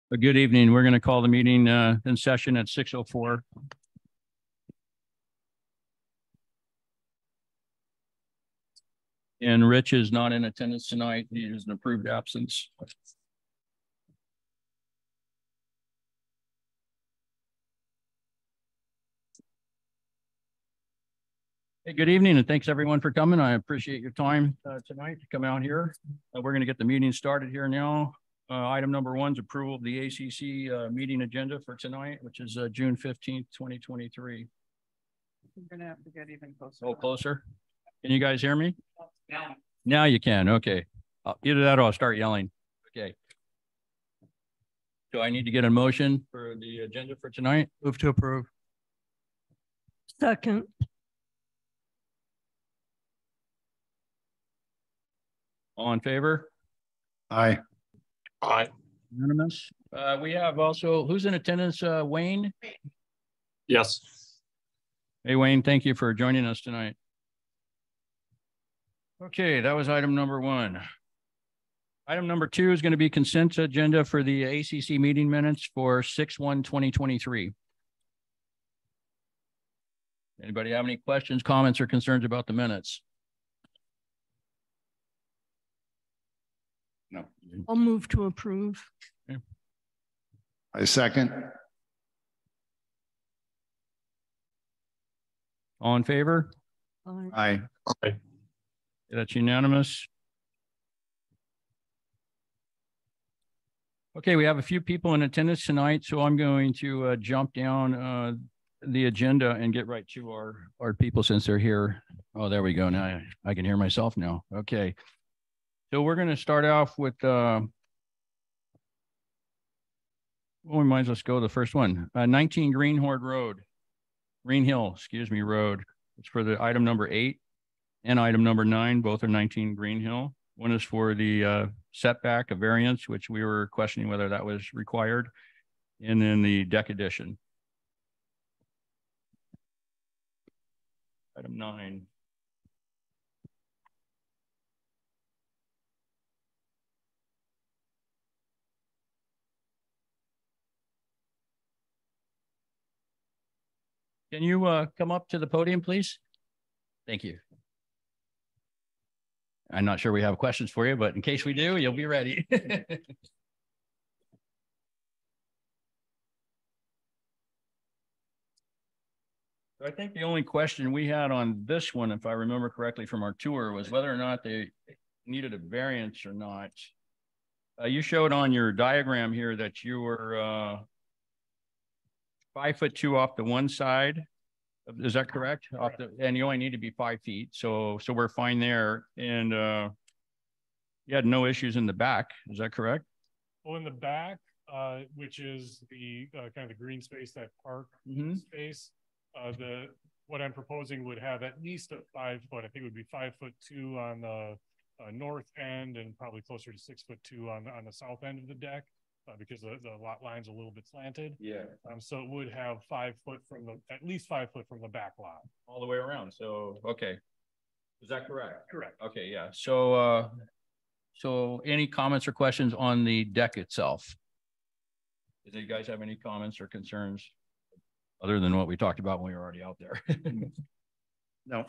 Good evening. We're going to call the meeting in session at 6:04. And Rich is not in attendance tonight. He is an approved absence. Hey, good evening, and thanks everyone for coming. I appreciate your time tonight to come out here. We're going to get the meeting started here now. Item number 1 is approval of the ACC meeting agenda for tonight, which is June 15th, 2023. We're going to have to get even closer. Oh, closer? Can you guys hear me? Now you can. Okay. Either that or I'll start yelling. Okay. Do I need to get a motion for the agenda for tonight? Move to approve. Second. All in favor? Aye. Aye. Unanimous. We have also, who's in attendance? Wayne? Yes. Hey, Wayne, thank you for joining us tonight. Okay, that was item number 1. Item number 2 is going to be consent agenda for the ACC meeting minutes for 6/1/2023. Anybody have any questions, comments, or concerns about the minutes? No. I'll move to approve. Okay. I second. All in favor? Aye. Aye. That's unanimous. Okay, we have a few people in attendance tonight, so I'm going to jump down the agenda and get right to our people since they're here. Oh, there we go. Now I can hear myself now. Okay. So we're going to start off with, well, we might as well go to the first one. 19 Green Hill Road. It's for the item number 8 and item number 9. Both are 19 Green Hill. One is for the setback, a variance, which we were questioning whether that was required. And then the deck addition. Item 9. Can you come up to the podium, please? Thank you. I'm not sure we have questions for you, but in case we do, you'll be ready. I think the only question we had on this one, if I remember correctly from our tour, was whether or not they needed a variance or not. You showed on your diagram here that you were 5'2" off the one side. Is that correct? Off the, and you only need to be 5 feet. So we're fine there. And you had no issues in the back. Is that correct? Well, in the back, which is the kind of the green space, that park space, what I'm proposing would have at least a 5 foot. I think it would be 5'2" on the north end and probably closer to 6'2" on the south end of the deck. Because the lot line's a little bit slanted. Yeah. So it would have 5 foot at least 5 foot from the back lot. All the way around. So, okay. Is that correct? Correct. Okay, yeah. So, so any comments or questions on the deck itself? Do you guys have any comments or concerns other than what we talked about when we were already out there? No.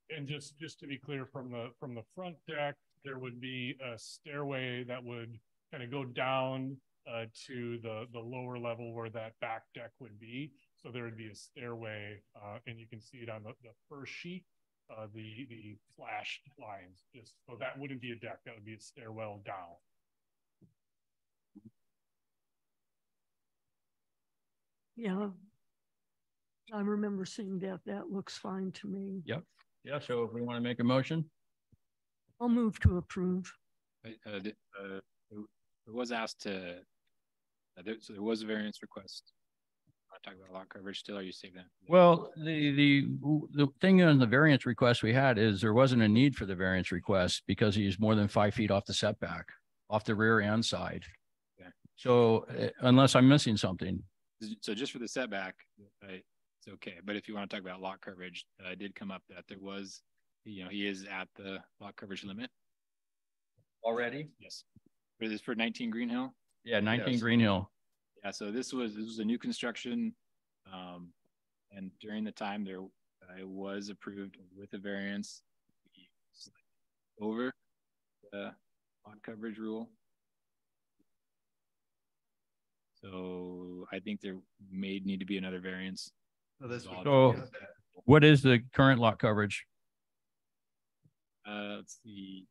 And just to be clear, from the front deck, there would be a stairway that would kind of go down to the lower level where that back deck would be. So there would be a stairway, and you can see it on the first sheet, the flashed lines. Just so that wouldn't be a deck, that would be a stairwell down. Yeah, I remember seeing that. That looks fine to me. Yep. Yeah. So if we want to make a motion, I'll move to approve. It was asked to, so there was a variance request. I want to talk about lot coverage still, or you say that? well, the thing on the variance request we had is there wasn't a need for the variance request because he's more than 5 feet off the setback, off the rear and side. Okay. So unless I'm missing something. So just for the setback, it's okay. But if you want to talk about lot coverage, it did come up that there was, he is at the lot coverage limit. Already? Yes. For 19 Green Hill? Yeah, 19 Yes. Green Hill. Yeah, so this was a new construction, and during the time there, it was approved with a variance over the lot coverage rule. So I think there may need to be another variance. So what is the current lot coverage? Let's see.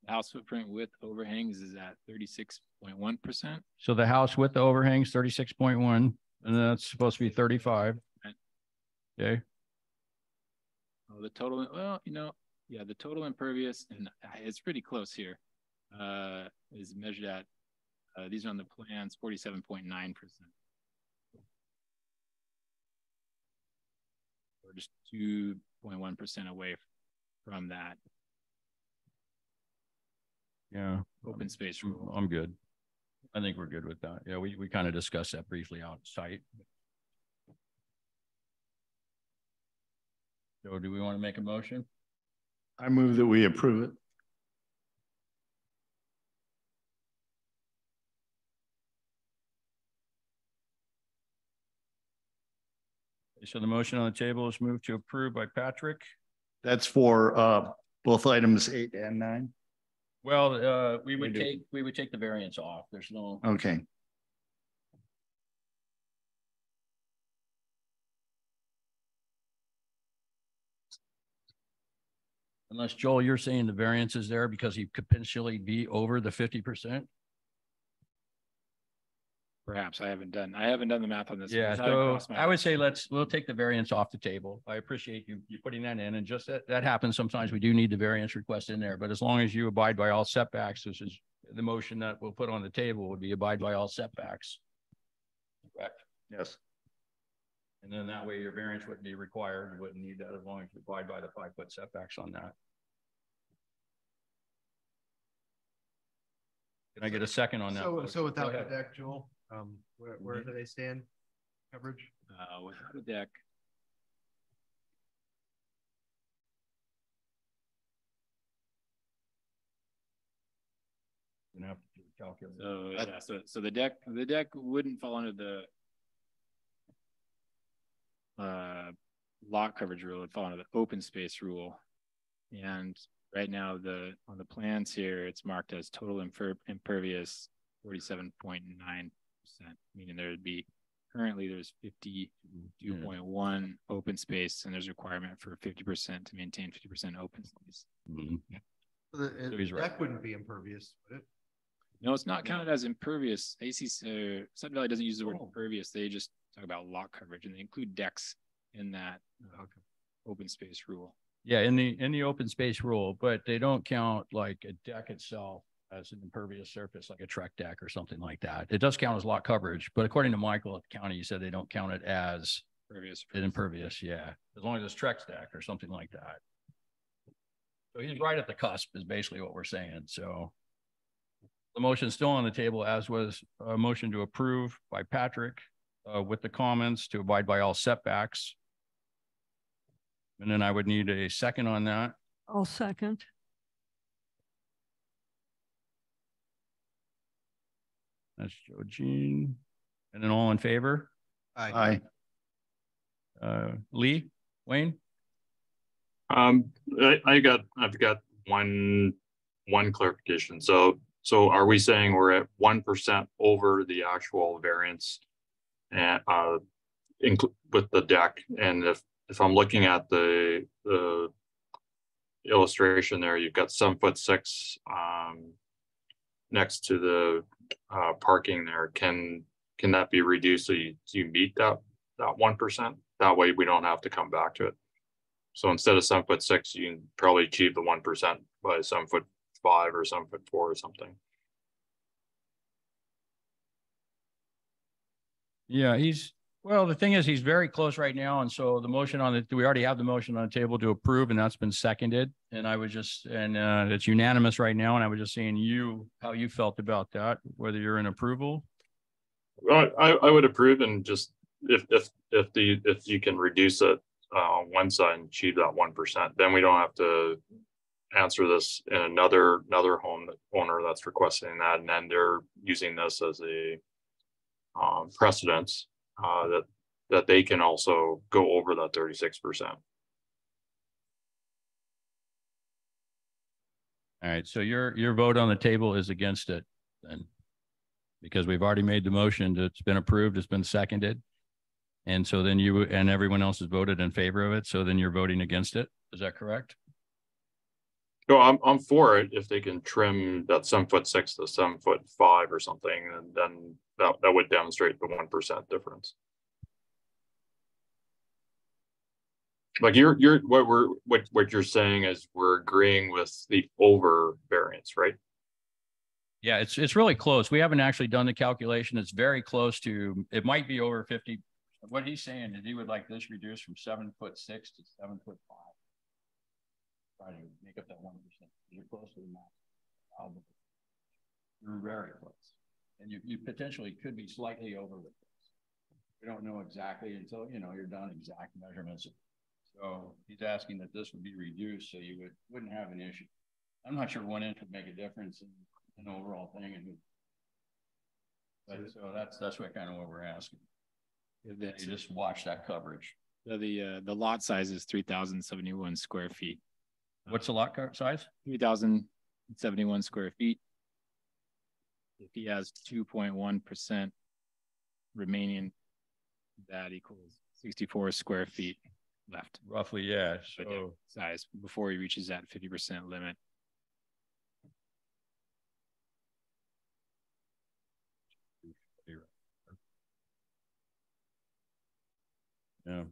The house footprint with overhangs is at 36.1%. So the house with the overhangs, 36.1, and that's supposed to be 35. Right. Okay. Oh, the total, well, yeah, the total impervious, and it's pretty close here, is measured at, these are on the plans, 47.9%. We're just 2.1% away from that. Yeah. Open space rule. I'm good. I think we're good with that. Yeah, we kind of discussed that briefly out site. So do we want to make a motion? I move that we approve it. So the motion on the table is moved to approve by Patrick. That's for both items 8 and 9. Well, we would take the variance off. There's no. Okay. Unless Joel, you're saying the variance is there because he could potentially be over the 50%. Perhaps I haven't done the math on this. Yeah, so I would say we'll take the variance off the table. I appreciate you putting that in, and just that happens sometimes. We do need the variance request in there, but as long as you abide by all setbacks, this is the motion that we'll put on the table would be abide by all setbacks. Correct. Yes. And then that way your variance wouldn't be required. You wouldn't need that as long as you abide by the 5-foot setbacks on that. Can I get a second on that? So without the deck, Joel, where do they stand? Coverage? Without a deck. You're gonna have to do a calculation. So the deck wouldn't fall under the lot coverage rule. It'd fall under the open space rule. And right now on the plans here, it's marked as total impervious 47.9%, meaning currently there's 52.1 open space, and there's a requirement for 50% to maintain 50% open space. Mm-hmm. So the deck wouldn't be impervious, would it? No, it's not counted as impervious. ACC, Sun Valley doesn't use the word impervious. They just talk about lot coverage, and they include decks in that open space rule. Yeah, in the open space rule, but they don't count like a deck itself as an impervious surface, like a Trek deck or something like that. It does count as lot coverage, but according to Michael at the county, he said they don't count it as impervious. Yeah, as long as it's Trek's deck or something like that. So he's right at the cusp is basically what we're saying. So the motion is still on the table, as was a motion to approve by Patrick with the comments to abide by all setbacks. And then I would need a second on that. I'll second. That's Joe Jean. And then all in favor? Aye. Lee, Wayne? I've got one clarification. So are we saying we're at 1% over the actual variance and with the deck? And if I'm looking at the illustration there, you've got 7'6" next to the parking there. Can that be reduced so you meet that 1%? That way we don't have to come back to it. So instead of 7'6", you can probably achieve the 1% by 7'5" or 7'4" or something. Yeah, well, the thing is, he's very close right now. And so the motion we already have the motion on the table to approve, and that's been seconded. And it's unanimous right now. And I was just saying how you felt about that, whether you're in approval. Well, I would approve, and just if you can reduce it on one side and achieve that 1%, then we don't have to answer this in another home owner that's requesting that, and then they're using this as a precedence that they can also go over that 36%. All right, so your vote on the table is against it then, because we've already made the motion. It's been approved. It's been seconded. And so then you and everyone else has voted in favor of it. So then you're voting against it. Is that correct? No, I'm for it if they can trim that 7'6" to 7'5" or something, and then that would demonstrate the 1% difference. Like what you're saying is we're agreeing with the over variance, right? Yeah, it's really close. We haven't actually done the calculation. It's very close to, it might be over 50. What he's saying is he would like this reduced from 7'6" to 7'5". Try to make up that 1%. You're close to the max. You're very close. And you potentially could be slightly over with this. We don't know exactly until, you're done exact measurements. So he's asking that this would be reduced so you wouldn't have an issue. I'm not sure 1 inch would make a difference in an overall thing. But so that's what we're asking. You just watch that coverage. So the lot size is 3,071 square feet. What's the lot size? 3,071 square feet. If he has 2.1% remaining, that equals 64 square feet left. Roughly, yeah. So size before he reaches that 50% limit. Yeah.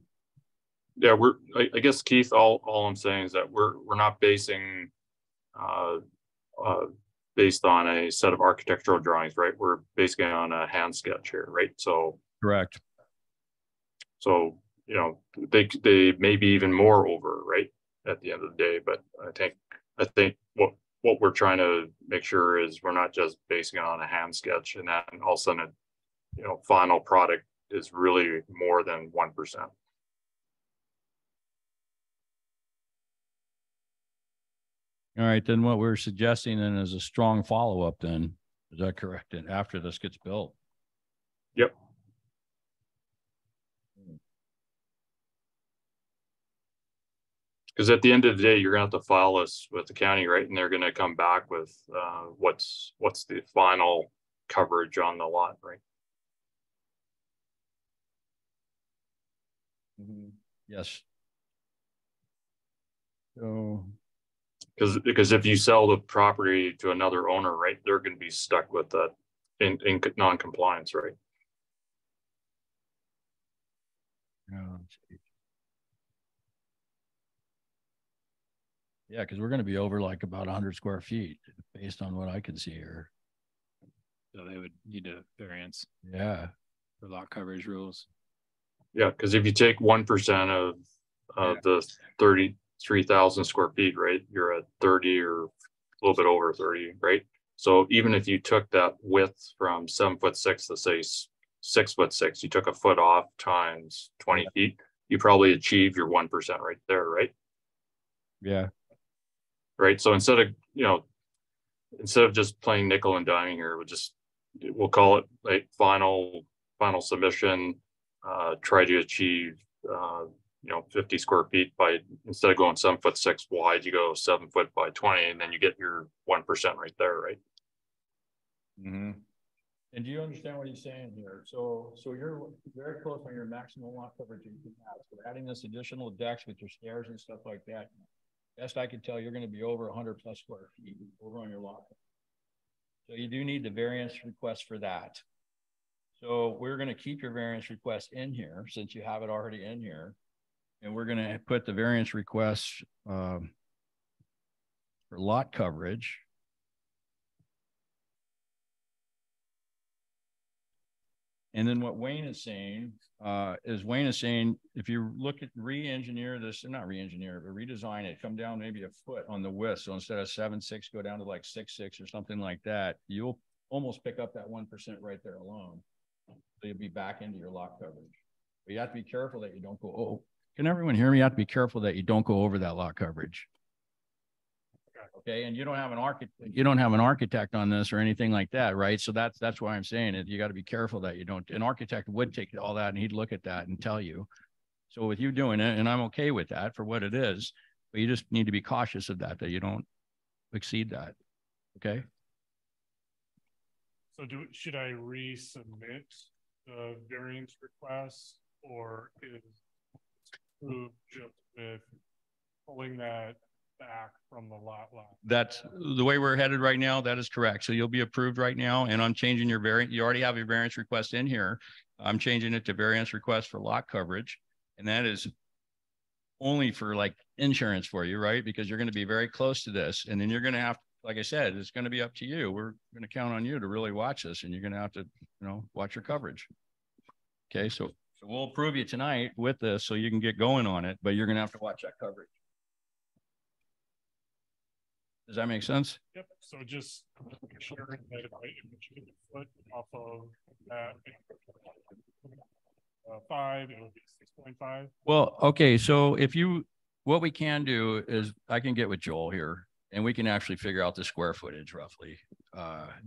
Yeah, I guess, Keith, all I'm saying is that we're not basing based on a set of architectural drawings, right? We're basing it on a hand sketch here, right? So correct. So they may be even more over, right, at the end of the day. But I think what we're trying to make sure is we're not just basing it on a hand sketch, and then all of a sudden, final product is really more than 1%. All right, then what we're suggesting then is a strong follow-up then. Is that correct? And after this gets built? Yep. Because at the end of the day, you're gonna have to file this with the county, right? And they're gonna come back with what's the final coverage on the lot, right? Mm-hmm. Yes. So because if you sell the property to another owner, right, they're going to be stuck with that in non-compliance, right? Yeah, because we're going to be over like about 100 square feet based on what I can see here. So they would need a variance. Yeah. For lot coverage rules. Yeah, because if you take 1% of the 33,000 square feet, right, you're at 30 or a little bit over 30, right? So even if you took that width from 7'6" to say 6'6", you took a foot off times 20 feet, you probably achieve your 1% right there, right? Yeah. Right. So instead of just playing nickel and diming here, we'll call it like final submission. Try to achieve 50 square feet by, instead of going 7'6" wide, you go 7 foot by 20, and then you get your 1% right there, right? Mm-hmm. And do you understand what he's saying here? So you're very close on your maximum lot coverage you can have. So adding this additional decks with your stairs and stuff like that, best I can tell, you're going to be over 100 plus square feet over on your lot. So you do need the variance request for that. So we're going to keep your variance request in here since you have it already in here. And we're going to put the variance request for lot coverage. And then what Wayne is saying if you look at re-engineer this, not re-engineer, but redesign it, come down maybe a foot on the width. So instead of 7'6", go down to like 6'6" or something like that. You'll almost pick up that 1% right there alone. So you'll be back into your lot coverage. But you have to be careful that you don't go, can everyone hear me? You have to be careful that you don't go over that lot coverage. Okay, and you don't have an architect on this or anything like that, right? So that's why I'm saying it. You got to be careful that you don't. An architect would take all that and he'd look at that and tell you. So with you doing it, and I'm okay with that for what it is, but you just need to be cautious of that you don't exceed that. Okay. So should I resubmit the variance request, or is approved just with pulling that back from the lot line? That's the way we're headed right now. That is correct. So you'll be approved right now, and I'm changing your variant. You already have your variance request in here. I'm changing it to variance request for lot coverage, and that is only for like insurance for you, right? Because you're going to be very close to this, and then you're going to have, like I said, it's going to be up to you. We're going to count on you to really watch this, and you're going to have to, watch your coverage. Okay, so we'll approve you tonight with this, so you can get going on it, but you're going to have to watch that coverage. Does that make sense? Yep. So just sure that if you get the foot off of that 5, it would be 6.5. Well, okay. So what we can do is I can get with Joel here and we can actually figure out the square footage roughly.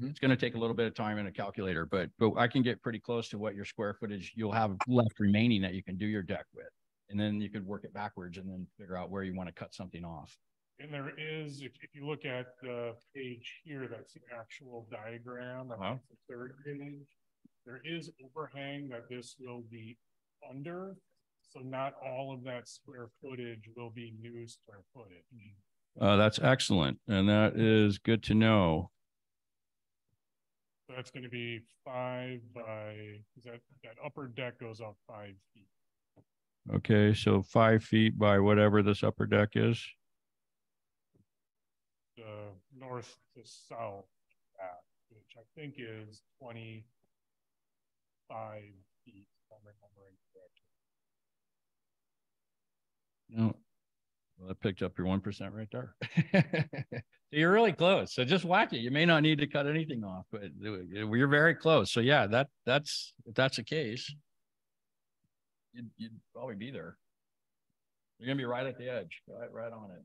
It's going to take a little bit of time in a calculator, but I can get pretty close to what your square footage you'll have left remaining that you can do your deck with. And then you could work it backwards and then figure out where you want to cut something off. And there is, if you look at the page here, that's the actual diagram. Uh-huh. The third page. There is overhang that this will be under. So not all of that square footage will be new square footage. That's excellent. And that is good to know. So that's going to be 5 by, that upper deck goes up 5 feet. Okay. So 5 feet by whatever this upper deck is. The north to south, which I think is 25 feet, if I'm remembering correctly. No, well, that picked up your 1% right there. So you're really close. So just whack it. You may not need to cut anything off, but you're very close. So yeah, that's if that's the case, you'd probably be there. You're gonna be right at the edge, right on it.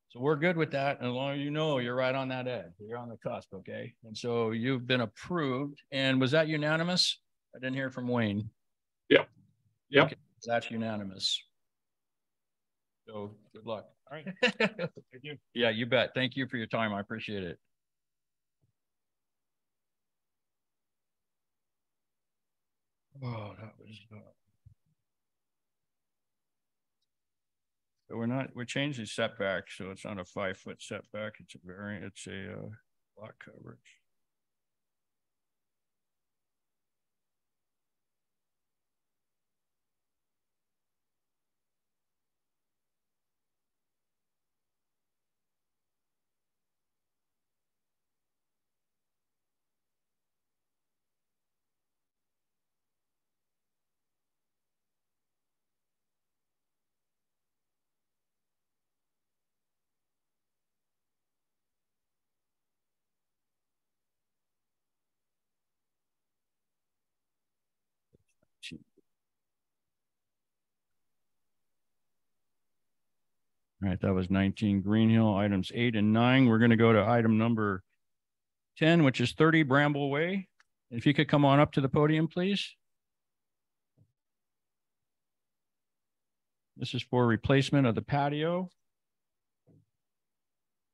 So we're good with that. And as long as you're right on that edge, you're on the cusp. Okay. And so you've been approved. And was that unanimous? I didn't hear from Wayne. Yeah. Yeah. Okay, that's unanimous. So good luck. All right. Thank you. Yeah, you bet. Thank you for your time. I appreciate it. Oh, that was. So we're changing setback, so it's not a 5-foot setback. It's a variant. It's a lot coverage. All right, that was 19 Green Hill, items 8 and 9. We're going to go to item number 10, which is 30 Bramble Way. If you could come on up to the podium, please. This is for replacement of the patio.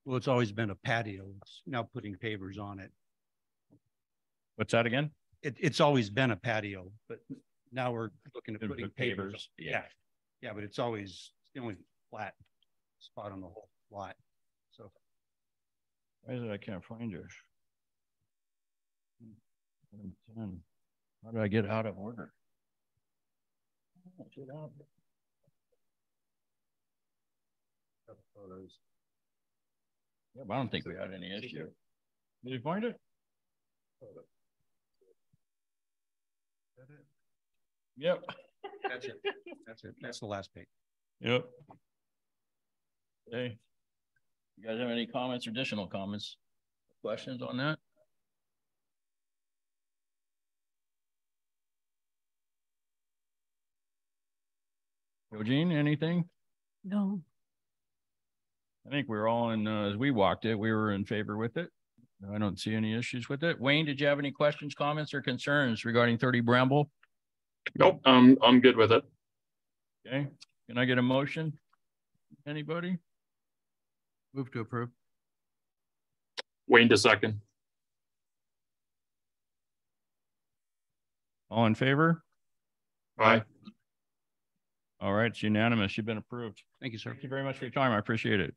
Well, it's always been a patio. It's now putting pavers on it. What's that again? It's always been a patio, but now we're looking at putting pavers. Pavers. Yeah. Yeah, but it's always the only flat spot on the whole lot. So Why is it I can't find it? How do I get out of order? Photos. Yeah, but I don't think we had any issue. Did you find it? Yep. that's it. That's it. That's the last page. Yep. Hey, you guys have any comments, additional comments, questions on that? Eugene, anything? No. I think we're all in, as we walked it, we were in favor with it. I don't see any issues with it. Wayne, did you have any questions, comments, or concerns regarding 30 Bramble? Nope, I'm good with it. Okay, can I get a motion? Anybody? Move to approve. Wayne to second. All in favor? Aye. All right, it's unanimous. You've been approved. Thank you, sir. Thank you very much for your time. I appreciate it.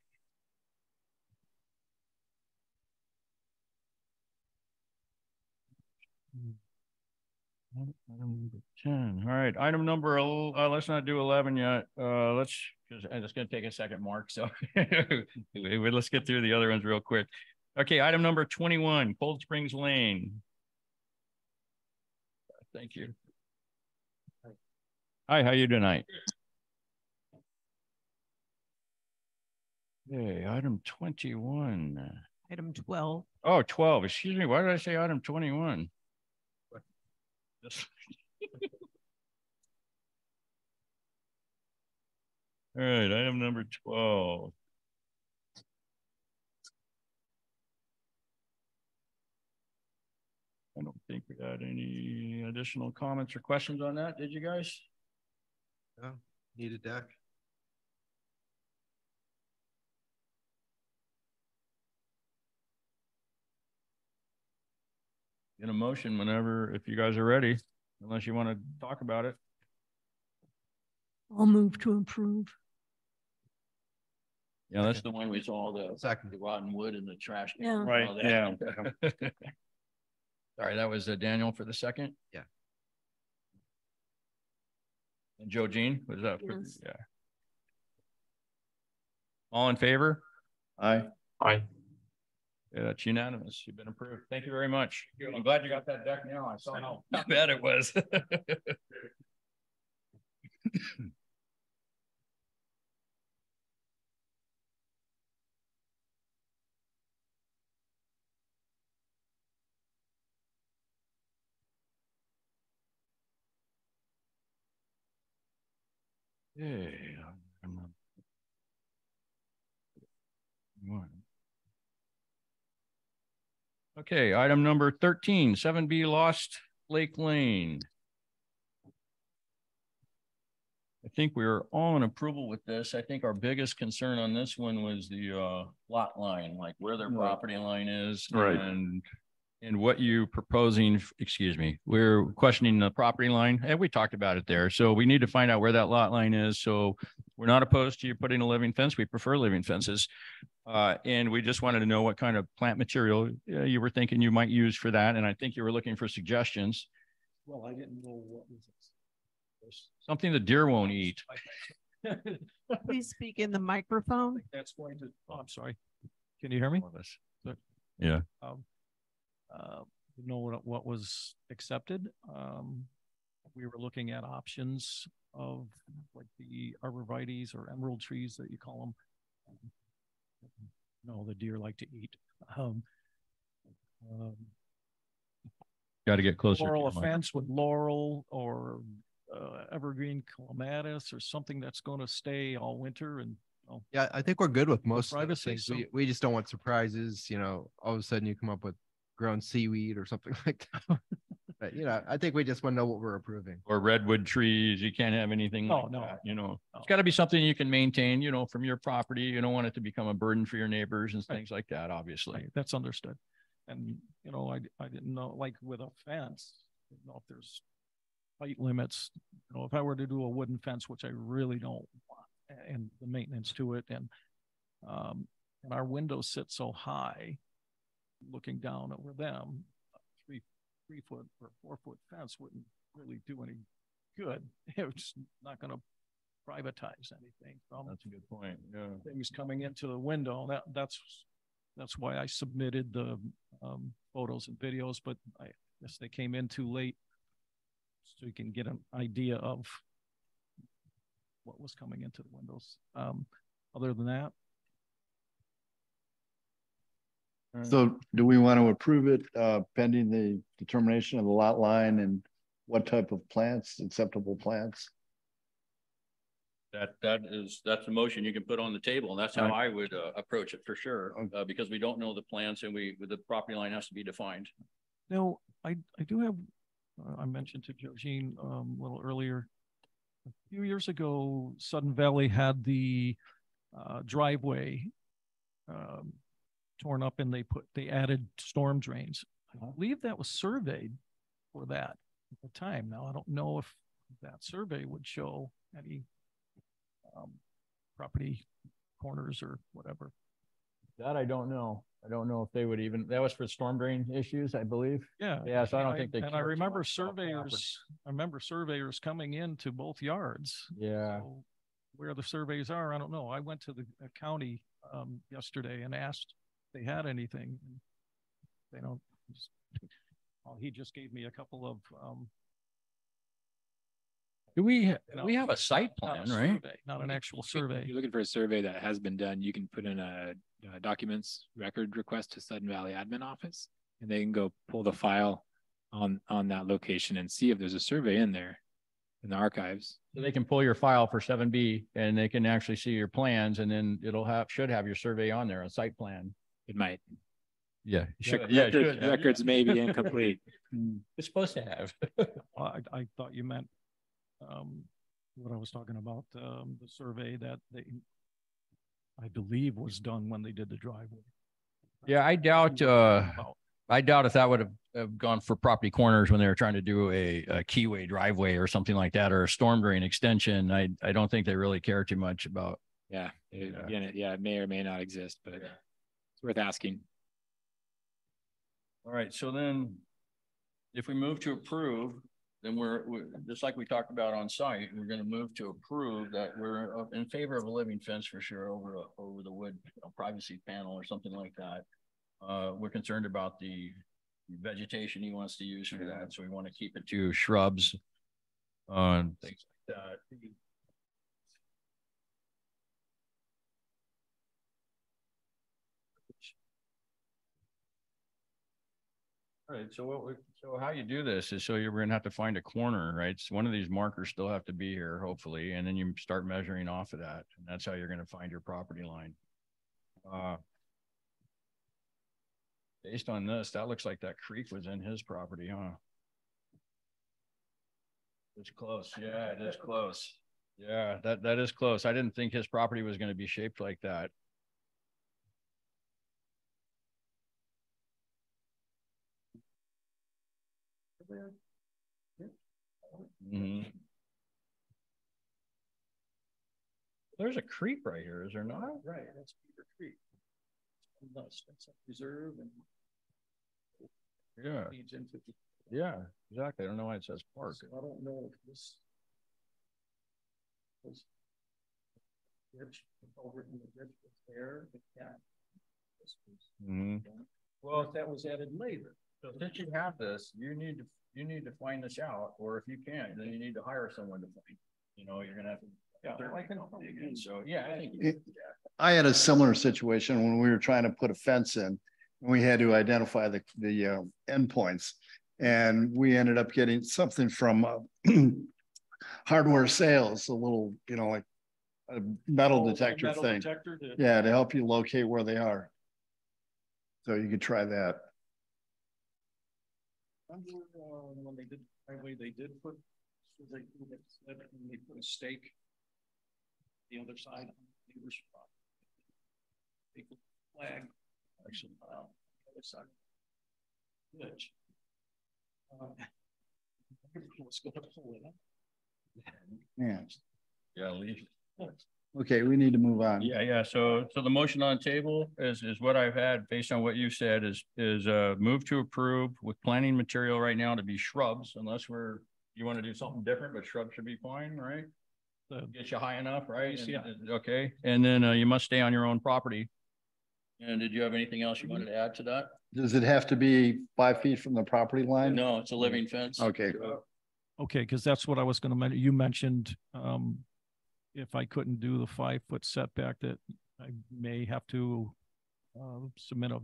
Item number 10. All right, item number, let's not do 11 yet. Let's, because it's going to take a second, Mark. So let's get through the other ones real quick. Okay, item number 21, Cold Springs Lane. Thank you. Hi, how you tonight? Okay, item 21. Item 12. Oh, 12. Excuse me. Why did I say item 21? All right, item number 12. I don't think we had any additional comments or questions on that. Did you guys? No, need a deck. Get a motion whenever, if you guys are ready, unless you want to talk about it. I'll move to approve. Yeah, that's the one we saw the Second. rotten wood and the trash. can Yeah. and Right, all that. Sorry, that was Daniel for the second? Yeah. And Joe Jean, was that? Yes. Yeah. All in favor? Aye. Aye. Yeah, that's unanimous. You've been approved. Thank you very much. I'm glad you got that deck now. I saw how bad it was. Yeah. Okay, item number 13, 7B Lost Lake Lane. I think we were all in approval with this. I think our biggest concern on this one was the lot line, like where their property line is. Right. And what you proposing, excuse me, we're questioning the property line, and we talked about it there. So we need to find out where that lot line is. So we're not opposed to you putting a living fence. We prefer living fences. And we just wanted to know what kind of plant material you were thinking you might use for that. And I think you were looking for suggestions. Well, I didn't know what was Something the deer won't eat. Please speak in the microphone. That's going to, oh, I'm sorry. Can you hear me? Yeah. Know what was accepted. We were looking at options of like the arborvitaes or emerald trees that you call them. No, the deer like to eat. Got to get closer. Laurel, a fence with laurel or evergreen clematis or something that's going to stay all winter. And Yeah, I think we're good with most of the privacy, things. so- We just don't want surprises, all of a sudden you come up with grown seaweed or something like that. But, I think we just want to know what we're approving. Or redwood trees. You can't have anything No, like no. that, It's got to be something you can maintain, from your property. You don't want it to become a burden for your neighbors and things like that, obviously. Right, that's understood. And, I didn't know, like with a fence, if there's height limits, if I were to do a wooden fence, which I really don't want, and the maintenance to it, and our windows sit so high, looking down over them, a 3-foot or 4-foot fence wouldn't really do any good. It's not going to privatize anything from That's a good point. Yeah. things coming into the window. That's why I submitted the photos and videos, but I guess they came in too late, so you can get an idea of what was coming into the windows. Other than that, So do we want to approve it pending the determination of the lot line and what type of plants, acceptable plants? That's the motion you can put on the table, and that's how I would approach it for sure, because we don't know the plans and the property line has to be defined. Now, I do have, I mentioned to Georgine a little earlier, a few years ago, Sudden Valley had the driveway torn up and they added storm drains. I believe that was surveyed for that at the time. Now, I don't know if that survey would show any property corners or whatever. That I don't know. I don't know if they would even, that was for storm drain issues, I believe. Yeah. Yeah, so I don't think they. And I remember surveyors coming into both yards. Yeah. So where the surveys are, I don't know. I went to the county yesterday and asked if they had anything. They don't. Well, he just gave me a couple of. Do we have a site plan, right? Survey, not an actual survey. If you're looking for a survey that has been done, you can put in a documents record request to Sudden Valley Admin Office, and they can go pull the file on that location and see if there's a survey in there in the archives. So they can pull your file for 7B and they can actually see your plans, and then should have your survey on there, a site plan. It might. Yeah. Records may be incomplete. It's supposed to have. I thought you meant what I was talking about, the survey that I believe was done when they did the driveway. Yeah, I doubt if that would have gone for property corners when they were trying to do a keyway driveway or something like that, or a storm drain extension. I don't think they really care too much about. Yeah. It may or may not exist, but it's worth asking. All right. So then if we move to approve, then we're just like we talked about on site, we're going to move to approve that we're in favor of a living fence for sure over the wood privacy panel or something like that. We're concerned about the vegetation he wants to use for that. So we want to keep it to shrubs, things like that. All right. So how you do this is we're going to have to find a corner, right? So one of these markers still have to be here, hopefully, and then you start measuring off of that, and that's how you're going to find your property line. Based on this, that looks like that creek was in his property, huh? It's close. Yeah, it is close. Yeah, that is close. I didn't think his property was going to be shaped like that. Mm-hmm. There's a creek right here, is there not? Right, that's Beaver Creek. That's reserve and yeah, yeah, exactly. I don't know why it says park. So I don't know if this was over in the ditch was there, but yeah. Well, if that was added later. So since you have this, you need to find this out, or if you can't, then you need to hire someone to find. You're gonna have to. Yeah, so yeah, I think I had a similar situation when we were trying to put a fence in, and we had to identify the endpoints, and we ended up getting something from hardware sales, a little, like a metal detector thing. Yeah, to help you locate where they are. So you could try that. When they did driveway, they put a stake the other side of the neighbor's property. They put a flag actually the other side. Ditch. What's going to pull it up? Yeah. Yeah, leave. Okay, we need to move on. Yeah. So the motion on the table is what I've had based on what you said is move to approve with planting material right now to be shrubs, unless you want to do something different, but shrubs should be fine, right? So get you high enough, right? Yeah. Okay. And then you must stay on your own property. And did you have anything else you wanted to add to that? Does it have to be 5 feet from the property line? No, it's a living fence. Okay. Okay, because that's what I was going to mention. You mentioned if I couldn't do the 5-foot setback, that I may have to submit or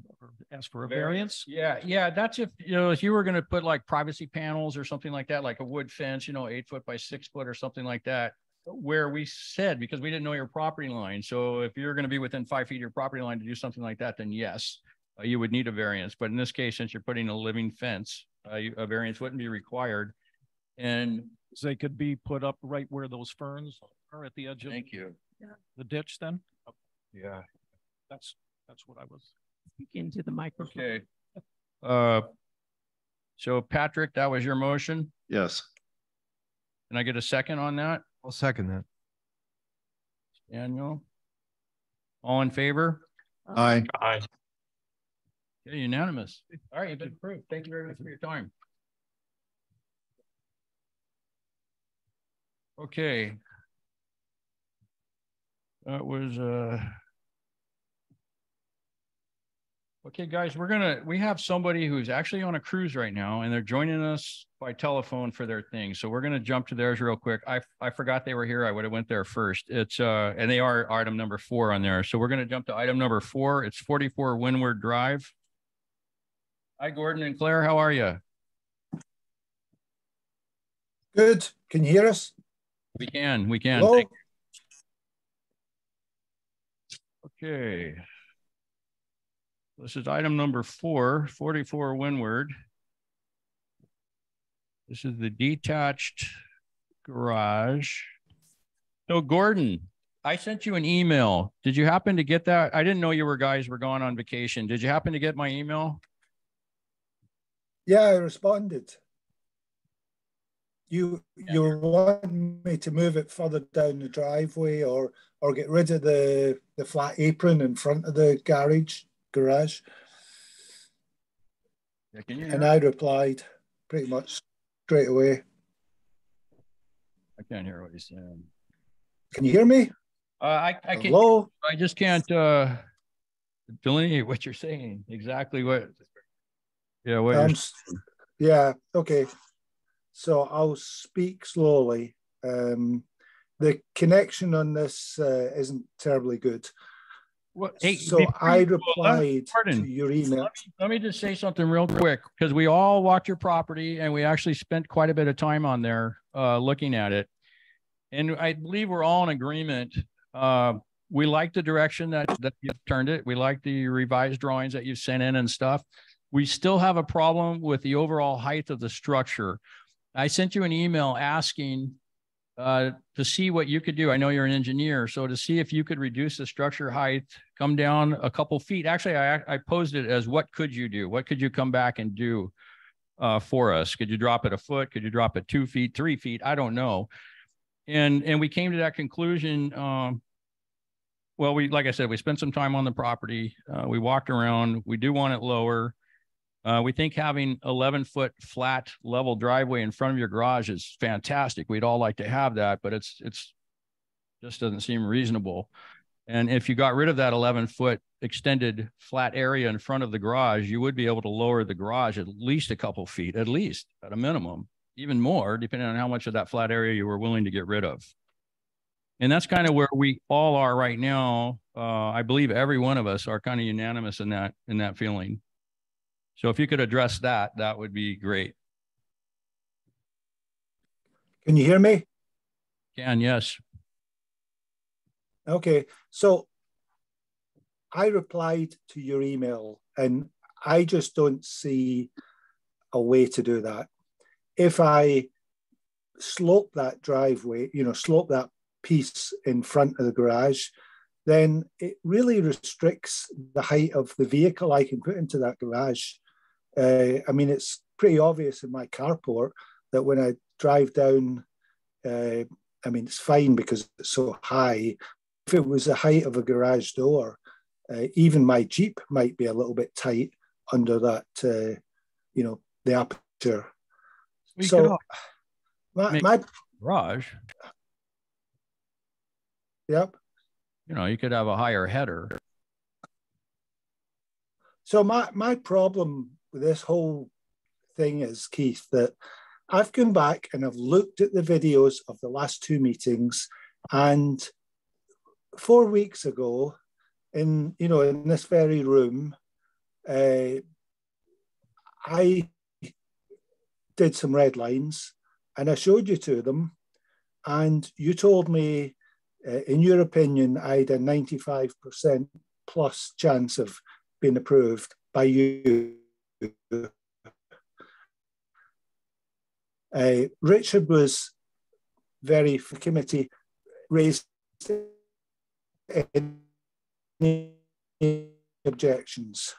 ask for a variance. Yeah. That's if you were going to put like privacy panels or something like that, like a wood fence, 8 foot by 6 foot or something like that. where we said, because we didn't know your property line. So if you're going to be within 5 feet of your property line to do something like that, then yes, you would need a variance. But in this case, since you're putting a living fence, a variance wouldn't be required. And they could be put up right where those ferns are at the edge of thank you. the ditch then? Yeah. That's what I was. Speak into the microphone. Okay. So Patrick, that was your motion. Yes. Can I get a second on that? I'll second that. Daniel? All in favor? Aye. Aye. Yeah, unanimous. All right, you've been approved. Thank you very much for your time. Okay. That was, okay, guys, we have somebody who's actually on a cruise right now and they're joining us by telephone for their thing. So we're going to jump to theirs real quick. I forgot they were here. I would have went there first. It's, and they are item number 4 on there. So we're going to jump to item number 4. It's 44 Windward Drive. Hi, Gordon and Claire. How are you? Good. Can you hear us? We can. Hello? Okay. This is item number 4, 44 Windward. This is the detached garage. So Gordon, I sent you an email. Did you happen to get that? I didn't know you guys were going on vacation. Did you happen to get my email? Yeah, I responded. You were wanting me to move it further down the driveway or get rid of the flat apron in front of the garage. Yeah, and I replied pretty much straight away. I can't hear what he's saying. Can you hear me? I can't. Hello? I just can't delineate what you're saying. Exactly what. Yeah. What? Yeah. Okay. So I'll speak slowly. The connection on this isn't terribly good. Well, hey, so I replied Gordon, to your email. Let me just say something real quick, because we all walked your property and we actually spent quite a bit of time on there looking at it. And I believe we're all in agreement. We like the direction that you've turned it. We like the revised drawings that you've sent in and stuff. We still have a problem with the overall height of the structure. I sent you an email asking to see what you could do. I know you're an engineer, so to see if you could reduce the structure height, come down a couple feet. Actually, I posed it as, what could you do? What could you come back and do for us? Could you drop it a foot? Could you drop it 2 feet, 3 feet? I don't know. And we came to that conclusion. Well, like I said, we spent some time on the property. We walked around. We do want it lower. We think having 11-foot flat level driveway in front of your garage is fantastic. We'd all like to have that, but it's just doesn't seem reasonable. And if you got rid of that 11-foot extended flat area in front of the garage, you would be able to lower the garage at least a couple feet, at least at a minimum, even more, depending on how much of that flat area you were willing to get rid of. And that's kind of where we all are right now. I believe every one of us are kind of unanimous in that feeling. So if you could address that, that would be great. Can you hear me? Can, yes. Okay, so I replied to your email and I just don't see a way to do that. If I slope that driveway, slope that piece in front of the garage, then it really restricts the height of the vehicle I can put into that garage. I mean, it's pretty obvious in my carport that when I drive down, I mean, it's fine because it's so high. If it was the height of a garage door, even my Jeep might be a little bit tight under that, the aperture. So my garage. Yep. You could have a higher header. So my problem with this whole thing is, Keith, that I've gone back and I've looked at the videos of the last 2 meetings, and 4 weeks ago, in this very room, I did some red lines and I showed you to them, and you told me, in your opinion, I had a 95% plus chance of being approved by you. Richard was very, the committee raised any objections.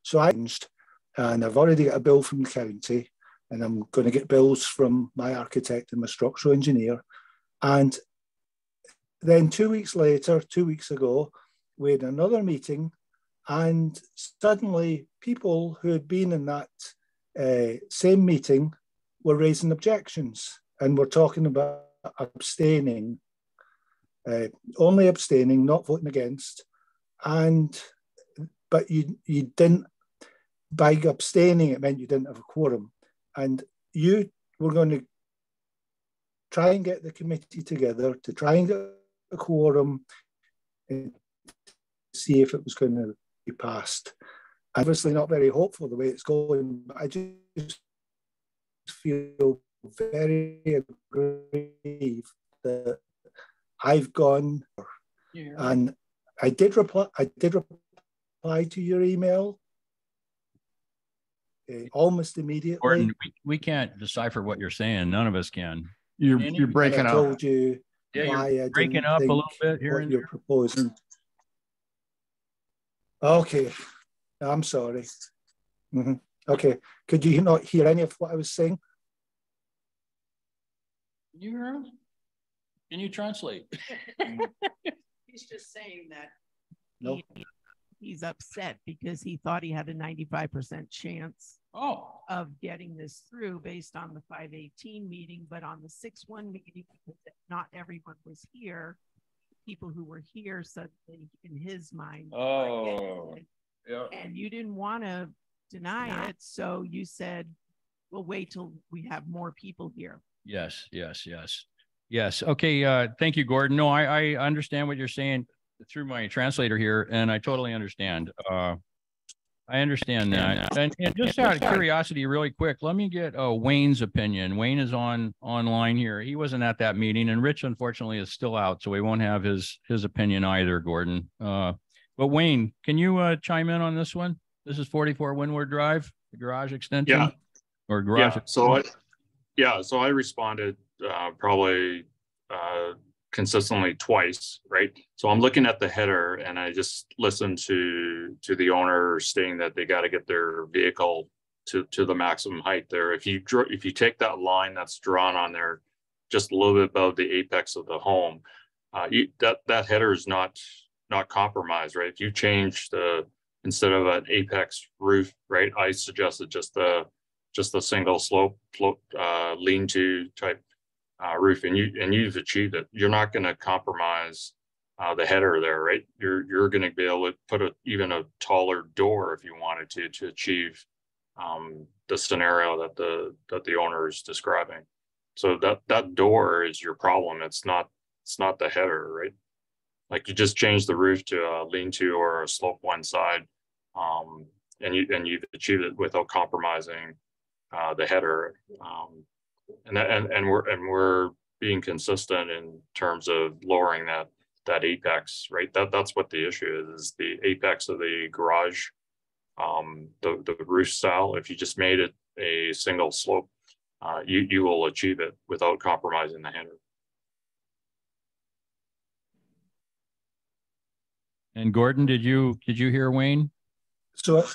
So I changed, and I've already got a bill from the county, and I'm going to get bills from my architect and my structural engineer. And then 2 weeks later, 2 weeks ago, we had another meeting, and suddenly people who had been in that same meeting were raising objections, and we're talking about abstaining, only abstaining, not voting against. But you didn't, by abstaining, it meant you didn't have a quorum. And you were going to try and get the committee together to try and get a quorum and see if it was going to be passed. Obviously not very hopeful the way it's going, but I just feel very aggrieved that I've gone, and I did reply to your email almost immediately. Gordon, we can't decipher what you're saying. None of us can. You're breaking up. I told you Yeah, why you're I breaking didn't up a think little bit here what and you're there. proposing. Okay, I'm sorry. Okay, could you not hear any of what I was saying? You hear him? Can you translate? He's just saying that No. he's upset because he thought he had a 95% chance of getting this through based on the 518 meeting, but on the 6-1 meeting, not everyone was here. People who were here suddenly, in his mind, Yeah. And you didn't want to deny it, so you said, "We'll wait till we have more people here." Yes. Okay. Thank you, Gordon. No, I understand what you're saying through my translator here, and I totally understand. I understand that. And just out of curiosity, really quick, let me get Wayne's opinion. Wayne is online here. He wasn't at that meeting, and Rich, unfortunately, is still out, so we won't have his opinion either, Gordon. But Wayne, can you chime in on this one? This is 44 Windward Drive, the garage extension. Yeah. Or garage. Yeah. So I responded probably consistently twice, right? So I'm looking at the header, and I just listened to the owner stating that they got to get their vehicle to the maximum height there. If you take that line that's drawn on there, just a little bit above the apex of the home, that header is not compromised, right? If you change instead of an apex roof, right, I suggested just the single slope lean-to type roof, and you've achieved it. You're not going to compromise the header there, right? You're going to be able to put even a taller door if you wanted to achieve the scenario that the owner is describing. So that door is your problem. It's not the header, right? Like, you just change the roof to a lean-to or a slope one side, and you've achieved it without compromising the header. And we're being consistent in terms of lowering that apex, right? That's what the issue is the apex of the garage, the roof style. If you just made it a single slope, you will achieve it without compromising the header. And Gordon, did you hear Wayne? So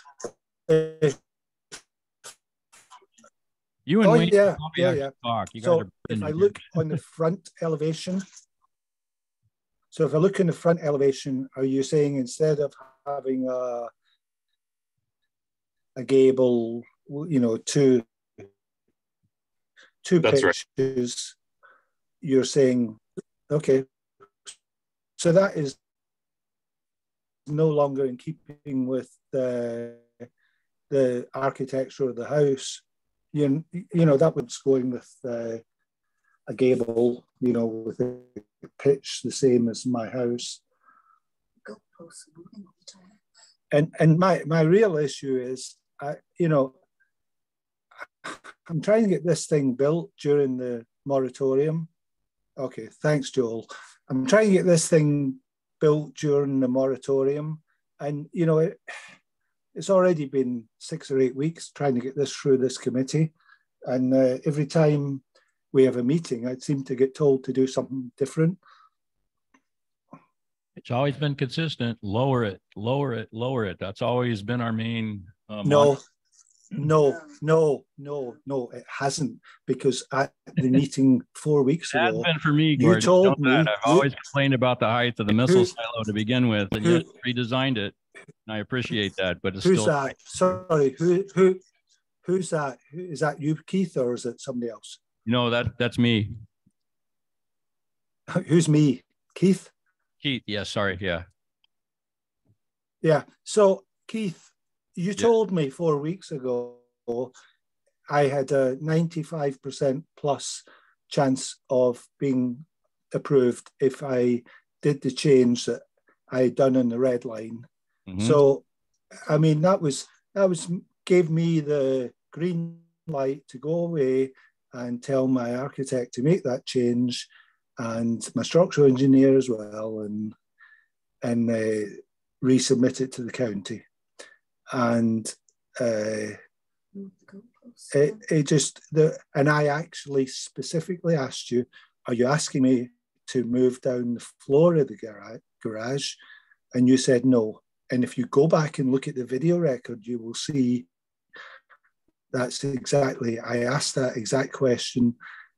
you and Wayne yeah. talk. You so guys are if I look on the front elevation, are you saying instead of having a gable, two That's pitches, right. You're saying, okay, so that is no longer in keeping with the architecture of the house. That was going with a gable, with a pitch the same as my house. And my real issue is, I'm trying to get this thing built during the moratorium, Okay, thanks, Joel. I'm trying to get this thing built during the moratorium, and you know it's already been 6 or 8 weeks trying to get this through this committee, and every time we have a meeting, I seem to get told to do something different. It's always been consistent. Lower it, lower it, lower it. That's always been our main. No, it hasn't, because at the meeting 4 weeks It has ago, been for me, you Gordon. told me I've always complained about the height of the missile silo to begin with, and yet redesigned it. And I appreciate that, but it's who's still. that? Sorry, who's that? Is that you, Keith, or is it somebody else? No, that's me. Who's me? Keith? Keith, yeah, sorry, yeah. Yeah, so Keith, you told me 4 weeks ago I had a 95% plus chance of being approved if I did the change that I had done in the red line. So, I mean, that gave me the green light to go away and tell my architect to make that change, and my structural engineer as well, and resubmit it to the county. And and I actually specifically asked you, are you asking me to move down the floor of the garage? And you said no. And if you go back and look at the video record, you will see that's exactly, I asked that exact question.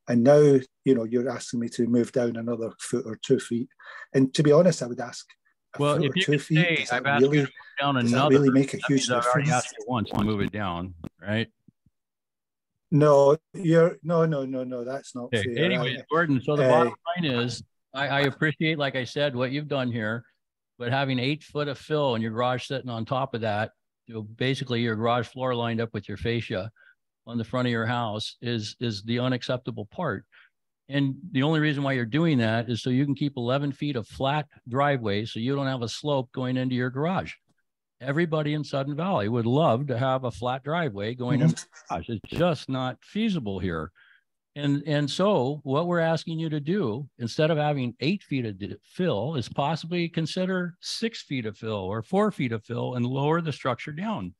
And now, you know, you're asking me to move down another foot or 2 feet. And to be honest, I would ask, well, if you 2 feet, does that really, does that really make a huge difference? I've already difference? asked you once to move it down, right? No, that's not fair. Anyways, Gordon, so the bottom line is, I appreciate, like I said, what you've done here, but having 8 foot of fill and your garage sitting on top of that, basically your garage floor lined up with your fascia on the front of your house is the unacceptable part. And the only reason why you're doing that is so you can keep 11 feet of flat driveway so you don't have a slope going into your garage. Everybody in Sudden Valley would love to have a flat driveway going into the garage. It's just not feasible here. And so what we're asking you to do, instead of having 8 feet of fill, is possibly consider 6 feet of fill or 4 feet of fill and lower the structure down.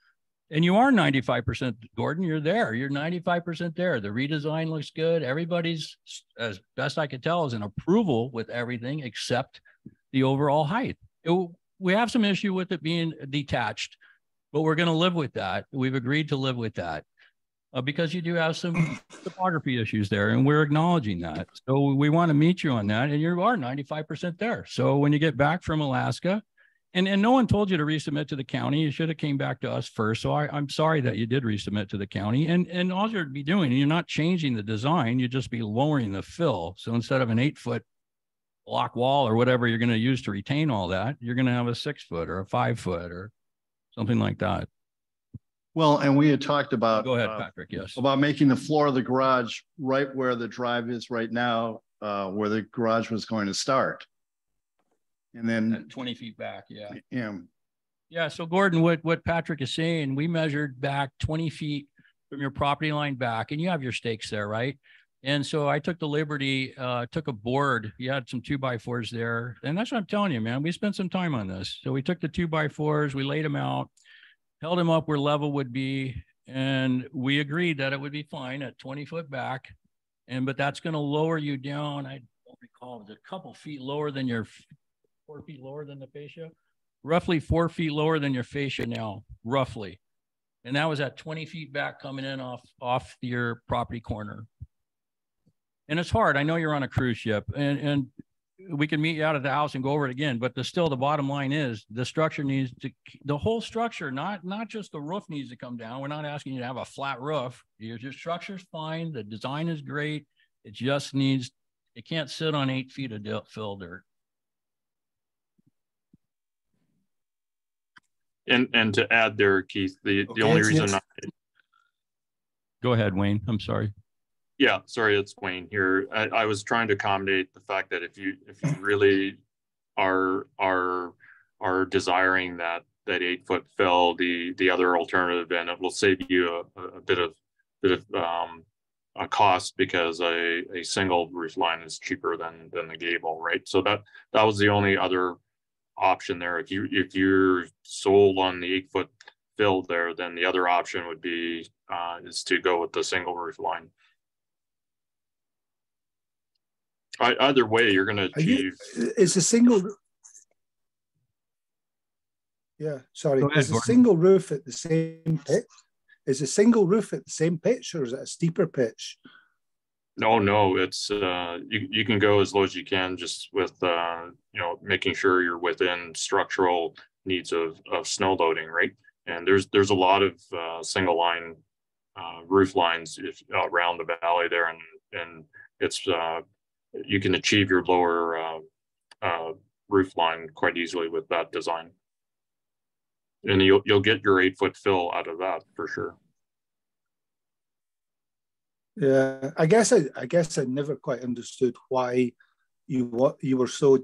And you are 95%, Gordon, you're there. You're 95% there. The redesign looks good. Everybody's, as best I could tell, is in approval with everything except the overall height. We have some issue with it being detached, but we're going to live with that. We've agreed to live with that because you do have some topography issues there, and we're acknowledging that. So we want to meet you on that, and you are 95% there. So when you get back from Alaska, and no one told you to resubmit to the county. You should have came back to us first. So I'm sorry that you did resubmit to the county. And all you'd be doing, you're not changing the design, you'd just be lowering the fill. So instead of an 8 foot block wall or whatever you're going to use to retain all that, you're going to have a 6 foot or a 5 foot or something like that. Well, and we had talked about, go ahead, Patrick, yes, about making the floor of the garage right where the drive is right now, where the garage was going to start. And then at 20 feet back. Yeah. Yeah. So Gordon, what Patrick is saying, we measured back 20 feet from your property line back, and you have your stakes there, right? And so I took the liberty, took a board. You had some 2x4s there. And that's what I'm telling you, man. We spent some time on this. So we took the 2x4s, we laid them out, held them up where level would be. And we agreed that it would be fine at 20 foot back. But that's going to lower you down. I don't recall, it was a couple feet lower than your 4 feet lower than the fascia, roughly 4 feet lower than your fascia now, roughly. And that was at 20 feet back coming in off your property corner. And it's hard. I know you're on a cruise ship and we can meet you out at the house and go over it again, but still the bottom line is the structure needs to, the whole structure, not just the roof needs to come down. We're not asking you to have a flat roof. Your structure's fine. The design is great. It just needs, it can't sit on 8 feet of fill dirt. And to add there, Keith, the only reason Go ahead, Wayne. I'm sorry. Yeah, sorry, it's Wayne here. I was trying to accommodate the fact that if you really are desiring that 8 foot fill, the other alternative, and it will save you a bit of a cost because a single roof line is cheaper than the gable, right? So that was the only other option there. If you're sold on the 8-foot fill there, then the other option would be is to go with the single roof line. Either way, you're going to achieve. Is a single. Yeah, sorry. Go ahead, Is a Gordon. single roof at the same pitch? Is a single roof at the same pitch, or is it a steeper pitch? No, it's you can go as low as you can, just with you know, making sure you're within structural needs of snow loading, right? And there's a lot of single line roof lines around the valley there, and it's you can achieve your lower roof line quite easily with that design. And you'll get your 8-foot fill out of that for sure. Yeah, I guess I never quite understood why you were so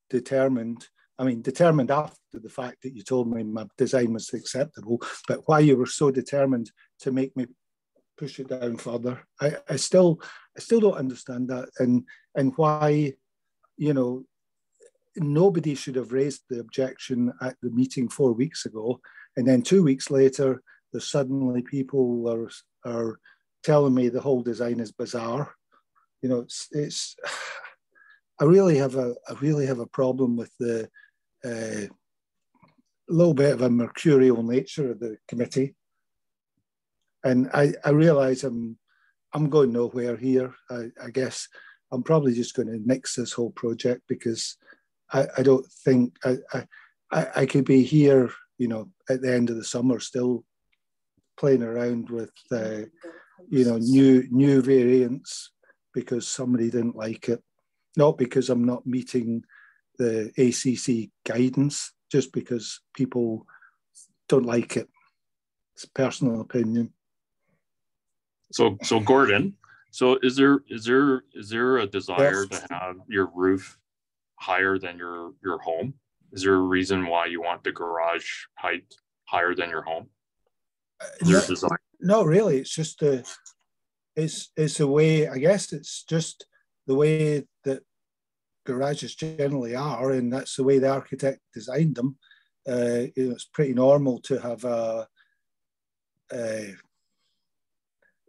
determined. I mean, determined after the fact that you told me my design was acceptable, but why you were so determined to make me push it down further. I still don't understand that, and why, you know, nobody should have raised the objection at the meeting 4 weeks ago, and then 2 weeks later, there's suddenly people are telling me the whole design is bizarre. You know, it's I really have a problem with the little bit of a mercurial nature of the committee, and I realize I'm going nowhere here. I guess I'm probably just going to nix this whole project because I don't think I could be here, you know, at the end of the summer still playing around with you know, new variants because somebody didn't like it, not because I'm not meeting the ACC guidance, just because people don't like it. It's a personal opinion. So Gordon, so is there a desire to have your roof higher than your home? Is there a reason why you want the garage height higher than your home? No, really. It's just it's a way. I guess it's just the way that garages generally are, and that's the way the architect designed them. You know, it's pretty normal to have a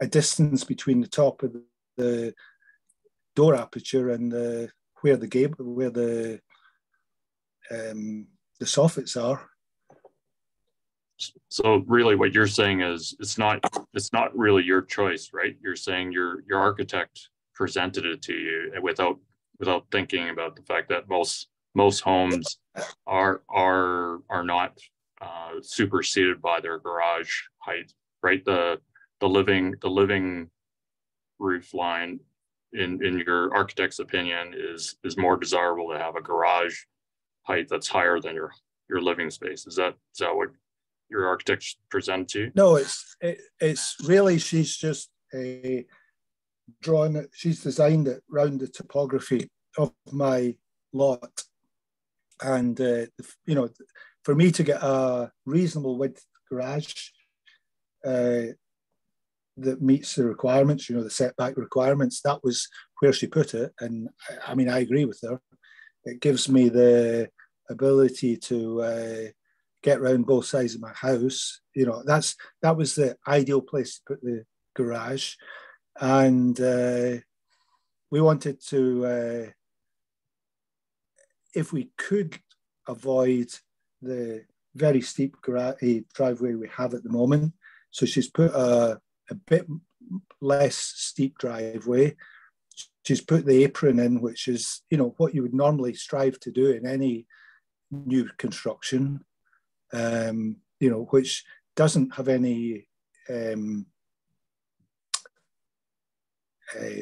distance between the top of the door aperture and where the soffits are. So really what you're saying is it's not really your choice, right? You're saying your architect presented it to you without thinking about the fact that most homes are not superseded by their garage height, right? The living roof line in your architect's opinion is more desirable to have a garage height that's higher than your living space. Is that what your architect presented to you? No, it's really, she's just she's designed it around the topography of my lot, and you know, for me to get a reasonable width garage that meets the requirements, you know, the setback requirements, that was where she put it. And I mean, I agree with her. It gives me the ability to get around both sides of my house. You know, that was the ideal place to put the garage. And we wanted to, if we could avoid the very steep driveway we have at the moment. So she's put a bit less steep driveway. She's put the apron in, which is, you know, what you would normally strive to do in any new construction, you know, which doesn't have any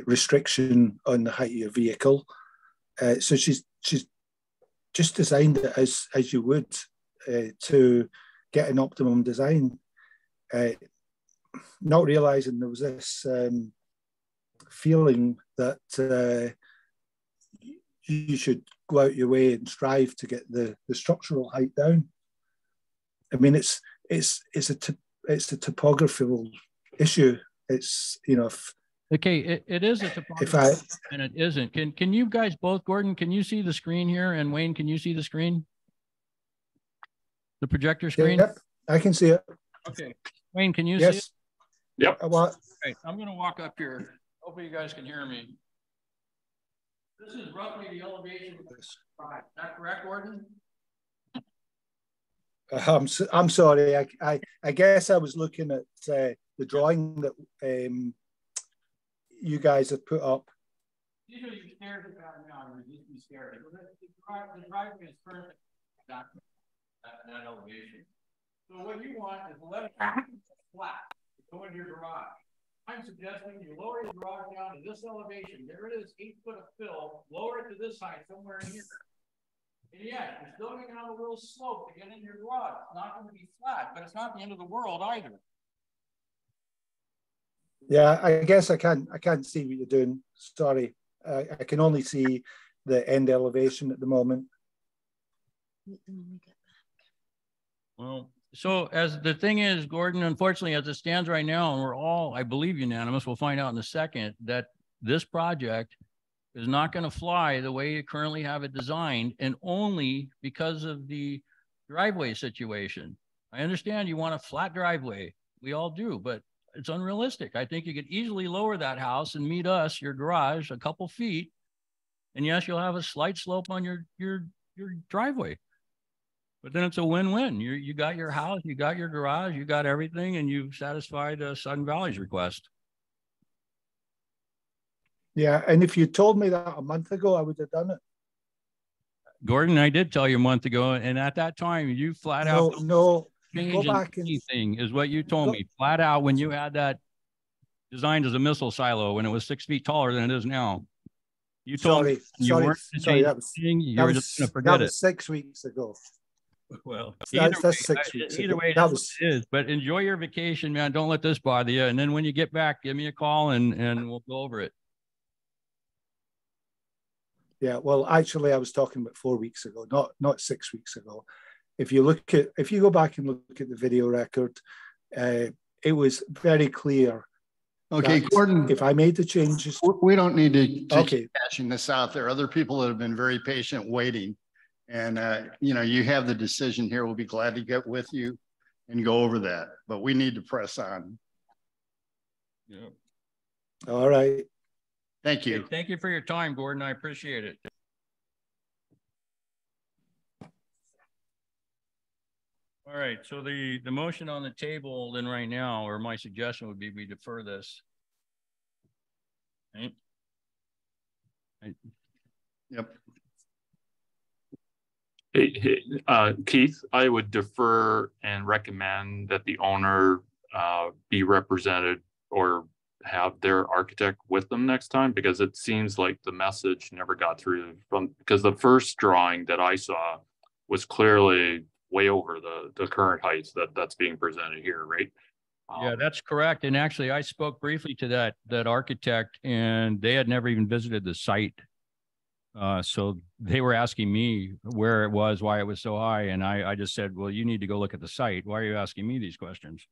restriction on the height of your vehicle. So she's just designed it as you would to get an optimum design. Not realizing there was this feeling that you should go out your way and strive to get the structural height down. I mean, it's a topographical issue. It's, you know, Okay, it is a topography and it isn't. Can you guys both, Gordon, can you see the screen here? And Wayne, can you see the screen? The projector screen? Yep, I can see it. Okay. Wayne, can you see it? Yep. What? Right, I'm going to walk up here. Hopefully you guys can hear me. This is roughly the elevation of this. Is that correct, Gordon? I'm sorry. I guess I was looking at the drawing that you guys have put up. These are your stairs about now. Resisting stairs. The driveway is currently that elevation. So what you want is to let it flat. Go into your garage. I'm suggesting you lower your garage down to this elevation. There it is, 8 foot of fill. Lower it to this height, somewhere in here. And yeah, you're still going to have a little slope to get into your garage. It's not going to be flat, but it's not the end of the world either. Yeah, I guess I can't see what you're doing. Sorry, I can only see the end elevation at the moment. Well, so as the thing is, Gordon, unfortunately, as it stands right now, and we're all, I believe, unanimous, we'll find out in a second, that this project is not going to fly the way you currently have it designed, and only because of the driveway situation. I understand you want a flat driveway. We all do, but it's unrealistic. I think you could easily lower that house and meet us, your garage, a couple feet. And yes, you'll have a slight slope on your driveway. But then it's a win-win. You got your house, you got your garage, you got everything, and you've satisfied Sun Valley's request. Yeah, and if you told me that a month ago, I would have done it. Gordon, I did tell you a month ago, and at that time, you flat out go back and anything is what you told me flat out when you had that designed as a missile silo when it was 6 feet taller than it is now. You told me you weren't that was, you were just going to forget it. 6 weeks ago. Well, that's 6 weeks either ago. way, that was it is. But enjoy your vacation, man. Don't let this bother you. And then when you get back, give me a call and we'll go over it. Yeah, well, actually, I was talking about 4 weeks ago, not 6 weeks ago. If you go back and look at the video record, it was very clear. Okay, Gordon, if I made the changes, we don't need to keep cashing this out. There are other people that have been very patient waiting. And, you have the decision here. We'll be glad to get with you and go over that, but we need to press on. Yeah. All right. Thank you. Hey, thank you for your time, Gordon. I appreciate it. All right. So the motion on the table then right now, or my suggestion would be we defer this. Right? Yep. Keith, I would defer and recommend that the owner be represented or have their architect with them next time, because it seems like the message never got through because the first drawing that I saw was clearly way over the current heights that's being presented here, right? Yeah, that's correct. And actually, I spoke briefly to that architect, and they had never even visited the site. So they were asking me where it was, why it was so high. And I just said, well, you need to go look at the site. Why are you asking me these questions?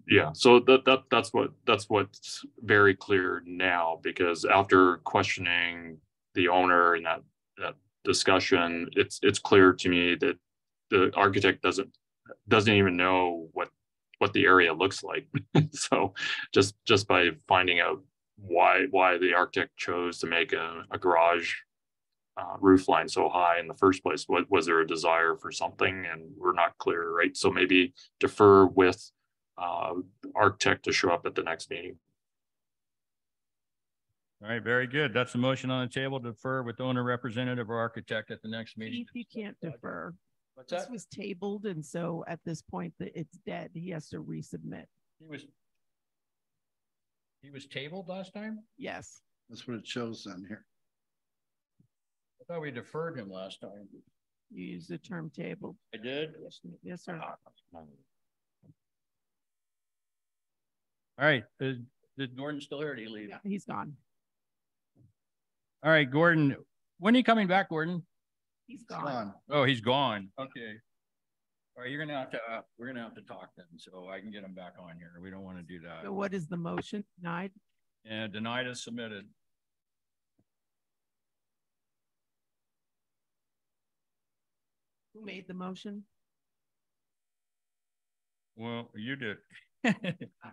Yeah, so that's what's very clear now, because after questioning the owner in that discussion, it's clear to me that the architect doesn't even know what the area looks like. So just by finding out why the architect chose to make a garage roof line so high in the first place, was there a desire for something, and we're not clear, right? So maybe defer with architect to show up at the next meeting. All right, very good. That's the motion on the table, defer with owner, representative, or architect at the next meeting. You can't defer. What's that? This was tabled, and so at this point it's dead. He has to resubmit. He was tabled last time? Yes. That's what it shows on here. I thought we deferred him last time. You used the term tabled. I did? Yes, sir. All right. Is Gordon still here? Or did he leave? Yeah, he's gone. All right, Gordon. When are you coming back, Gordon? He's gone. Oh, he's gone. Okay. All right, we're gonna have to talk then, so I can get him back on here. We don't want to do that. So what is the motion tonight? And denied as submitted. Who made the motion? Well, you did. I'm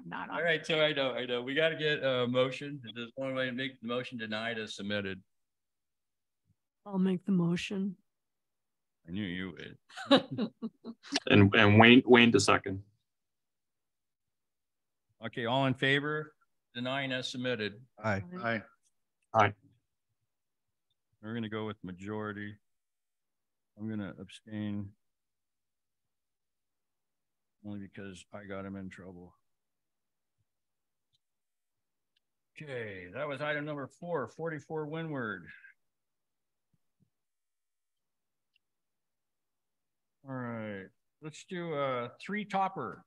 not on. All right, so I know. We got to get a motion. There's one way to make the motion denied as submitted. I'll make the motion. I knew you would. And Wayne the second. Okay, all in favor? Denying as submitted. Aye. Aye. Aye. We're going to go with majority. I'm going to abstain. Only because I got him in trouble. Okay, that was item number 4, 44 Windward. All right, let's do 3 topper.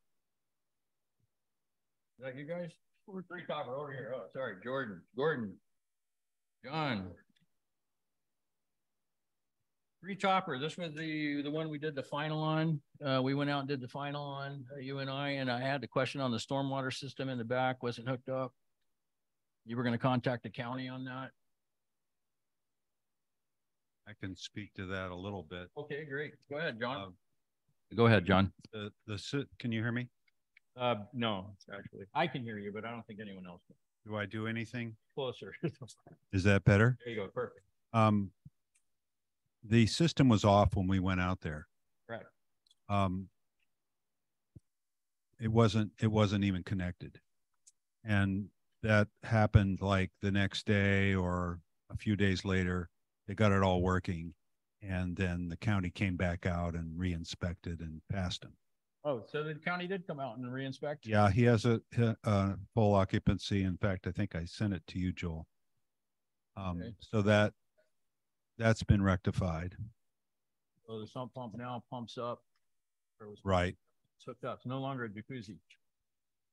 Is that you guys? 3 topper over here. Oh, sorry, Gordon, John. 3 topper. This was the one we did the final on. We went out and did the final on, you and I had the question on the stormwater system in the back, wasn't hooked up. You were going to contact the county on that. I can speak to that a little bit. Okay, great. Go ahead, John. Go ahead, John. Can you hear me? No, actually, I can hear you, but I don't think anyone else can. Do I do anything? Closer. Is that better? There you go. Perfect. The system was off when we went out there. Right. It wasn't even connected. And that happened like the next day or a few days later. They got it all working. And then the county came back out and re-inspected and passed him. Oh, so the county did come out and re-inspect? Yeah, he has a full occupancy. In fact, I think I sent it to you, Joel. Okay. So that's been rectified. So the sump pump now pumps up. Right. It's hooked up. It's no longer a jacuzzi.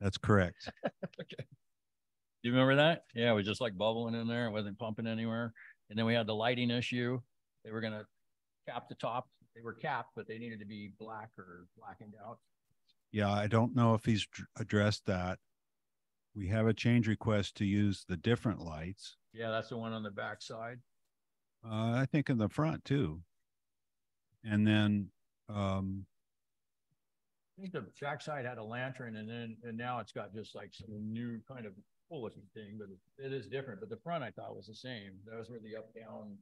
That's correct. Okay. Do you remember that? Yeah, it was just like bubbling in there. It wasn't pumping anywhere. And then we had the lighting issue. They were going to cap the top. They were capped, but they needed to be black or blackened out. Yeah, I don't know if he's addressed that. We have a change request to use the different lights. Yeah, that's the one on the back side. I think in the front too. And then I think the backside had a lantern, and now it's got just like some new kind of cool looking thing, but it is different. But the front I thought was the same. Those were the up down.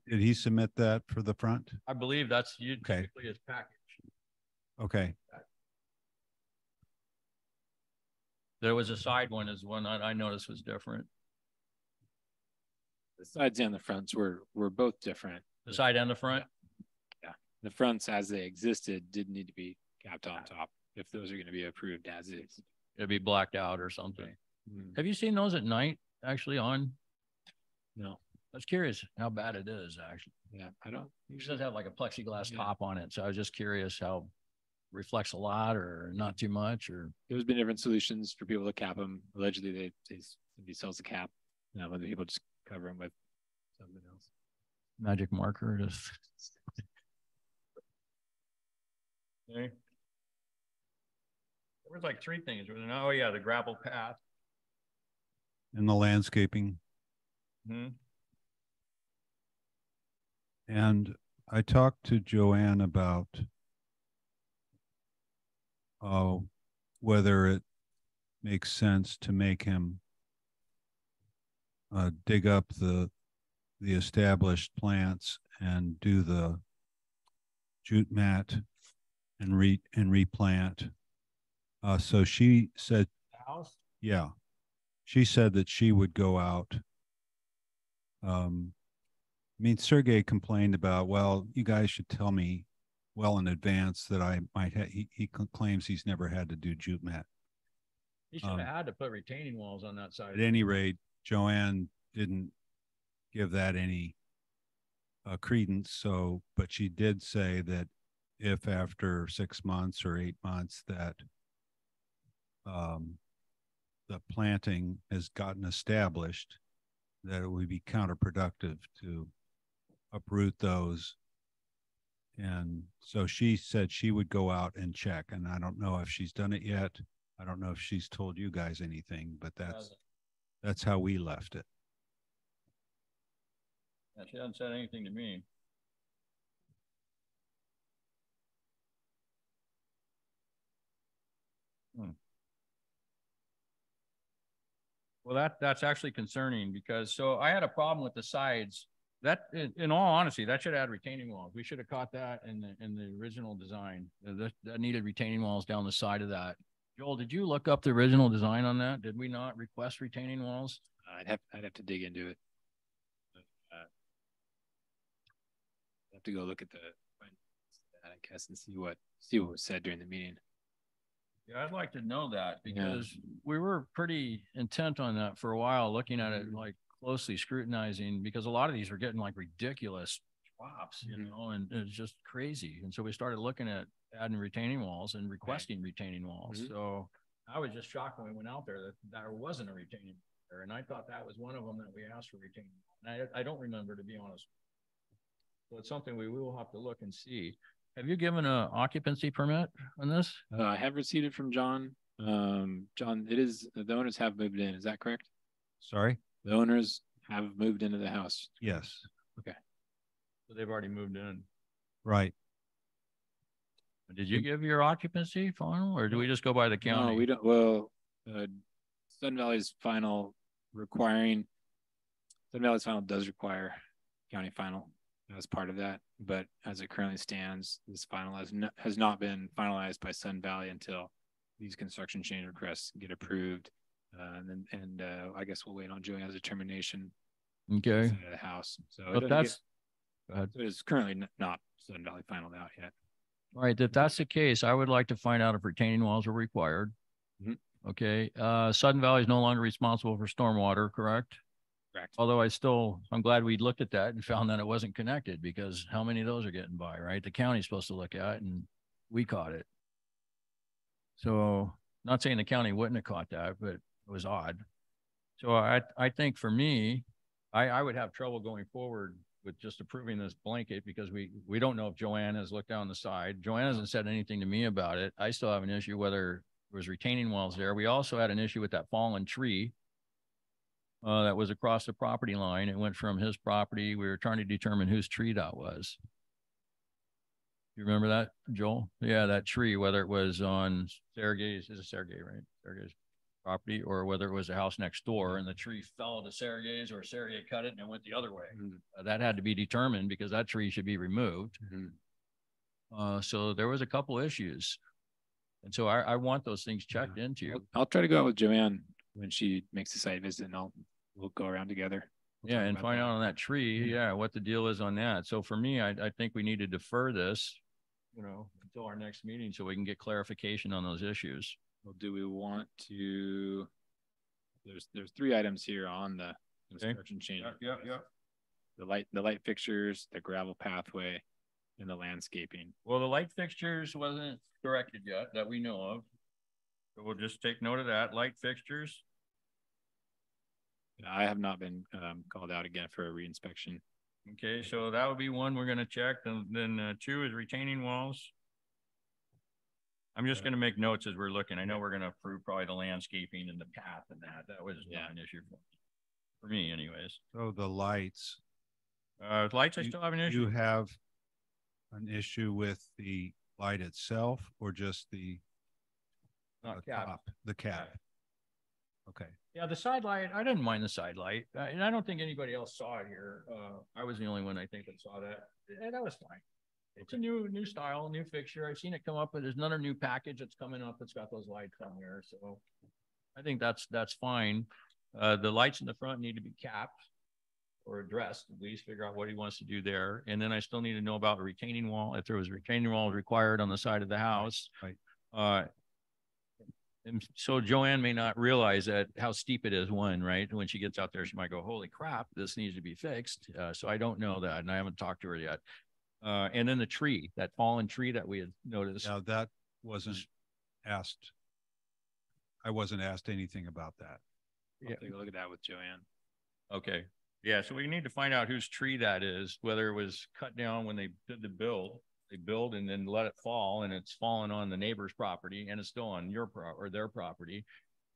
Did he submit that for the front? I believe that's okay. His package. Okay. There was a side one as one I noticed was different. The sides and the fronts were both different. The side and the front? Yeah. The fronts as they existed did need to be capped on top if those are going to be approved as is. It'd be blacked out or something. Mm. Have you seen those at night actually on? No. I was curious how bad it is actually. Yeah, I don't. It does have like a plexiglass top on it. So I was just curious how reflects a lot or not too much or. There's been different solutions for people to cap them. Allegedly, somebody sells a cap. Other people just cover them with something else. Magic marker. Just. Okay. There was like 3 things. Oh yeah, the gravel path. And the landscaping. Hmm. And I talked to Joanne about whether it makes sense to make him dig up the established plants and do the jute mat and replant. So she said, The house? yeah, she said that she would go out. I mean, Sergey complained about, well, you guys should tell me well in advance that I might have, he claims he's never had to do jute mat. He should have had to put retaining walls on that side. At any rate, Joanne didn't give that any credence. So, but she did say that if after 6 months or 8 months that the planting has gotten established, that it would be counterproductive to uproot those. And so she said she would go out and check, and I don't know if she's done it yet. I don't know if she's told you guys anything, but that's how we left it. Yeah, she hasn't said anything to me. Well, that's actually concerning because so I had a problem with the sides. That, in all honesty, that should have had retaining walls. We should have caught that in the original design. That needed retaining walls down the side of that. Joel, did you look up the original design on that? Did we not request retaining walls? I'd have to dig into it. I'd have to go look at I guess, and see what was said during the meeting. Yeah, I'd like to know that because we were pretty intent on that for a while, looking at it like closely scrutinizing because a lot of these were getting like ridiculous drops, you know, and it's just crazy. And so we started looking at adding retaining walls and requesting retaining walls. So I was just shocked when we went out there that there wasn't a retaining wall there. And I thought that was one of them that we asked for retaining wall. And I don't remember, to be honest. So it's something we will have to look and see. Have you given an occupancy permit on this? I have received it from John. John, it is, the owners have moved in. Is that correct? Sorry? The owners have moved into the house. Yes. Okay. So they've already moved in. Right. Did you give your occupancy final, or do we just go by the county? No, we don't. Well, Sun Valley's final does require county final as part of that, but as it currently stands, this final has not been finalized by Sun Valley until these construction change requests get approved, and I guess we'll wait on Joanne's determination. Okay. For the house. So but that's it's currently not Sun Valley finalized out yet. All right. If that's the case, I would like to find out if retaining walls are required. Okay. Sun Valley is no longer responsible for stormwater, correct? Correct. Although I'm glad we looked at that and found that it wasn't connected, because how many of those are getting by, right? The county's supposed to look at, and we caught it. So not saying the county wouldn't have caught that, but it was odd. So I think for me, I would have trouble going forward with just approving this blanket because we don't know if Joanne has looked down the side. Joanne hasn't said anything to me about it. I still have an issue whether there was retaining walls there. We also had an issue with that fallen tree that was across the property line. It went from his property. We were trying to determine whose tree that was. You remember that, Joel? Yeah, that tree, whether it was on Sergey's, is it Sergey, right? Sergey's property, or whether it was a house next door and the tree fell to Sergey's, or Sergey cut it and it went the other way. That had to be determined because that tree should be removed. So there was a couple issues. And so I want those things checked into. I'll try to go out with Joanne when she makes the site visit, and we'll go around together. Yeah, and find out on that tree, what the deal is on that. So for me, I think we need to defer this, until our next meeting so we can get clarification on those issues. Well, do we want to? There's 3 items here on the construction change. Yeah. The light fixtures, the gravel pathway, and the landscaping. Well, the light fixtures wasn't corrected yet that we know of. So we'll just take note of that. Light fixtures. I have not been called out again for a reinspection. Okay, so that would be one we're going to check. And then 2 is retaining walls. I'm just going to make notes as we're looking. I know we're going to approve probably the landscaping and the path and that. That was not an issue for me anyways. So the lights. Lights, I still have an issue. You have an issue with the light itself, or just the cap. top, the cap? Okay. Yeah, the side light, I didn't mind the side light. And I don't think anybody else saw it here. I was the only one, I think, that saw that. And that was fine. It's a new style, new fixture. I've seen it come up, but there's another new package that's coming up that's got those lights on there. So I think that's fine. The lights in the front need to be capped or addressed, at least figure out what he wants to do there. And then I still need to know about the retaining wall, if there was a retaining wall required on the side of the house. Right. And so Joanne may not realize that how steep it is right? When she gets out there, she might go, holy crap, this needs to be fixed. So I don't know that, and I haven't talked to her yet. And then the tree, that fallen tree that we had noticed. Now that wasn't asked. I wasn't asked anything about that. I'll take a look at that with Joanne. Okay. Yeah. So we need to find out whose tree that is, whether it was cut down when they did the build. they build and then let it fall, and it's fallen on the neighbor's property and it's still on your or their property,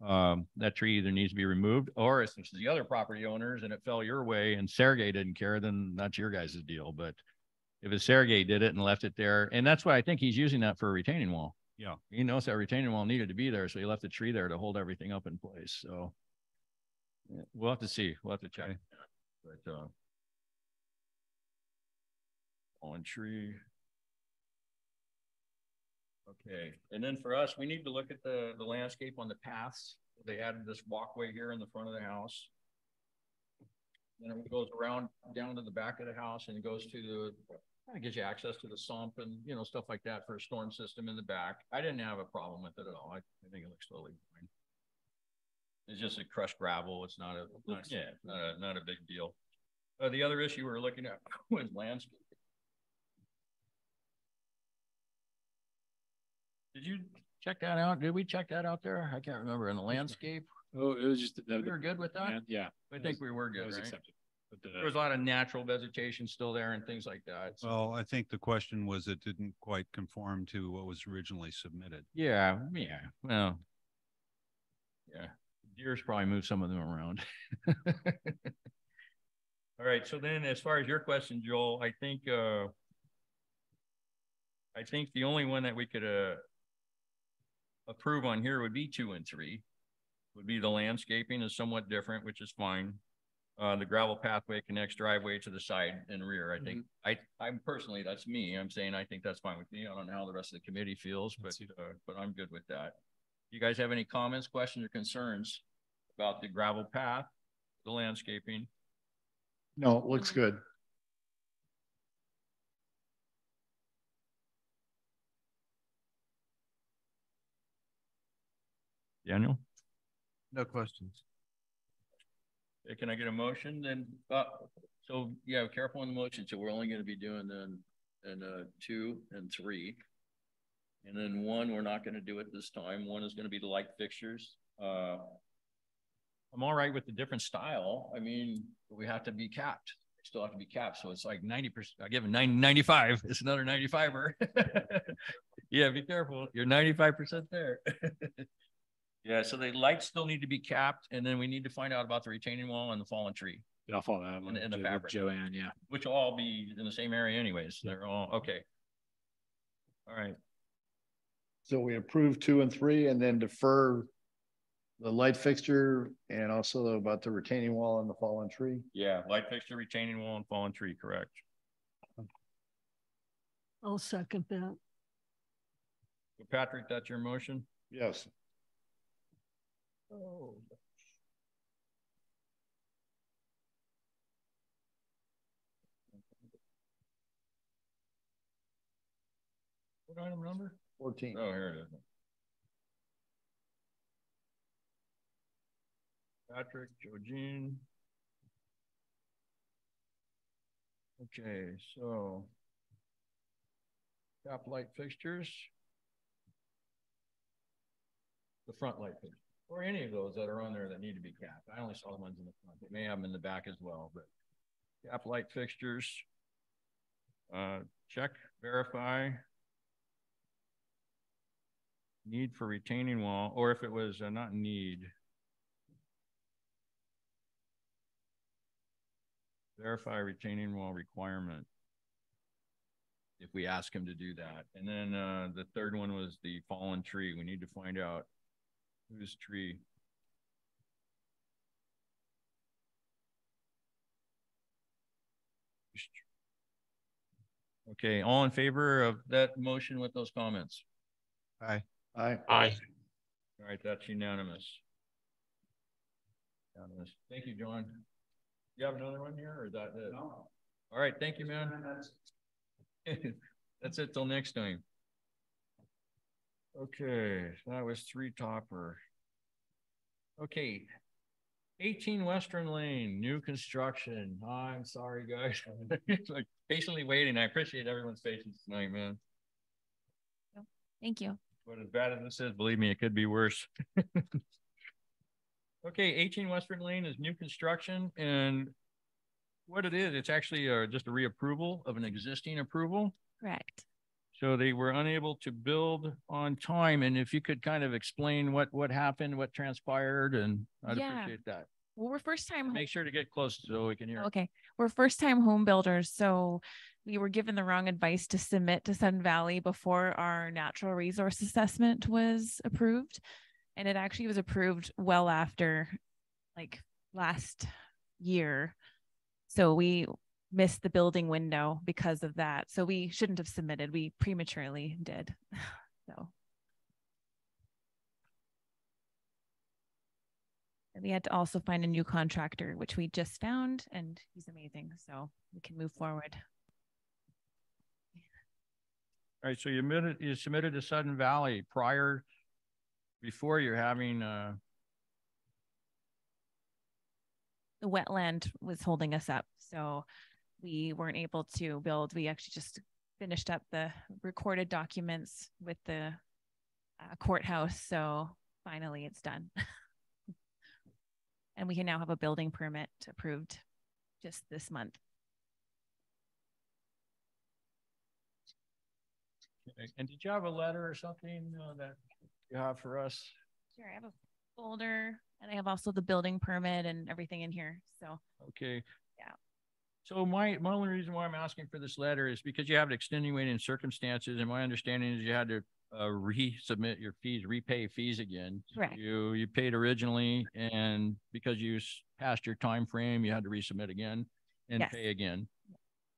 that tree either needs to be removed, or if it's the other property owners and it fell your way and Sergey didn't care, then that's your guys' deal. But if it's Sergey did it and left it there, and that's why I think he's using that for a retaining wall. Yeah. He knows that retaining wall needed to be there, so he left the tree there to hold everything up in place. So yeah, we'll have to see. We'll have to check. But on tree. Okay. And then for us, we need to look at the landscape on the paths. They added this walkway here in the front of the house. Then it goes around down to the back of the house and it goes to the, kind of gives you access to the sump and, you know, stuff like that for a storm system in the back. I didn't have a problem with it at all. I think it looks totally fine. It's just a crushed gravel. It's not a, not a big deal. The other issue we were looking at was landscape. Did you check that out? Did we check that out there? I can't remember. In the landscape? Oh, it was just we were good with that. Yeah, I think we were good. That was right? accepted. But there was a lot of natural vegetation still there and things like that. So. Well, I think the question was it didn't quite conform to what was originally submitted. Yeah. Well, yeah. Deers probably moved some of them around. All right. So then, as far as your question, Joel, I think the only one that we could approve on here would be 2 and 3. Would be the landscaping is somewhat different, which is fine. The gravel pathway connects driveway to the side and rear. I think I'm personally, that's me. I'm saying I think that's fine with me. I don't know how the rest of the committee feels, but I'm good with that. You guys have any comments, questions, or concerns about the gravel path, the landscaping? No, it looks good. Daniel? No questions. Okay, can I get a motion then? So yeah, careful on the motion. So we're only going to be doing then 2 and 3. And then 1, we're not going to do it this time. 1 is going to be the light fixtures. I'm all right with the different style. I mean, we have to be capped. They still have to be capped. So it's like 90%. I give it 95. It's another 95er. Yeah, be careful. You're 95% there. Yeah, so the lights still need to be capped, and then we need to find out about the retaining wall and the fallen tree. Yeah, I'll follow that one. And the fabric. Joanne, yeah. Which will all be in the same area anyways. Yeah. They're all, okay. All right. So we approve 2 and 3 and then defer the light fixture and also about the retaining wall and the fallen tree. Yeah, light fixture, retaining wall, and fallen tree, correct. I'll second that. So Patrick, that's your motion? Yes. Oh. What item number? 14. Oh, here it is. Patrick, Georgine. Okay, so top light fixtures. The front light fixtures. Or any of those that are on there that need to be capped. I only saw the ones in the front. They may have them in the back as well, but cap light fixtures. Check, verify. Need for retaining wall, or if it was not need. Verify retaining wall requirement. If we ask him to do that. And then the third one was the fallen tree. We need to find out whose tree. Okay, all in favor of that motion with those comments? Aye. Aye. Aye. All right, that's unanimous. Unanimous. Thank you, John. You have another one here, or is that it? No. All right, thank you, man. That's it till next time. Okay, so that was 3 topper. Okay, 18 Western Lane, new construction. Oh, I'm sorry, guys. Like patiently waiting. I appreciate everyone's patience tonight, man. Thank you. But as bad as this is, believe me, it could be worse. Okay, 18 Western Lane is new construction, and what it is, it's actually just a reapproval of an existing approval. Correct. So they were unable to build on time. And if you could kind of explain what happened, what transpired, and I'd appreciate that. Well, we're first time. Make sure to get close so we can hear. Okay. We're first time home builders. So we were given the wrong advice to submit to Sun Valley before our natural resource assessment was approved. And it actually was approved well after, like, last year. So we missed the building window because of that. So we shouldn't have submitted. We prematurely did. So. And we had to also find a new contractor, which we just found, and he's amazing. So we can move forward. All right. So you submitted to Sun Valley before you're having the wetland was holding us up. So we weren't able to build. We actually just finished up the recorded documents with the courthouse. So finally it's done. And we can now have a building permit approved just this month. Okay. And did you have a letter or something that you have for us? Sure, I have a folder, and I have also the building permit and everything in here. So okay. Yeah. So my only reason why I'm asking for this letter is because you have extenuating circumstances, and my understanding is you had to resubmit your fees, repay fees again. Correct. You paid originally, and because you passed your time frame, you had to resubmit again and Yes. pay again.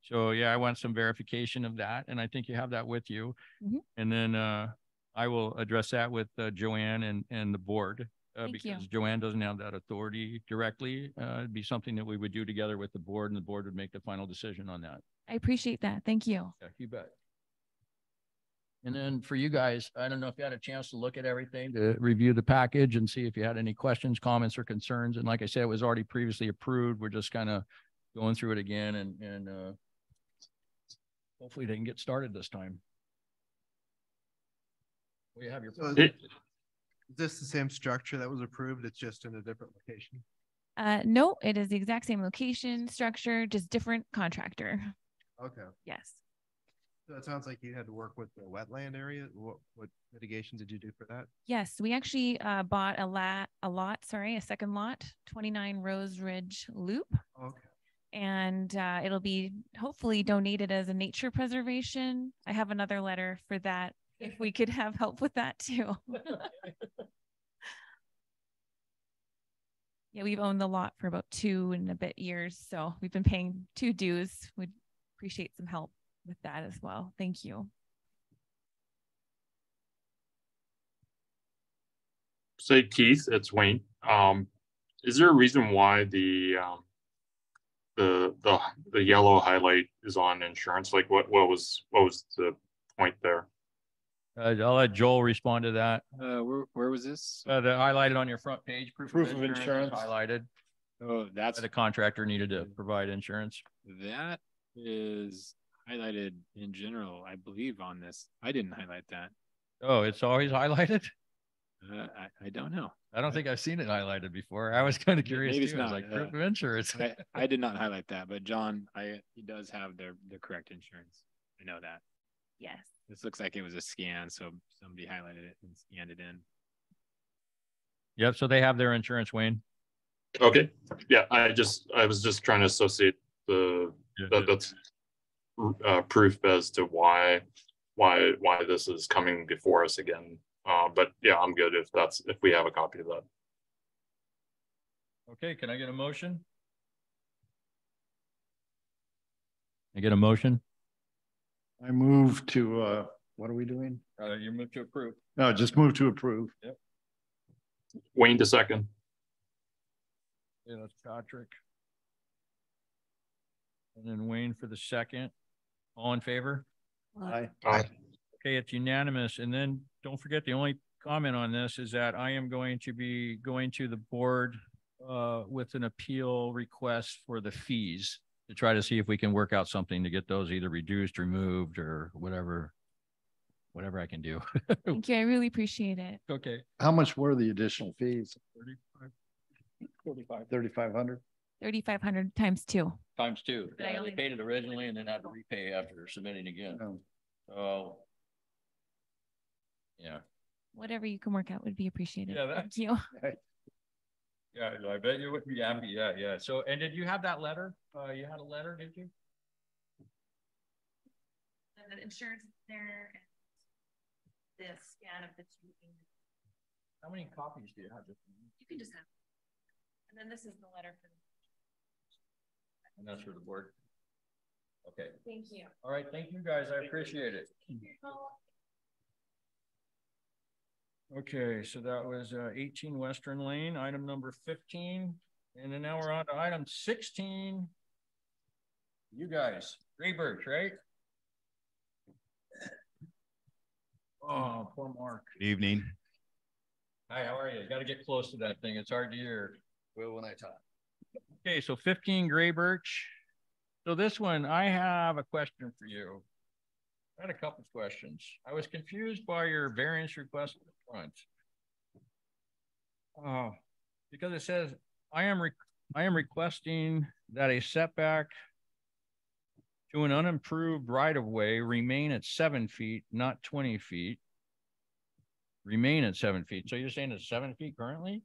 So yeah, I want some verification of that, and I think you have that with you. Mm-hmm. And then I will address that with Joanne and the board. Because Joanne doesn't have that authority directly. It'd be something that we would do together with the board, and the board would make the final decision on that. I appreciate that. Thank you. Yeah, you bet. And then for you guys, I don't know if you had a chance to look at everything, to review the package and see if you had any questions, comments, or concerns. And like I said, it was already previously approved. We're just kind of going through it again, and hopefully they can get started this time. Well, you have your. Is this the same structure that was approved? It's just in a different location? No, it is the exact same location, structure, just different contractor. Okay. Yes. So it sounds like you had to work with the wetland area. What mitigation did you do for that? Yes, we actually bought a second lot, 29 Rose Ridge Loop. Okay. And it'll be hopefully donated as a nature preservation. I have another letter for that, if we could have help with that too. Yeah, we've owned the lot for about 2 and a bit years. So we've been paying 2 dues. We'd appreciate some help with that as well. Thank you. Say Keith, it's Wayne. Is there a reason why the yellow highlight is on insurance? Like what was the point there? I'll let Joel respond to that. Where was this? The highlighted on your front page, proof of insurance highlighted. Oh, that's the contractor needed to provide insurance. That is highlighted in general, I believe, on this. I didn't highlight that. Oh, it's always highlighted? I don't know. I don't think I've seen it highlighted before. I was kind of curious Maybe too. It's not. I was like, proof of insurance. I did not highlight that, but John, he does have the correct insurance. I know that. Yes. This looks like it was a scan, so somebody highlighted it and scanned it in. Yep. So they have their insurance, Wayne. Okay. Yeah. I was just trying to associate that's proof as to why this is coming before us again. But yeah, I'm good if we have a copy of that. Okay. Can I get a motion? I get a motion? I move to, what are we doing? You move to approve. No, just move to approve. Yep. Wayne to second. Yeah, that's Patrick. And then Wayne for the second. All in favor? Aye. Aye. Okay, it's unanimous. And then don't forget, the only comment on this is that I am going to be going to the board with an appeal request for the fees to try to see if we can work out something to get those either reduced, removed, or whatever I can do. Thank you. I really appreciate it. Okay. How much were the additional fees? 35. 3,500? 3,500 times 2. Times 2. But I only paid it originally and then had to repay after submitting again. Oh. So Yeah. Whatever you can work out would be appreciated. Yeah, Thank you. Yeah, I bet you would be happy. Yeah, yeah. So, and did you have that letter? You had a letter, did you? The insurance is there and the scan of the two. How many copies do you have? You can just have. And then this is the letter for. And that's for the board. Okay. Thank you. All right. Thank you guys. I appreciate it. Okay, so that was 18 Western Lane, item number 15. And then now we're on to item 16. You guys, Gray Birch, right? Oh, poor Mark. Good evening. Hi, how are you? You got to get close to that thing. It's hard to hear. Well, when I talk. Okay, so 15 Gray Birch. So this one, I have a question for you. I had a couple of questions. I was confused by your variance request at the front. Because it says, I am requesting that a setback to an unimproved right-of-way remain at 7 feet, not 20 feet. Remain at 7 feet. So you're saying it's 7 feet currently?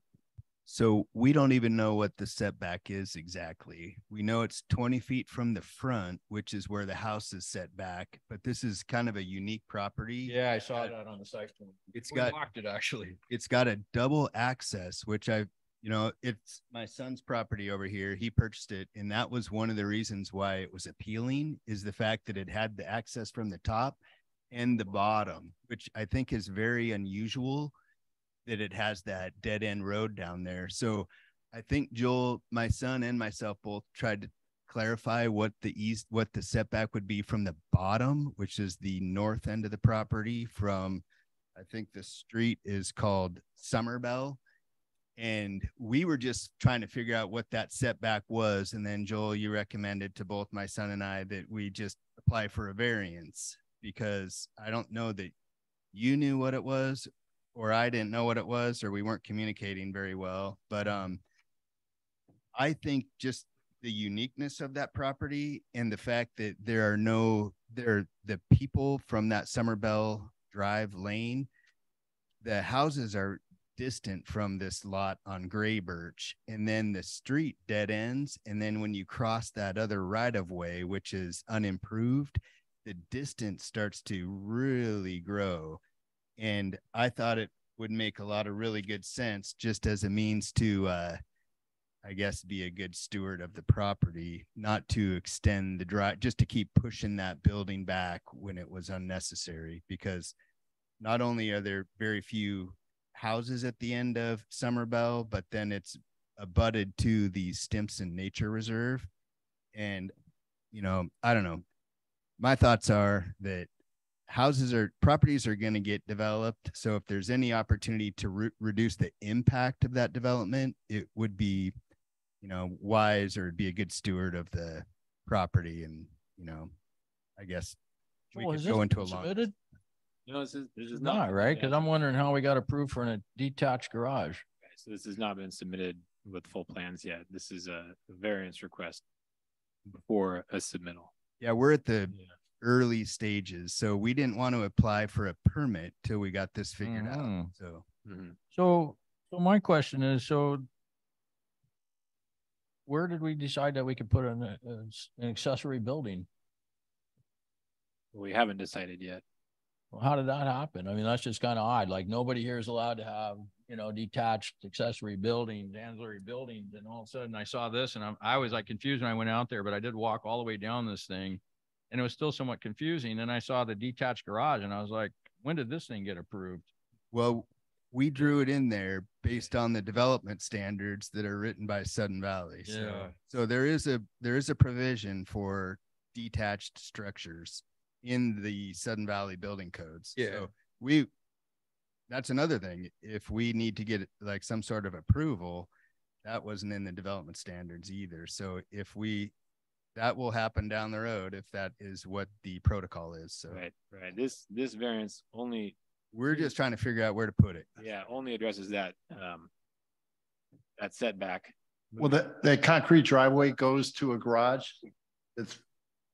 So we don't even know what the setback is exactly. We know it's 20 feet from the front, which is where the house is set back, but this is kind of a unique property. Yeah, I saw that on the site. We walked it actually. It's got a double access, which it's my son's property over here. He purchased it. And that was one of the reasons why it was appealing, is the fact that it had the access from the top and the bottom, which I think is very unusual, that it has that dead end road down there. So I think Joel, my son, and myself both tried to clarify what the setback would be from the bottom, which is the north end of the property from, I think the street is called Summerbell. And we were just trying to figure out what that setback was. And then Joel, you recommended to both my son and I that we just apply for a variance, because I don't know that you knew what it was, or I didn't know what it was, or we weren't communicating very well. But I think just the uniqueness of that property and the fact that the people from that Summerbell Drive lane, the houses are distant from this lot on Gray Birch, and then the street dead ends. And then when you cross that other right of way, which is unimproved, the distance starts to really grow. And I thought it would make a lot of really good sense, just as a means to, I guess, be a good steward of the property, not to extend the drive, just to keep pushing that building back when it was unnecessary. Because not only are there very few houses at the end of Summerbell, but then it's abutted to the Stimson Nature Reserve. And, I don't know. My thoughts are that properties are going to get developed. So if there's any opportunity to reduce the impact of that development, it would be, wise, or it'd be a good steward of the property. And, I guess we could go into a long. No, this is not right, because I'm wondering how we got approved for a detached garage. Okay, so this has not been submitted with full plans yet. This is a variance request before a submittal. Yeah, we're at the early stages, so we didn't want to apply for a permit till we got this figured out. So my question is, where did we decide that we could put an accessory building? We haven't decided yet. Well, how did that happen? I mean, that's just kind of odd. Like, nobody here is allowed to have, detached accessory buildings, ancillary buildings. And all of a sudden I saw this, and I was like confused when I went out there, but I did walk all the way down this thing, and it was still somewhat confusing. Then I saw the detached garage, and I was like, when did this thing get approved? Well, we drew it in there based on the development standards that are written by Sudden Valley. So there is a provision for detached structures in the Sudden Valley building codes. So that's another thing. If we need to get like some sort of approval, that wasn't in the development standards either. So that will happen down the road if that is what the protocol is. So right. This variance only, we're just trying to figure out where to put it. Yeah, only addresses that setback. Well, that concrete driveway goes to a garage that's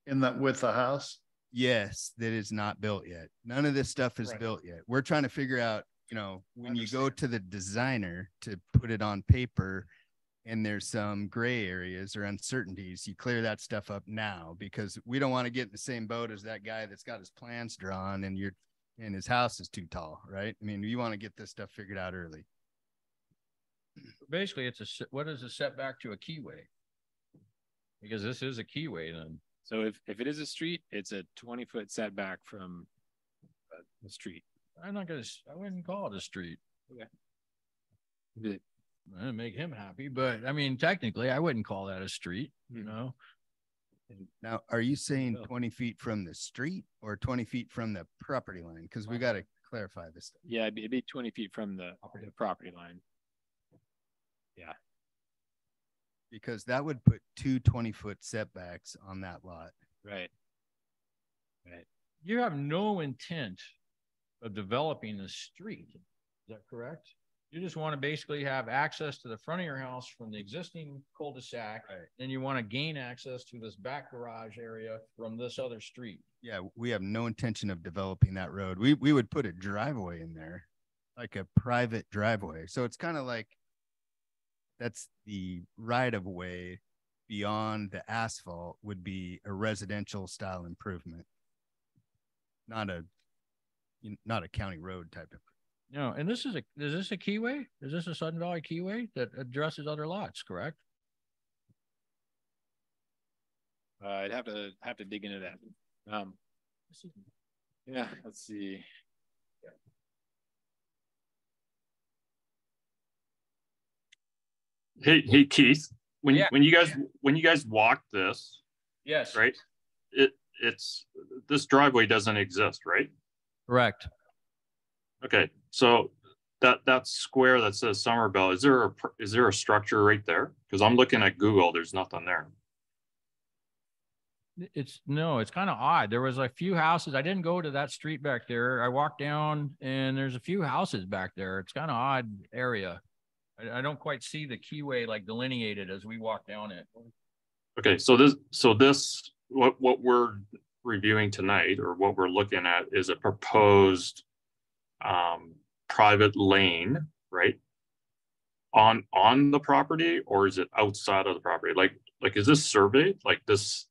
with the house. yes, that is not built yet. None of this stuff is built yet. We're trying to figure out, you know, when you go to the designer to put it on paper and there's some gray areas or uncertainties, you clear that stuff up now, because we don't want to get in the same boat as that guy that's got his plans drawn and his house is too tall, right? I mean, you want to get this stuff figured out early. Basically, what is a setback to a keyway? Because this is a keyway then. So if it is a street, it's a 20-foot setback from the street. I wouldn't call it a street. Okay. That'd make him happy, but I mean, technically, I wouldn't call that a street, you know? Now, are you saying 20 feet from the street or 20 feet from the property line? Because we got to clarify this stuff. Yeah, it'd be 20 feet from the property line. Yeah. Because that would put two 20-foot setbacks on that lot. Right. You have no intent of developing the street. Is that correct? You just want to basically have access to the front of your house from the existing cul-de-sac. Right. Then you want to gain access to this back garage area from this other street. Yeah, we have no intention of developing that road. We would put a driveway in there, like a private driveway. So it's kind of like that's the right of way beyond the asphalt would be a residential style improvement, not a county road type of. No, and is this a keyway? Is this a Sudden Valley keyway that addresses other lots, correct? I'd have to dig into that. Yeah, let's see. Hey Keith, when you guys walk this, yes, right? It's this driveway doesn't exist, right? Correct. Okay, so that square that says Somerville, is there a structure right there? Because I'm looking at Google, there's nothing there. It's kind of odd. There was a few houses. I didn't go to that street back there. I walked down and there's a few houses back there. It's kind of odd area. I don't quite see the keyway like delineated as we walk down it. Okay, so this what we're reviewing tonight, or what we're looking at, is a proposed private lane, right? On the property, or is it outside of the property? Like is this surveyed? Like this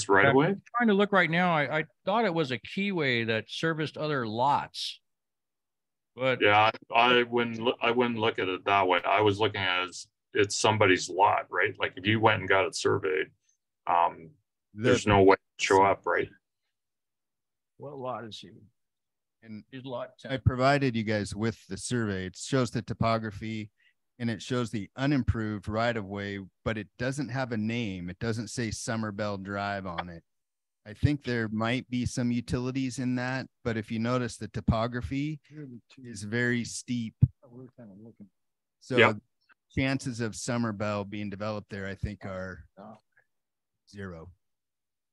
right away? I'm trying to look right now. I thought it was a keyway that serviced other lots. But yeah, I wouldn't look at it that way. I was looking at it as it's somebody's lot, right? Like if you went and got it surveyed, there's no way to show up, right? What lot is he? And his lot 10. I provided you guys with the survey. It shows the topography and it shows the unimproved right of way, but it doesn't have a name. It doesn't say Summerbell Drive on it. I think there might be some utilities in that, but if you notice, the topography is very steep. So chances of Summerbell being developed there, I think, are 0.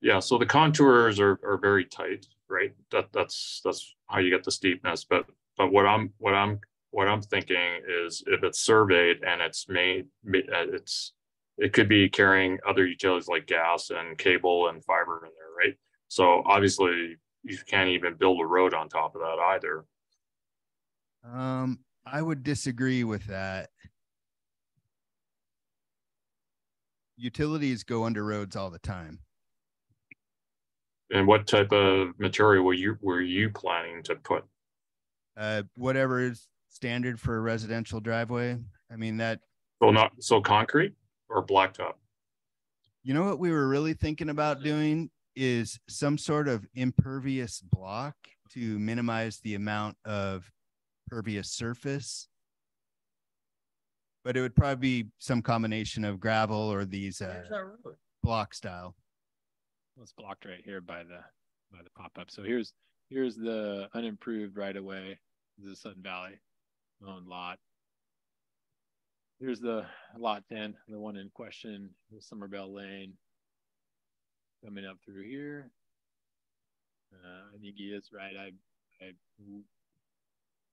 Yeah, so the contours are very tight, right? That's how you get the steepness. But what I'm thinking is, if it's surveyed and it's made, it could be carrying other utilities like gas and cable and fiber in there, right? So obviously you can't even build a road on top of that either. I would disagree with that. Utilities go under roads all the time. And what type of material were you planning to put? Whatever is standard for a residential driveway. I mean that. So concrete or blacktop? You know what we were really thinking about doing is some sort of impervious block to minimize the amount of pervious surface. But it would probably be some combination of gravel or these block style. It's blocked right here by the pop-up. So here's the unimproved right of way. This is Sudden Valley owned lot. Here's the lot 10, the one in question, the Summerbell Lane. Coming up through here. I think he is right. I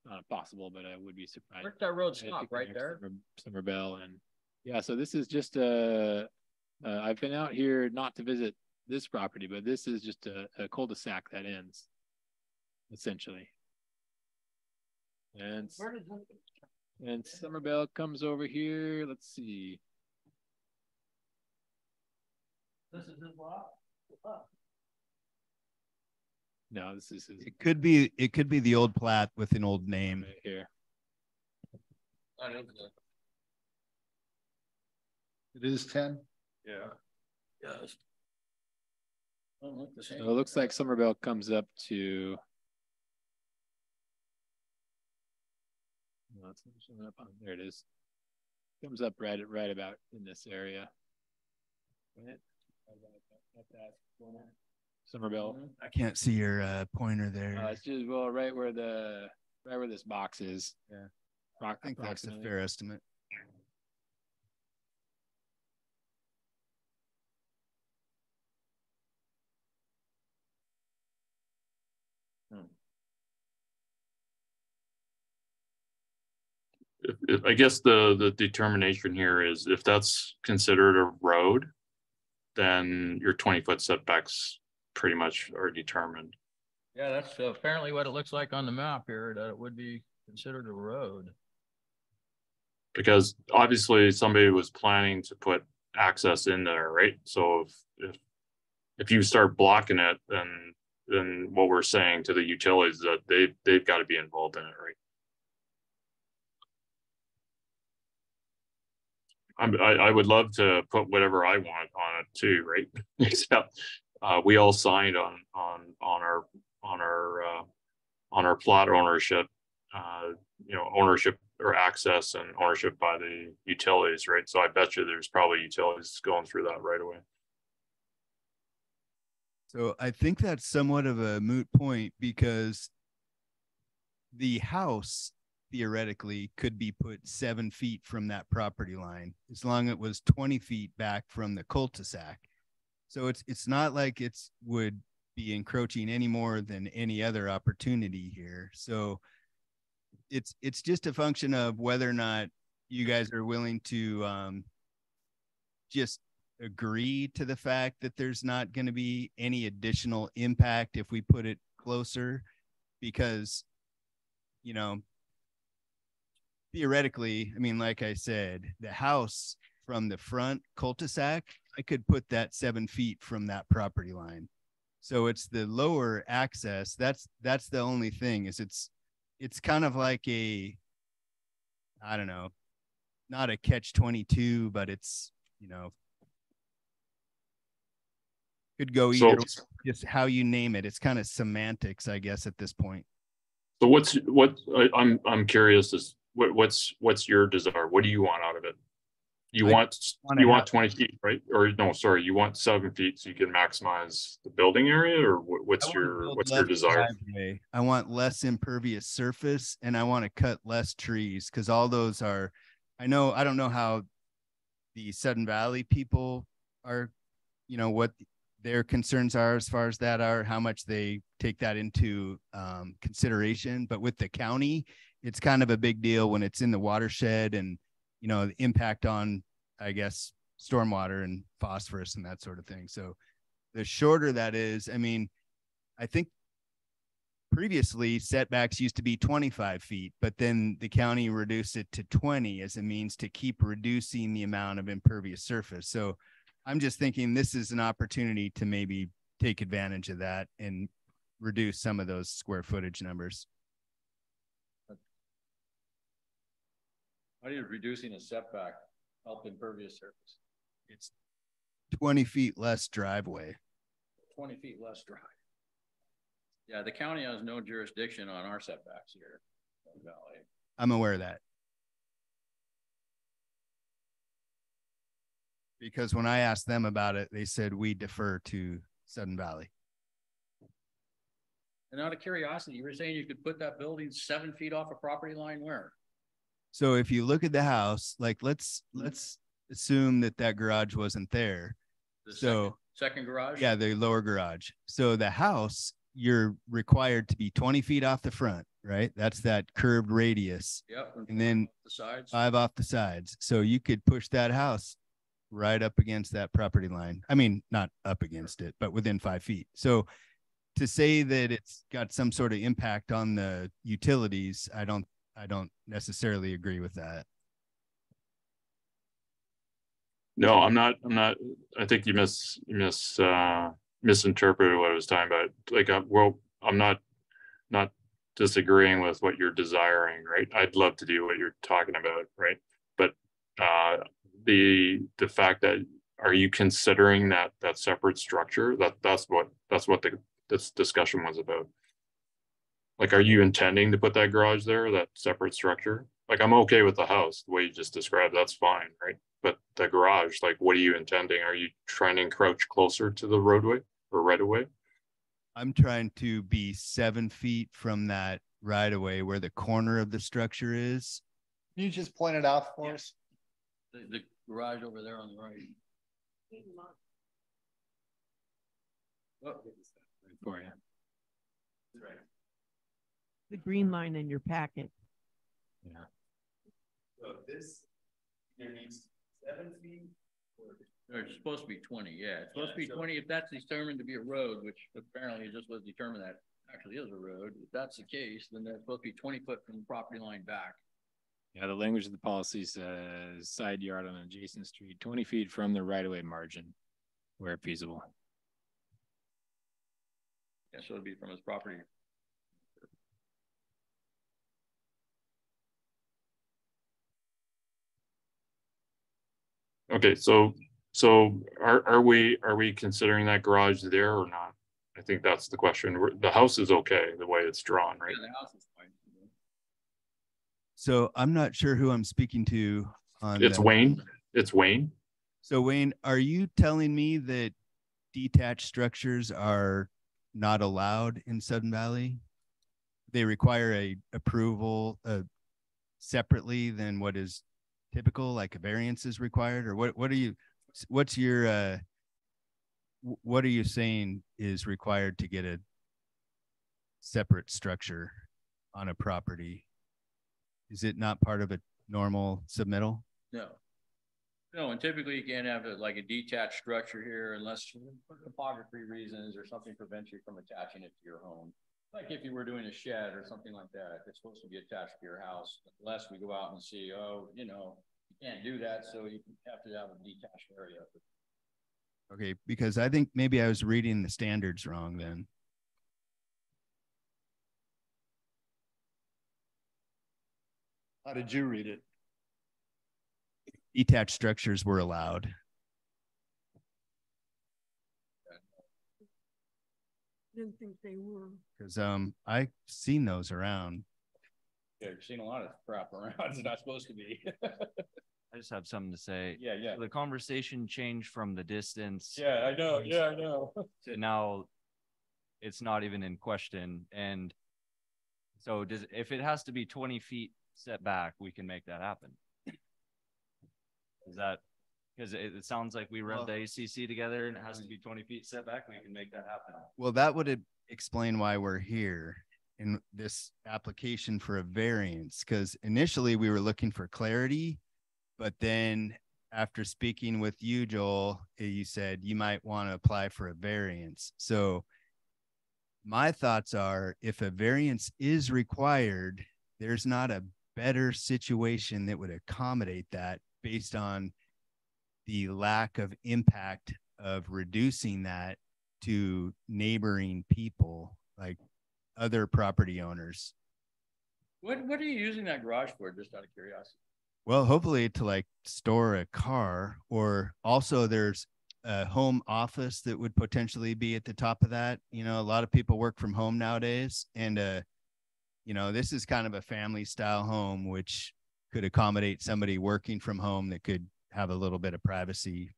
not possible, but I would be surprised. Where's that road stop? Right there? Summerbell. And yeah, so this is just I've been out here not to visit this property, but this is just a cul-de-sac that ends essentially. And Somerville comes over here. Let's see. This is his lot? No, this is his. It could be the old plat with an old name right here. It is 10. Yeah. Yes. Don't look the same. So it looks like Somerville comes up to. No, it's not showing up on, there it is. Comes up right about in this area. Right at that corner. Somerville. I can't see your pointer there. It's just right where this box is. Yeah. I think that's a fair estimate. I guess the determination here is if that's considered a road, then your 20-foot setbacks pretty much are determined. Yeah, that's apparently what it looks like on the map here, that it would be considered a road. Because obviously somebody was planning to put access in there, right? So if you start blocking it, then what we're saying to the utilities is that they've got to be involved in it, right? I would love to put whatever I want on it too, right? Except we all signed on our plot ownership, ownership or access and ownership by the utilities, right? So I bet you there's probably utilities going through that right away. So I think that's somewhat of a moot point because the house theoretically could be put 7 feet from that property line as long as it was 20 feet back from the cul-de-sac. So it's not like it's would be encroaching any more than any other opportunity here. So it's just a function of whether or not you guys are willing to just agree to the fact that there's not going to be any additional impact if we put it closer, because, you know, theoretically, I mean, like I said, the house from the front cul-de-sac, I could put that 7 feet from that property line. So it's the lower access. That's the only thing is it's kind of like a, I don't know, not a catch-22, but it's, you know, could go either, just how you name it. It's kind of semantics, I guess, at this point. So I'm curious is what's your desire? What do you want out of it? You want 20 feet, right? Or no, sorry, you want 7 feet so you can maximize the building area, or what's your desire? Driveway. I want less impervious surface and I want to cut less trees because all those are, I don't know how the Sudden Valley people are, you know, what their concerns are as far as that are, how much they take that into consideration. But with the county, it's kind of a big deal when it's in the watershed and, you know, the impact on, I guess, stormwater and phosphorus and that sort of thing. So the shorter that is, I mean, I think previously setbacks used to be 25 feet, but then the county reduced it to 20 as a means to keep reducing the amount of impervious surface. So I'm just thinking this is an opportunity to maybe take advantage of that and reduce some of those square footage numbers. How do you reducing a setback help impervious surface? It's 20 feet less driveway. 20 feet less drive. Yeah, the county has no jurisdiction on our setbacks here in the Valley. I'm aware of that. Because when I asked them about it, they said we defer to Sudden Valley. And out of curiosity, you were saying you could put that building 7 feet off a property line where? So if you look at the house, like let's assume that garage wasn't there. Second garage? Yeah, the lower garage. So the house, you're required to be 20 feet off the front, right? That's that curved radius. Yep. And then the sides. 5 off the sides. So you could push that house right up against that property line. I mean, not up against it, but within 5 feet. So to say that it's got some sort of impact on the utilities, I don't necessarily agree with that. No, I'm not. I think you misinterpreted what I was talking about. Like, I'm not disagreeing with what you're desiring, right? I'd love to do what you're talking about, right? But the fact that, are you considering that separate structure? That's what this discussion was about. Like, are you intending to put that garage there, that separate structure? Like, I'm okay with the house, the way you just described, that's fine, right? But the garage, like, what are you intending? Are you trying to encroach closer to the roadway or right of way? I'm trying to be 7 feet from that right of way where the corner of the structure is. Can you just point it out for us? The garage over there on the right. For you. Right. The green line in your packet. Yeah. So this there needs 7 feet. Or it's supposed to be 20. Yeah, it's supposed to be 20 if that's determined to be a road, which apparently it just was determined that actually is a road. If that's the case, then that's supposed to be 20 foot from the property line back. Yeah, the language of the policy says side yard on an adjacent street 20 feet from the right-of-way margin where feasible. Yeah, so it'd be from his property. Okay, so are we considering that garage there or not? I think that's the question. The house is okay the way it's drawn, right? Yeah, the house is fine. So I'm not sure who I'm speaking to on It's Wayne. It's Wayne. So Wayne, are you telling me that detached structures are not allowed in Sudden Valley? They require a approval separately than what is typical, like a variance is required, or what are you saying is required to get a separate structure on a property? Is it not part of a normal submittal? No, and typically you can't have like a detached structure here unless for topography reasons or something prevents you from attaching it to your home. Like if you were doing a shed or something like that, it's supposed to be attached to your house. Unless we go out and see, oh, you can't do that, so you have to have a detached area. Okay, because I think maybe I was reading the standards wrong then. How did you read it? Detached structures were allowed. Didn't think they were. Because I've seen those around. Yeah, you've seen a lot of crap around. It's not supposed to be. I just have something to say. Yeah. So the conversation changed from the distance. Yeah, I know. Yeah, I know. To now it's not even in question. And so if it has to be 20 feet setback, we can make that happen. Is that, because it sounds like we read the ACC together and it has to be 20 feet setback, we can make that happen. Well, that would explain why we're here in this application for a variance, because initially we were looking for clarity, but then after speaking with you, Joel, you said you might want to apply for a variance. So my thoughts are, if a variance is required, there's not a better situation that would accommodate that based on the lack of impact of reducing that to neighboring people, like other property owners. What are you using that garage for, just out of curiosity? Well, hopefully to like store a car, or also there's a home office that would potentially be at the top of that. A lot of people work from home nowadays, and this is kind of a family style home, which could accommodate somebody working from home that could have a little bit of privacy.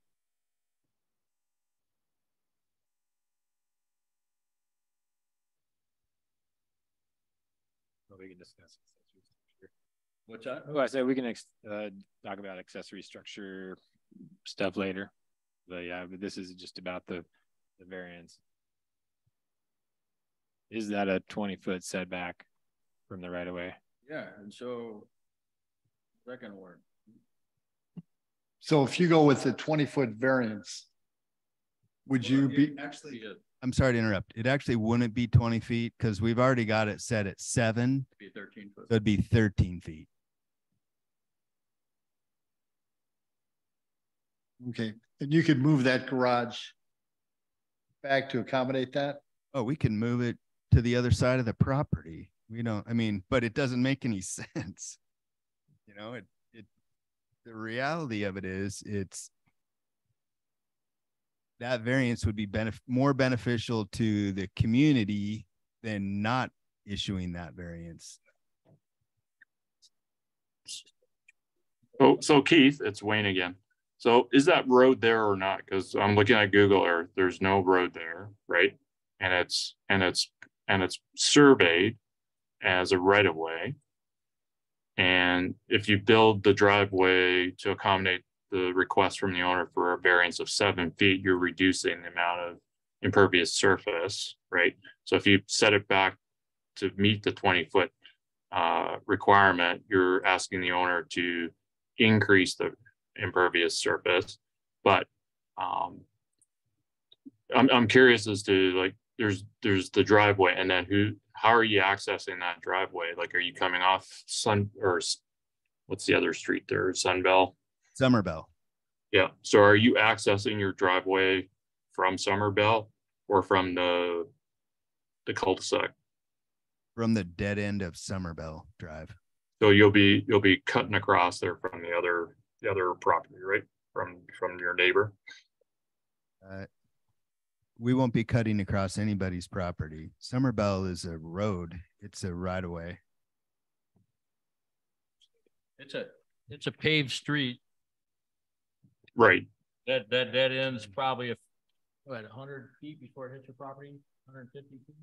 Well, we can discuss accessory structure. What's that? Oh, I said we can talk about accessory structure stuff later. But yeah, but this is just about the variance. Is that a 20-foot setback from the right of way? Yeah, and so that can work. So if you go with the 20-foot variance, would you be? Actually, I'm sorry to interrupt. It actually wouldn't be 20 feet because we've already got it set at 7. Be 13 foot. So it'd be 13 feet. Okay, and you could move that garage back to accommodate that? Oh, we can move it to the other side of the property. We don't, I mean, but it doesn't make any sense. You know, the reality of it is that variance would be more beneficial to the community than not issuing that variance. Oh, so Keith, it's Wayne again. So is that road there or not? Because I'm looking at Google Earth. There's no road there, right? And it's surveyed as a right of way. And if you build the driveway to accommodate the request from the owner for a variance of 7 feet, you're reducing the amount of impervious surface, right? So if you set it back to meet the 20-foot requirement, you're asking the owner to increase the impervious surface. But I'm curious as to, like, there's the driveway, and then how are you accessing that driveway? Like, are you coming off what's the other street there? Sunbell? Summerbell. Yeah. So are you accessing your driveway from Summerbell or from the cul-de-sac? From the dead end of Summerbell Drive. So you'll be cutting across there from the other property, right? From your neighbor. We won't be cutting across anybody's property. Summerbell is a road. It's a right of way. It's a paved street. Right. That ends probably 100 feet before it hits your property. 150 feet.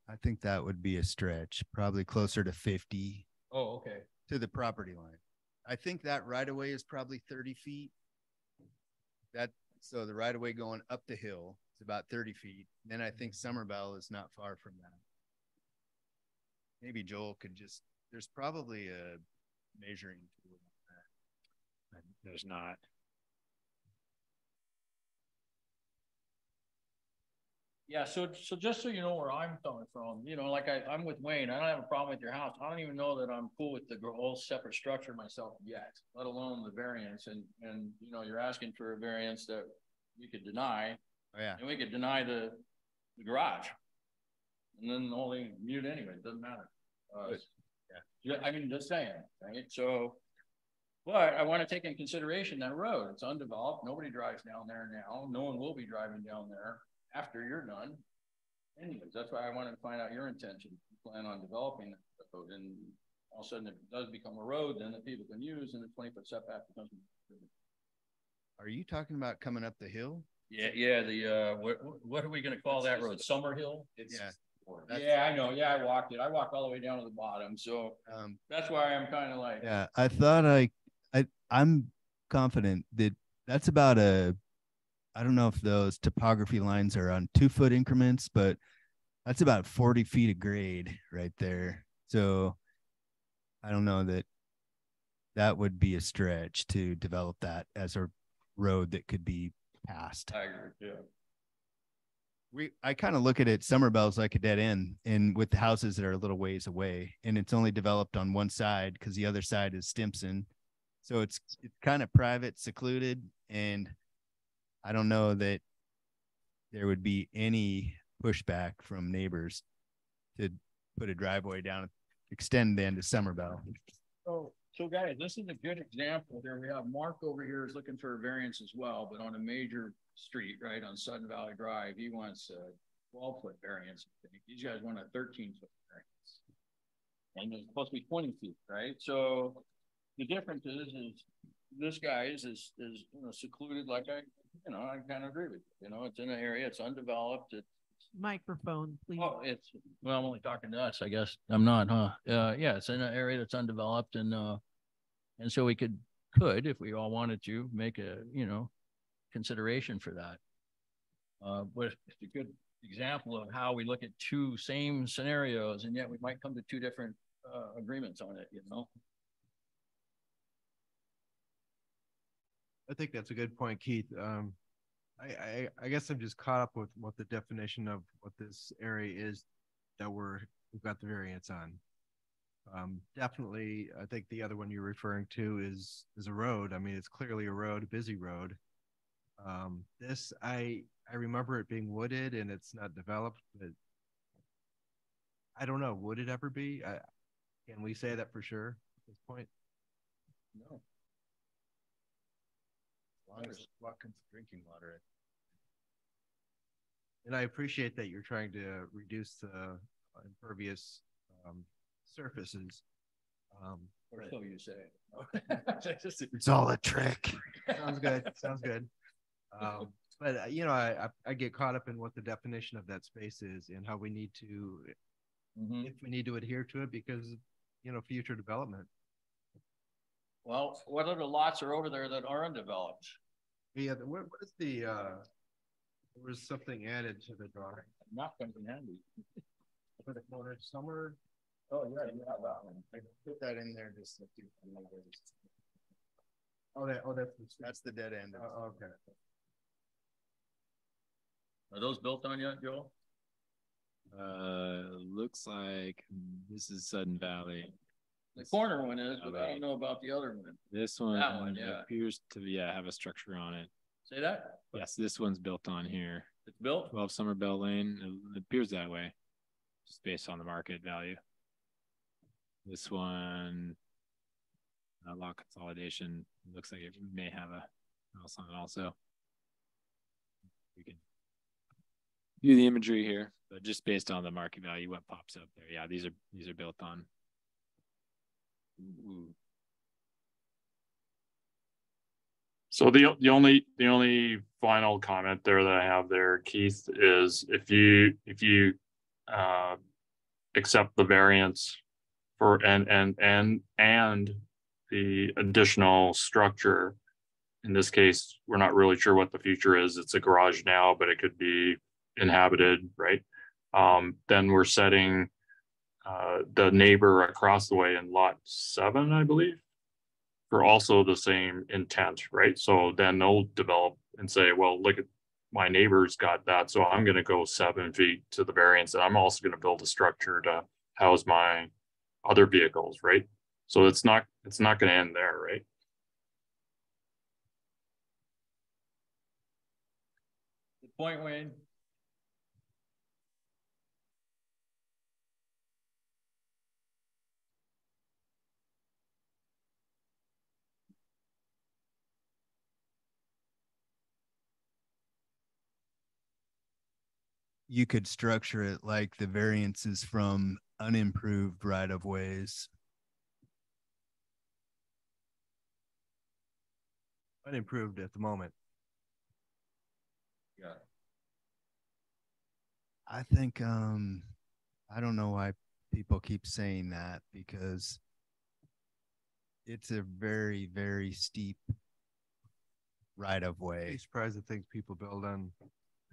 I think that would be a stretch. Probably closer to 50. Oh, okay. To the property line. I think that right of way is probably 30 feet. So the right of way going up the hill is about 30 feet. Then I think Summerbell is not far from that. Maybe Joel could there's probably a measuring tool on that. There's not. Yeah, so just so you know where I'm coming from, you know, like I'm with Wayne. I don't have a problem with your house. I don't even know that I'm cool with the whole separate structure myself yet, let alone the variance. And you know, you're asking for a variance that you could deny. Oh, yeah. And we could deny the garage, and then only mute anyway. It doesn't matter. Yeah. I mean, just saying, right? So, but I want to take in consideration that road. It's undeveloped. Nobody drives down there now. No one will be driving down there after you're done. Anyways, that's why I wanted to find out your intention. You plan on developing the road, and all of a sudden it does become a road then that people can use, and the 20-foot setback becomes. Are you talking about coming up the hill? Yeah. The what are we going to call that road? Summer Hill. Yeah, I know. Yeah, I walked it. I walked all the way down to the bottom, so that's why I'm kind of like. Yeah, I thought I'm confident that that's about I don't know if those topography lines are on 2-foot increments, but that's about 40 feet of grade right there. So I don't know that would be a stretch to develop that as a road that could be passed. I agree. Yeah. I kind of look at it, Summerbell's like a dead end, and with the houses that are a little ways away, and it's only developed on one side because the other side is Stimson. So it's kind of private, secluded, and I don't know that there would be any pushback from neighbors to put a driveway down, extend then to Summerbell. So guys, this is a good example here. We have Mark over here is looking for a variance as well, but on a major street, right, on Sudden Valley Drive, he wants a 12-foot variance. I think these guys want a 13-foot variance, and it's supposed to be 20 feet, right? So the difference is this guy is you know, secluded, like I kind of agree with you. You know, it's in an area, it's undeveloped. It's microphone, please. Oh, well, I'm only talking to us, I guess. I'm not, huh? Yeah, it's in an area that's undeveloped, and so we could, if we all wanted to, make a, you know, consideration for that. But it's a good example of how we look at two same scenarios, and yet we might come to two different agreements on it, you know. I think that's a good point, Keith. I guess I'm just caught up with what the definition of what this area is that we've got the variance on. Definitely, I think the other one you're referring to is a road. I mean, it's clearly a road, a busy road. This I remember it being wooded and it's not developed, but I don't know. Would it ever be? Can we say that for sure at this point? No. As long as what comes to drinking water. And I appreciate that you're trying to reduce the impervious surfaces. Or so you say. It's all a trick. Sounds good. Sounds good. But you know, I get caught up in what the definition of that space is and how we need to, if we need to adhere to it because, you know, future development. Well, what other lots are over there that are undeveloped? Yeah, what is the, there was something added to the drawing. Not going to be handy. For the corner, summer. Oh, yeah, you have that one. I put that in there just to do. That's the dead end. Okay. Are those built on yet, Joe? Looks like this is Sudden Valley. The corner one is, but I don't know about the other one. This one, that one, yeah, appears to have a structure on it. Say that? Yes, this one's built on here. It's built? 12 Summer Bell Lane. It appears that way, just based on the market value. This one, lot consolidation. Looks like it may have a house on it also. We can view the imagery here, but just based on the market value, what pops up there? Yeah, these are built on. Ooh. So the only final comment there that I have there, Keith, is if you accept the variance for and the additional structure, in this case, we're not really sure what the future is. It's a garage now, but it could be inhabited, right? Then we're setting the neighbor across the way in lot 7, I believe, for also the same intent, right? So then they'll develop and say, well, look at my neighbor's got that, so I'm going to go 7 feet to the variance, and I'm also going to build a structure to house my other vehicles, right? So it's not going to end there, right? Good point, Wayne. You could structure it like the variances from unimproved right-of-ways. Unimproved at the moment. Yeah. I think I don't know why people keep saying that, because it's a very, very steep right-of-way. I'm surprised at things people build on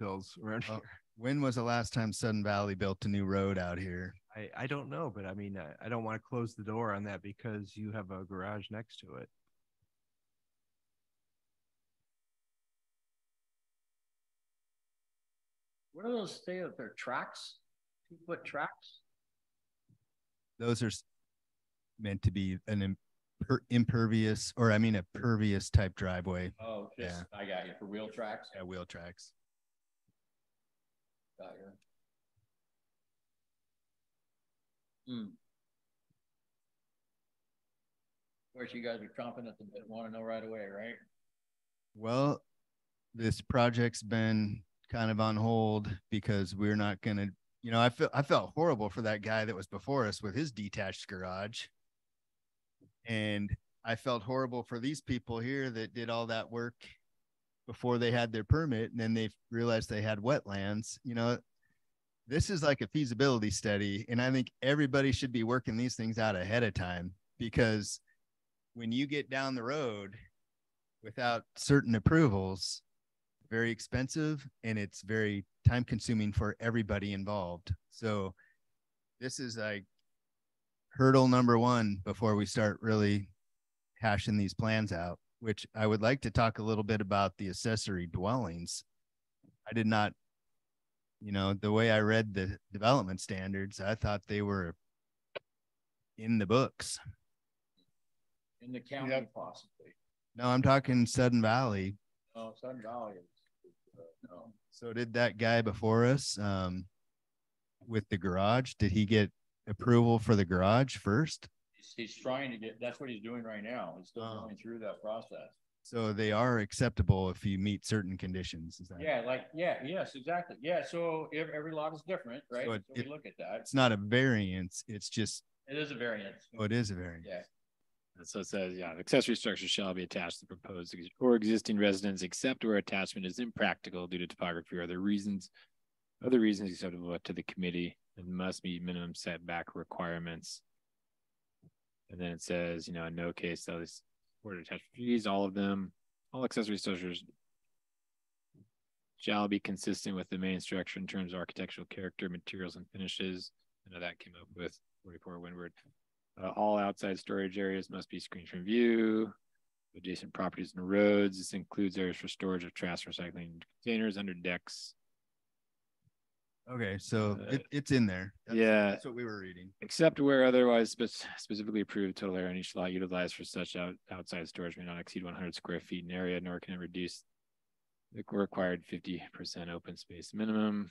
hills around here. When was the last time Sudden Valley built a new road out here? I don't know, but I mean, I don't want to close the door on that because you have a garage next to it. What do those say that they're tracks? 2-foot tracks? Those are meant to be an impervious, or I mean a pervious type driveway. Oh, just, yeah. I got you, for wheel tracks? Yeah, wheel tracks. Got you. Of course, you guys are chomping at the bit, want to know right away, right? Well, this project's been kind of on hold because we're not going to, you know, I felt horrible for that guy that was before us with his detached garage. And I felt horrible for these people here that did all that work before they had their permit, and then they realized they had wetlands. You know, this is like a feasibility study, and I think everybody should be working these things out ahead of time, because when you get down the road without certain approvals, very expensive, and it's very time consuming for everybody involved. So this is like hurdle number 1 before we start really hashing these plans out. which I would like to talk a little bit about the accessory dwellings. I did not, the way I read the development standards, I thought they were in the books. In the county, possibly. No, I'm talking Sudden Valley. No, Sudden Valley no. So did that guy before us with the garage, did he get approval for the garage first? He's trying to get, that's what he's doing right now. He's still going through that process. So they are acceptable if you meet certain conditions. Is that? Yeah, yes, exactly. Yeah, so every lot is different, right? So we look at that. It's not a variance, it's just. It is a variance. Oh, it is a variance. Yeah. So it says, accessory structures shall be attached to proposed or existing residence, except where attachment is impractical due to topography or other reasons acceptable to the committee, and must meet minimum setback requirements. And then it says, in no case shall this support attached trees, all accessory structures shall be consistent with the main structure in terms of architectural character, materials, and finishes. I know that came up with 44 Windward. All outside storage areas must be screened from view. Adjacent properties and roads. This includes areas for storage of trash, recycling containers under decks. Okay, so it's in there. That's what we were reading. Except where otherwise specifically approved, total area on each lot utilized for such outside storage may not exceed 100 square feet in area, nor can it reduce the required 50% open space minimum.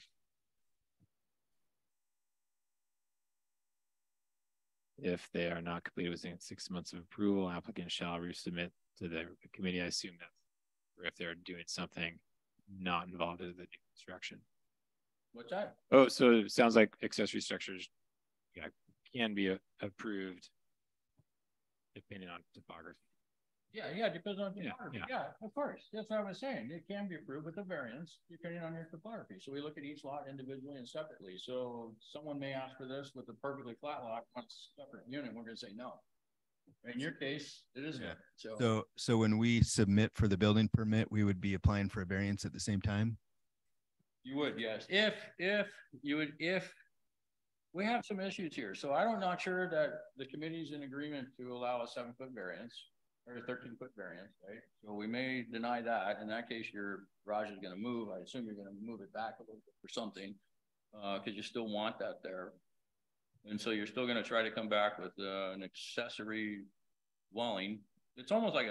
If they are not completed within 6 months of approval, applicant shall resubmit to the committee. I assume that, or if they're doing something not involved in the construction. What's that? Oh, so it sounds like accessory structures can be approved depending on topography. Yeah, it depends on topography. Yeah, of course. That's what I was saying. It can be approved with a variance depending on your topography. So we look at each lot individually and separately. So someone may ask for this with a perfectly flat lot, wants a separate unit. We're going to say no. In your case, it is good. So when we submit for the building permit, we would be applying for a variance at the same time? You would, yes. If we have some issues here. So I'm not sure that the committee's in agreement to allow a 7-foot variance or a 13-foot variance, right? So we may deny that. In that case, your garage is going to move. I assume you're going to move it back a little bit or something because you still want that there. And so you're still going to try to come back with an accessory dwelling. It's almost like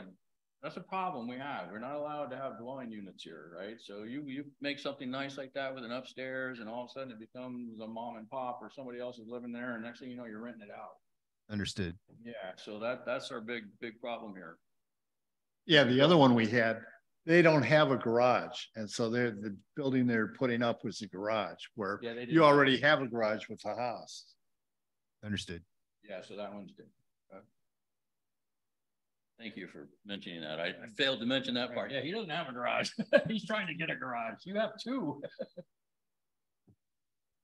that's a problem we have. We're not allowed to have dwelling units here, right? So you make something nice like that with an upstairs and all of a sudden it becomes a mom and pop or somebody else is living there and next thing you know, you're renting it out. Understood. Yeah, so that's our big problem here. Yeah, the other one we had, they don't have a garage. And so the building they're putting up was a garage where you already have a garage with a house. Understood. Yeah, so that one's good. Thank you for mentioning that. I failed to mention that part. Yeah, he doesn't have a garage. He's trying to get a garage. You have two.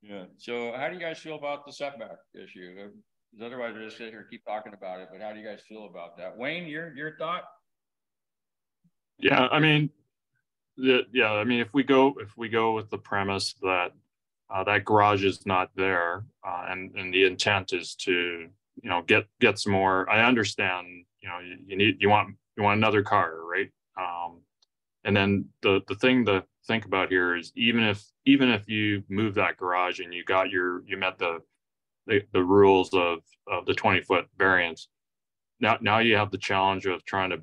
Yeah. So how do you guys feel about the setback issue? Because otherwise we're just sit here and keep talking about it, but how do you guys feel about that? Wayne, your thought? Yeah, I mean, if we go with the premise that that garage is not there, and the intent is to, get some more. I understand, you want another car, right? And then the thing to think about here is even if you move that garage and you met the rules of the 20-foot variance, now you have the challenge of trying to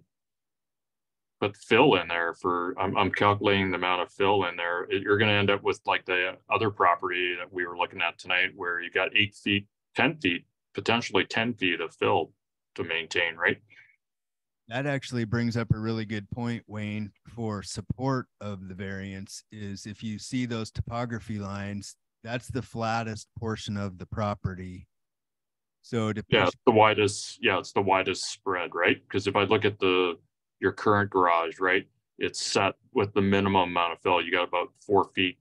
put fill in there for, I'm calculating the amount of fill in there. You're going to end up with like the other property that we were looking at tonight, where you got 8 feet, 10 feet, potentially 10 feet of fill to maintain, right? That actually brings up a really good point, Wayne, for support of the variance is if you see those topography lines, that's the flattest portion of the property. So it's the widest spread, right? Because if I look at your current garage, right, it's set with the minimum amount of fill. You got about 4 feet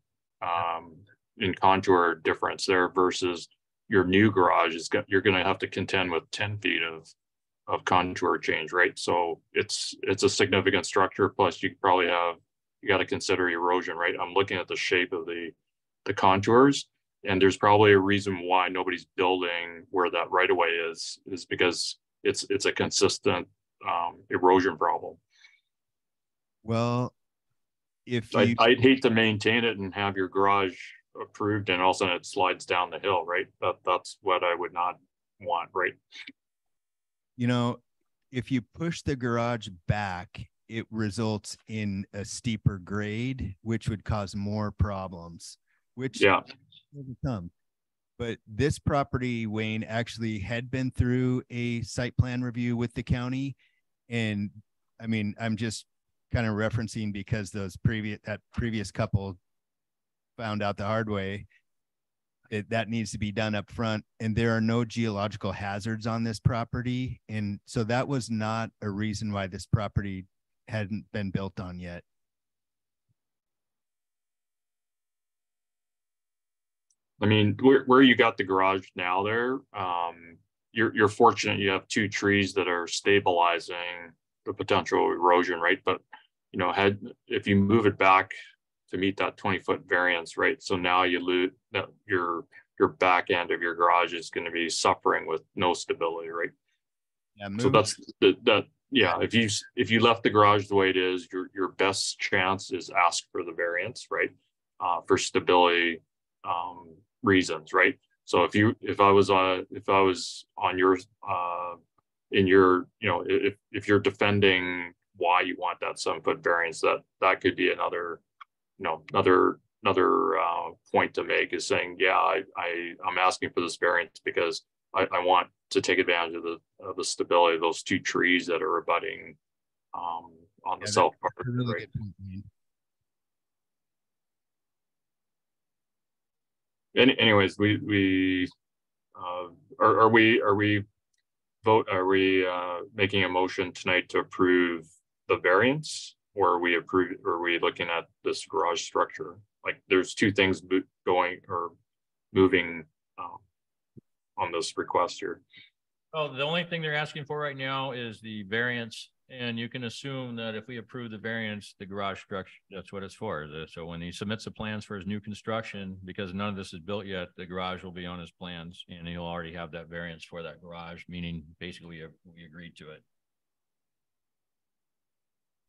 in contour difference there versus your new garage you're going to have to contend with 10 feet of contour change, right? So it's a significant structure. Plus you probably you got to consider erosion, right? I'm looking at the shape of the contours, and there's probably a reason why nobody's building where that right of way is because it's a consistent erosion problem. Well, if I'd hate to maintain it and have your garage approved and all of a sudden it slides down the hill, right? That's what I would not want, right? You know, if you push the garage back, it results in a steeper grade, which would cause more problems, which overcome. But this property, Wayne, actually had been through a site plan review with the county. And I mean, I'm just kind of referencing because that previous couple found out the hard way. That needs to be done up front, and there are no geological hazards on this property. And so that was not a reason why this property hadn't been built on yet. I mean, where you got the garage now there, you're fortunate you have 2 trees that are stabilizing the potential erosion, right? But, you know, if you move it back to meet that 20-foot variance, right? So now you lose that your back end of your garage is going to be suffering with no stability, right? Yeah. So that's that. Yeah. If you left the garage the way it is, your best chance is ask for the variance, right? For stability reasons, right? So if I was on your in your, you know, if you're defending why you want that 7-foot variance, that could be another, you know, another point to make, is saying, yeah, I'm asking for this variance because I want to take advantage of the stability of those 2 trees that are abutting on the south part. Really, right? Anyways, are we making a motion tonight to approve the variance, or are we looking at this garage structure? Like, there's 2 things moving on this request here. Oh, the only thing they're asking for right now is the variance, and you can assume that if we approve the variance, the garage structure, that's what it's for. So when he submits the plans for his new construction, because none of this is built yet, the garage will be on his plans, and he'll already have that variance for that garage, meaning basically we agreed to it.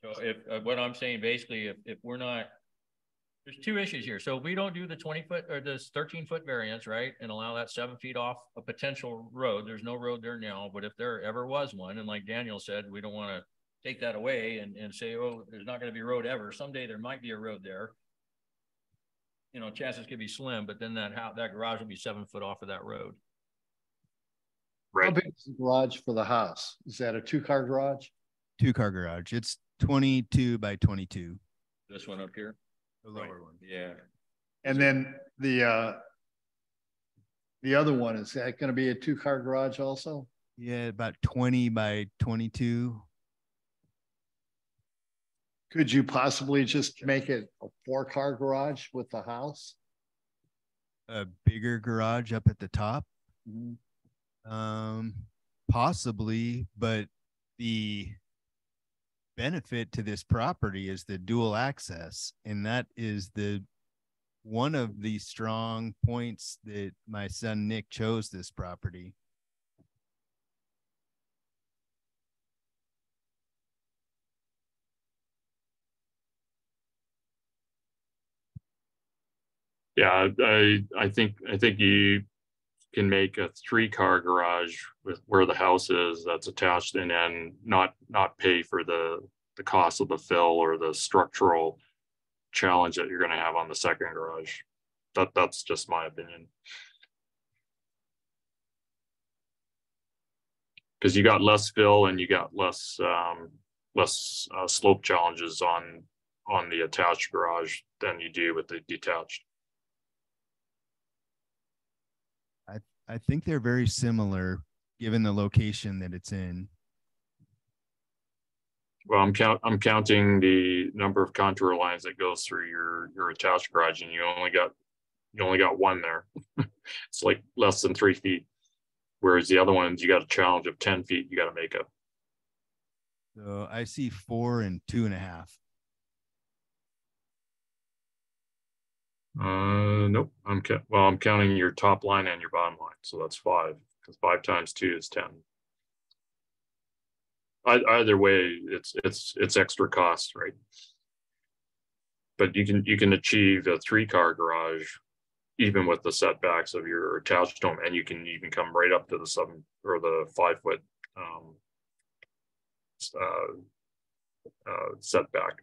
So if what I'm saying, basically, if we're not, there's 2 issues here. So if we don't do the 20-foot or this 13-foot variance, right, and allow that 7 feet off a potential road, there's no road there now, but if there ever was one, and like Daniel said, we don't want to take that away and say, oh, there's not going to be a road ever. Someday there might be a road there. You know, chances could be slim, but then that garage will be 7 foot off of that road. Right. How big is the garage for the house? Is that a 2-car garage? 2-car garage. It's 22 by 22. This one up here? The lower one. Yeah. And then the other one, is that going to be a 2-car garage also? Yeah, about 20 by 22. Could you possibly just make it a 4-car garage with the house? A bigger garage up at the top? Mm-hmm. Possibly, but the benefit to this property is the dual access, and that is one of the strong points that my son Nick chose this property. Yeah, I think you can make a 3-car garage with where the house is that's attached, and then not pay for the cost of the fill or the structural challenge that you're going to have on the second garage. That's just my opinion. Because you got less fill and you got less slope challenges on the attached garage than you do with the detached. I think they're very similar given the location that it's in. Well, I'm counting the number of contour lines that goes through your attached garage, and you only got 1 there. It's like less than 3 feet. Whereas the other ones, you got a challenge of 10 feet you got to make up. So I see 4 and 2.5. Nope. I'm counting your top line and your bottom line, so that's 5. Because 5 times 2 is 10. Either way, it's extra cost, right? But you can achieve a 3-car garage even with the setbacks of your attached home, and you can even come right up to the 7 or the 5-foot setback.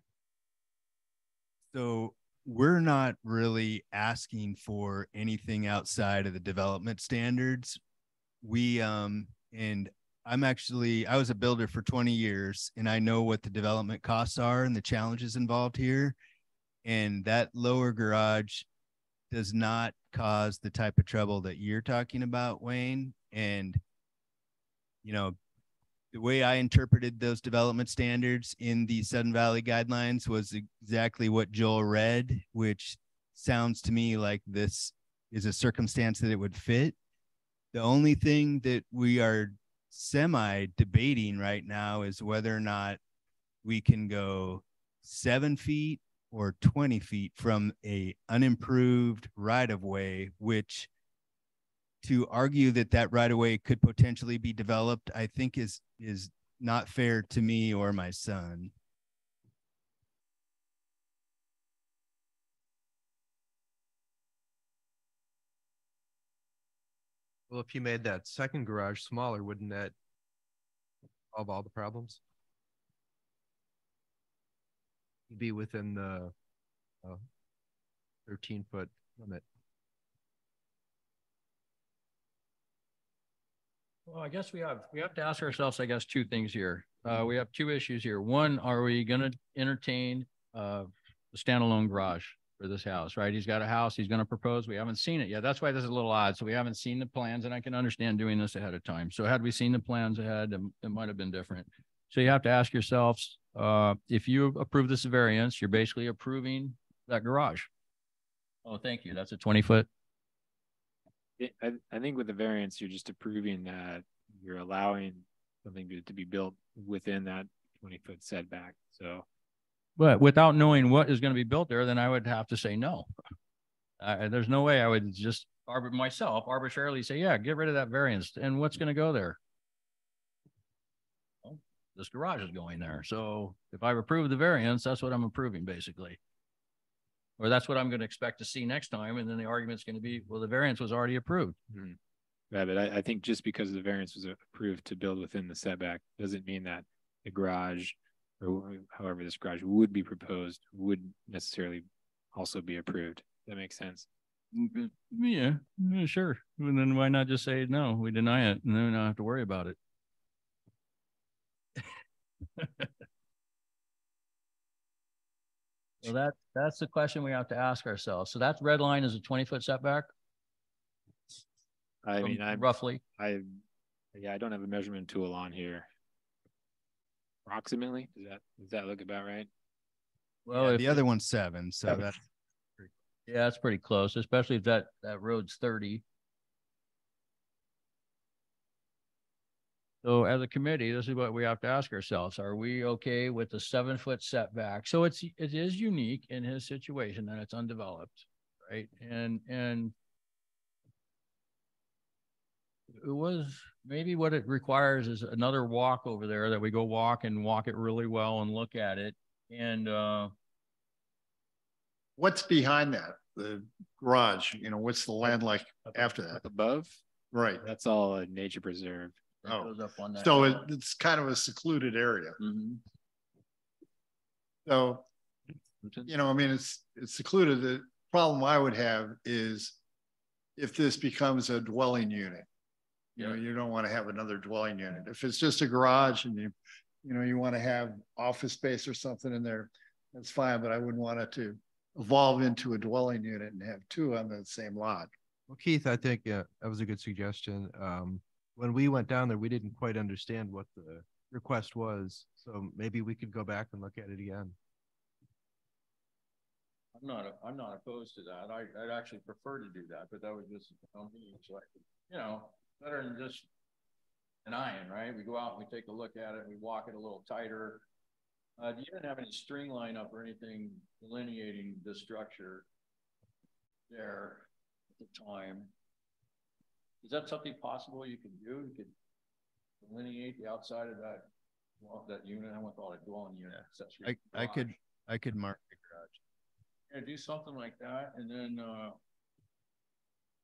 So we're not really asking for anything outside of the development standards. We and I was a builder for 20 years, and I know what the development costs are and the challenges involved here. And that lower garage does not cause the type of trouble that you're talking about, Wayne. And, you know, the way I interpreted those development standards in the Sun Valley guidelines was exactly what Joel read, which sounds to me like this is a circumstance that it would fit. The only thing that we are semi-debating right now is whether or not we can go 7 feet or 20 feet from a unimproved right-of-way, which to argue that that right-of-way could potentially be developed, I think is not fair to me or my son. Well, if you made that second garage smaller, wouldn't that solve all the problems? Be within the 13-foot limit. Well, I guess we have to ask ourselves, I guess, 2 things here. We have 2 issues here. One, are we going to entertain a standalone garage for this house, right? He's got a house he's going to propose. We haven't seen it yet. That's why this is a little odd. So we haven't seen the plans, and I can understand doing this ahead of time. So had we seen the plans ahead, it might have been different. So you have to ask yourselves, if you approve this variance, you're basically approving that garage. Oh, thank you. That's a 20-foot. I think with the variance, you're just approving that you're allowing something to be built within that 20-foot setback. So, but without knowing what is going to be built there, then I would have to say no. There's no way I would just arbitrarily say, yeah, get rid of that variance. And what's going to go there? Well, this garage is going there. So if I approve the variance, that's what I'm approving, basically. Or that's what I'm going to expect to see next time. And then the argument's going to be, well, the variance was already approved. Mm-hmm. Yeah, but I think just because the variance was approved to build within the setback doesn't mean that the garage, or however this garage would be proposed, would necessarily also be approved. That makes sense. Yeah, sure. And then why not just say, no, we deny it, and then we don't have to worry about it. Well, that's the question we have to ask ourselves. So that red line is a 20-foot setback? I mean, roughly. I don't have a measurement tool on here. Approximately, does that look about right? Well, yeah, the other one's 7, so that's that's pretty close, especially if that road's 30. So as a committee, this is what we have to ask ourselves. Are we okay with the 7-foot setback? So it is unique in his situation that it's undeveloped, right? And it was maybe what it requires is another walk over there, that we go walk it really well and look at it. And what's behind that? The garage, what's the land like after that? Above? Right. That's all a nature preserve. Oh, so it's kind of a secluded area. Mm-hmm. So, I mean, it's secluded. The problem I would have is if this becomes a dwelling unit, you don't want to have another dwelling unit. If it's just a garage and you want to have office space or something in there, that's fine. But I wouldn't want it to evolve into a dwelling unit and have 2 on the same lot. Well, Keith, I think that was a good suggestion. When we went down there, we didn't quite understand what the request was. So maybe we could go back and look at it again. I'm not opposed to that. I'd actually prefer to do that, but that would just me. So better than just denying, right? We go out and we take a look at it, and we walk it a little tighter. You didn't have any string line up or anything delineating the structure there at the time. Is that something possible you could do? You could delineate the outside of that Well, that unit, I want to call it dwelling unit. I could mark the garage. Yeah, do something like that, and then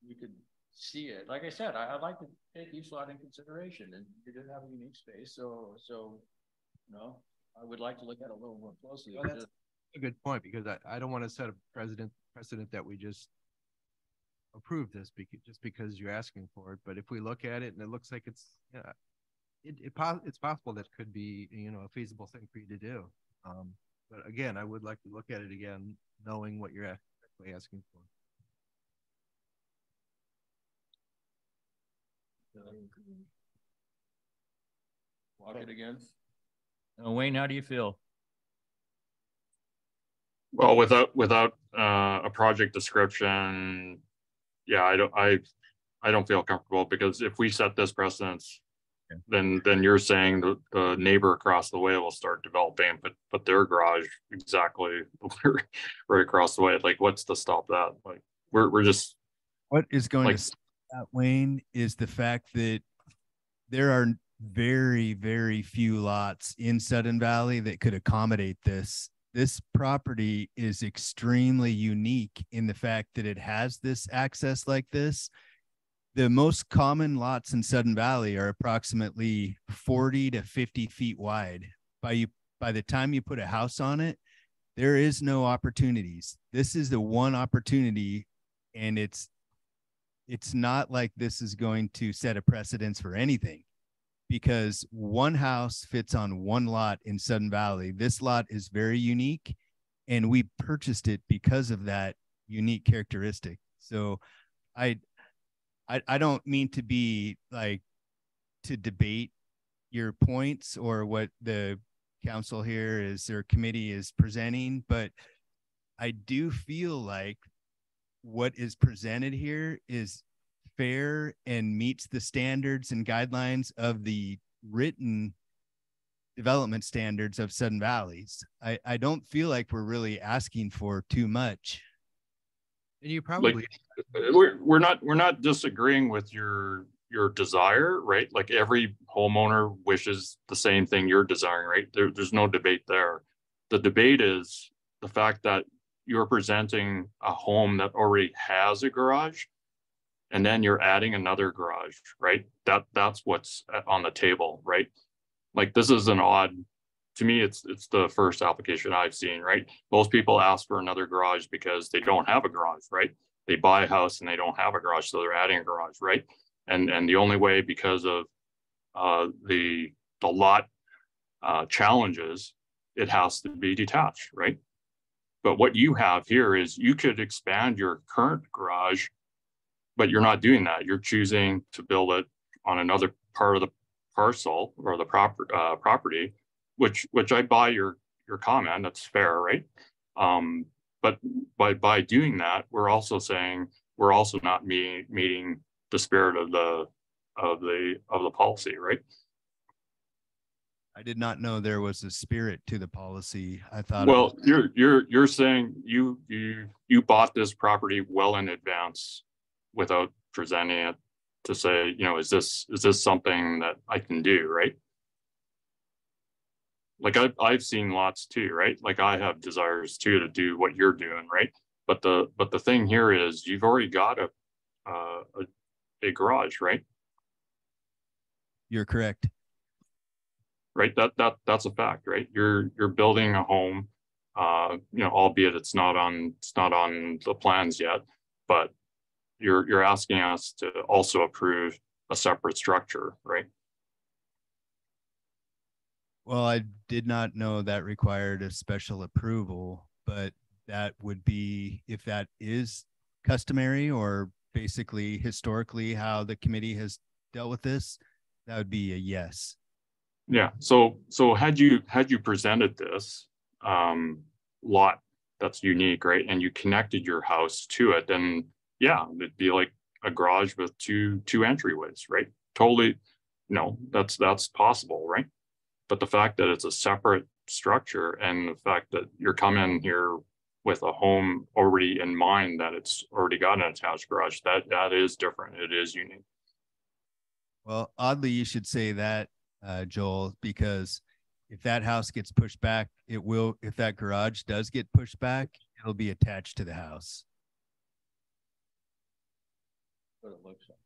we could see it. Like I said, I'd like to take each lot in consideration, and you did have a unique space, so you know, I would like to look at it a little more closely. Well, that's a good point, because I don't want to set a precedent that we just approve this just because you're asking for it. But if we look at it and it looks like it's it's possible that could be, you know, a feasible thing for you to do. But again, I would like to look at it again, knowing what you're actually asking for. Walk it again. Wayne, how do you feel? Well, without a project description, yeah, I don't feel comfortable, because if we set this precedence, then you're saying the neighbor across the way will start developing, but their garage exactly right across the way. Like, what's to stop that? Like, we're just, what is going to stop that, Wayne, is the fact that there are very, very few lots in Sudden Valley that could accommodate this. This property is extremely unique in the fact that it has this access like this. The most common lots in Sudden Valley are approximately 40 to 50 feet wide. By the time you put a house on it, there is no opportunities. This is the one opportunity, and it's not like this is going to set a precedence for anything, because one house fits on one lot in Sudden Valley. This lot is very unique, and we purchased it because of that unique characteristic. So I don't mean to be like to debate your points or what the council here is, or committee is presenting, but I do feel like what is presented here is fair and meets the standards and guidelines of the written development standards of Sudden Valleys. I don't feel like we're really asking for too much. And you probably, like, we're not disagreeing with your desire, right? Like, every homeowner wishes the same thing you're desiring, right? There's no debate there. The debate is the fact that you're presenting a home that already has a garage, and then you're adding another garage, right? That's what's on the table, right? Like, this is an odd, to me, it's the first application I've seen, right? Most people ask for another garage because they don't have a garage, right? They buy a house and they don't have a garage, so they're adding a garage, right? And the only way, because of the lot challenges, it has to be detached, right? But what you have here is you could expand your current garage, but you're not doing that. You're choosing to build it on another part of the parcel or the property, which I buy your comment. That's fair, right? But by doing that, we're also saying we're also not meeting the spirit of the policy, right? I did not know there was a spirit to the policy. I thought. Well, you're saying you bought this property well in advance without presenting it to say, you know, is this something that I can do, right? Like, I've seen lots too, right? Like, I have desires too to do what you're doing, right? But the thing here is you've already got a garage, right? You're correct. Right, that's a fact, right? You're building a home, you know, albeit it's not on the plans yet, but you're asking us to also approve a separate structure, right? Well, I did not know that required a special approval, but that would be, if that is customary or basically historically how the committee has dealt with this, that would be a yes. Yeah, so had you presented this lot that's unique, right, and you connected your house to it, then yeah, it'd be like a garage with two entryways, right? Totally, no, that's possible, right? But the fact that it's a separate structure, and the fact that you're coming here with a home already in mind, that it's already got an attached garage, that is different. It is unique. Well, oddly, you should say that, Joel, because if that house gets pushed back, it will, if that garage does get pushed back, it'll be attached to the house. What it looks like.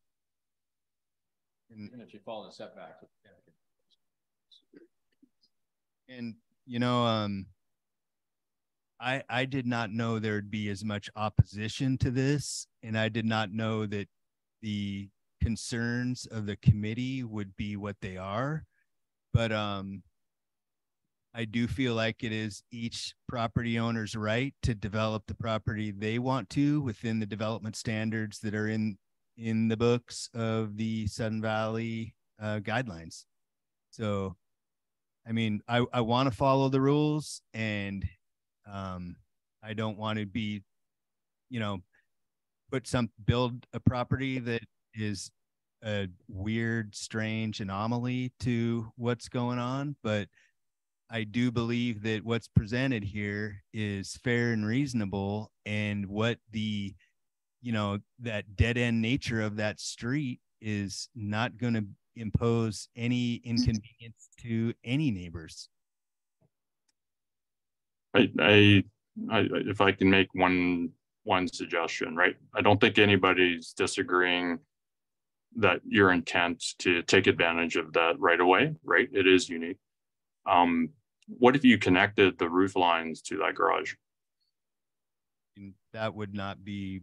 And if you follow the setback. And, you know, I did not know there'd be as much opposition to this, and I did not know that the concerns of the committee would be what they are. But I do feel like it is each property owner's right to develop the property they want to within the development standards that are in the books of the Sun Valley guidelines. So, I mean, I want to follow the rules, and I don't want to be, you know, build a property that is a weird, strange anomaly to what's going on. But I do believe that what's presented here is fair and reasonable, and what the, you know, that dead end nature of that street is not going to impose any inconvenience to any neighbors. If I can make one suggestion, right? I don't think anybody's disagreeing that your intent to take advantage of that right away, right? It is unique. What if you connected the roof lines to that garage? That would not be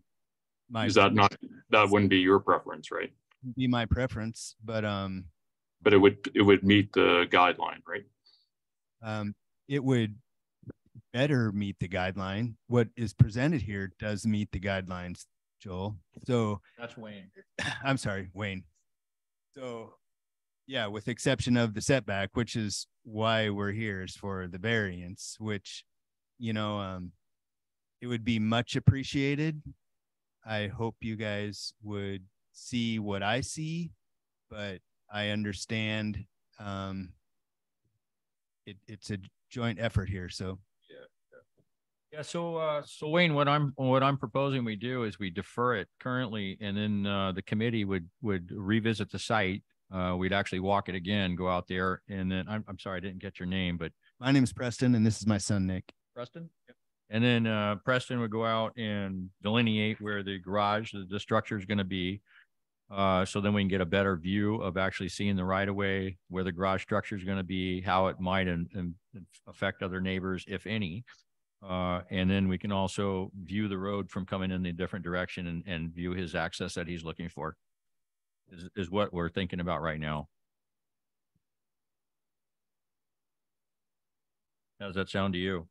my. Is that not, that wouldn't be your preference, right? Be my preference, but it would meet the guideline, right? It would better meet the guideline. What is presented here does meet the guidelines, Joel. So that's Wayne. I'm sorry, Wayne. So yeah, with exception of the setback, which is why we're here, is for the variance, which, you know, it would be much appreciated. I hope you guys would see what I see, but I understand it's a joint effort here. So yeah. So Wayne, what I'm proposing we do is we defer it currently, and then the committee would revisit the site. We'd actually walk it again, go out there, and then I'm sorry I didn't get your name, but my name is Preston, and this is my son Nick. Preston. Yep. And then Preston would go out and delineate where the garage, the structure is going to be. So then we can get a better view of actually seeing the right of way, where the garage structure is going to be, how it might affect other neighbors, if any. And then we can also view the road from coming in the different direction and view his access that he's looking for, is what we're thinking about right now. How does that sound to you?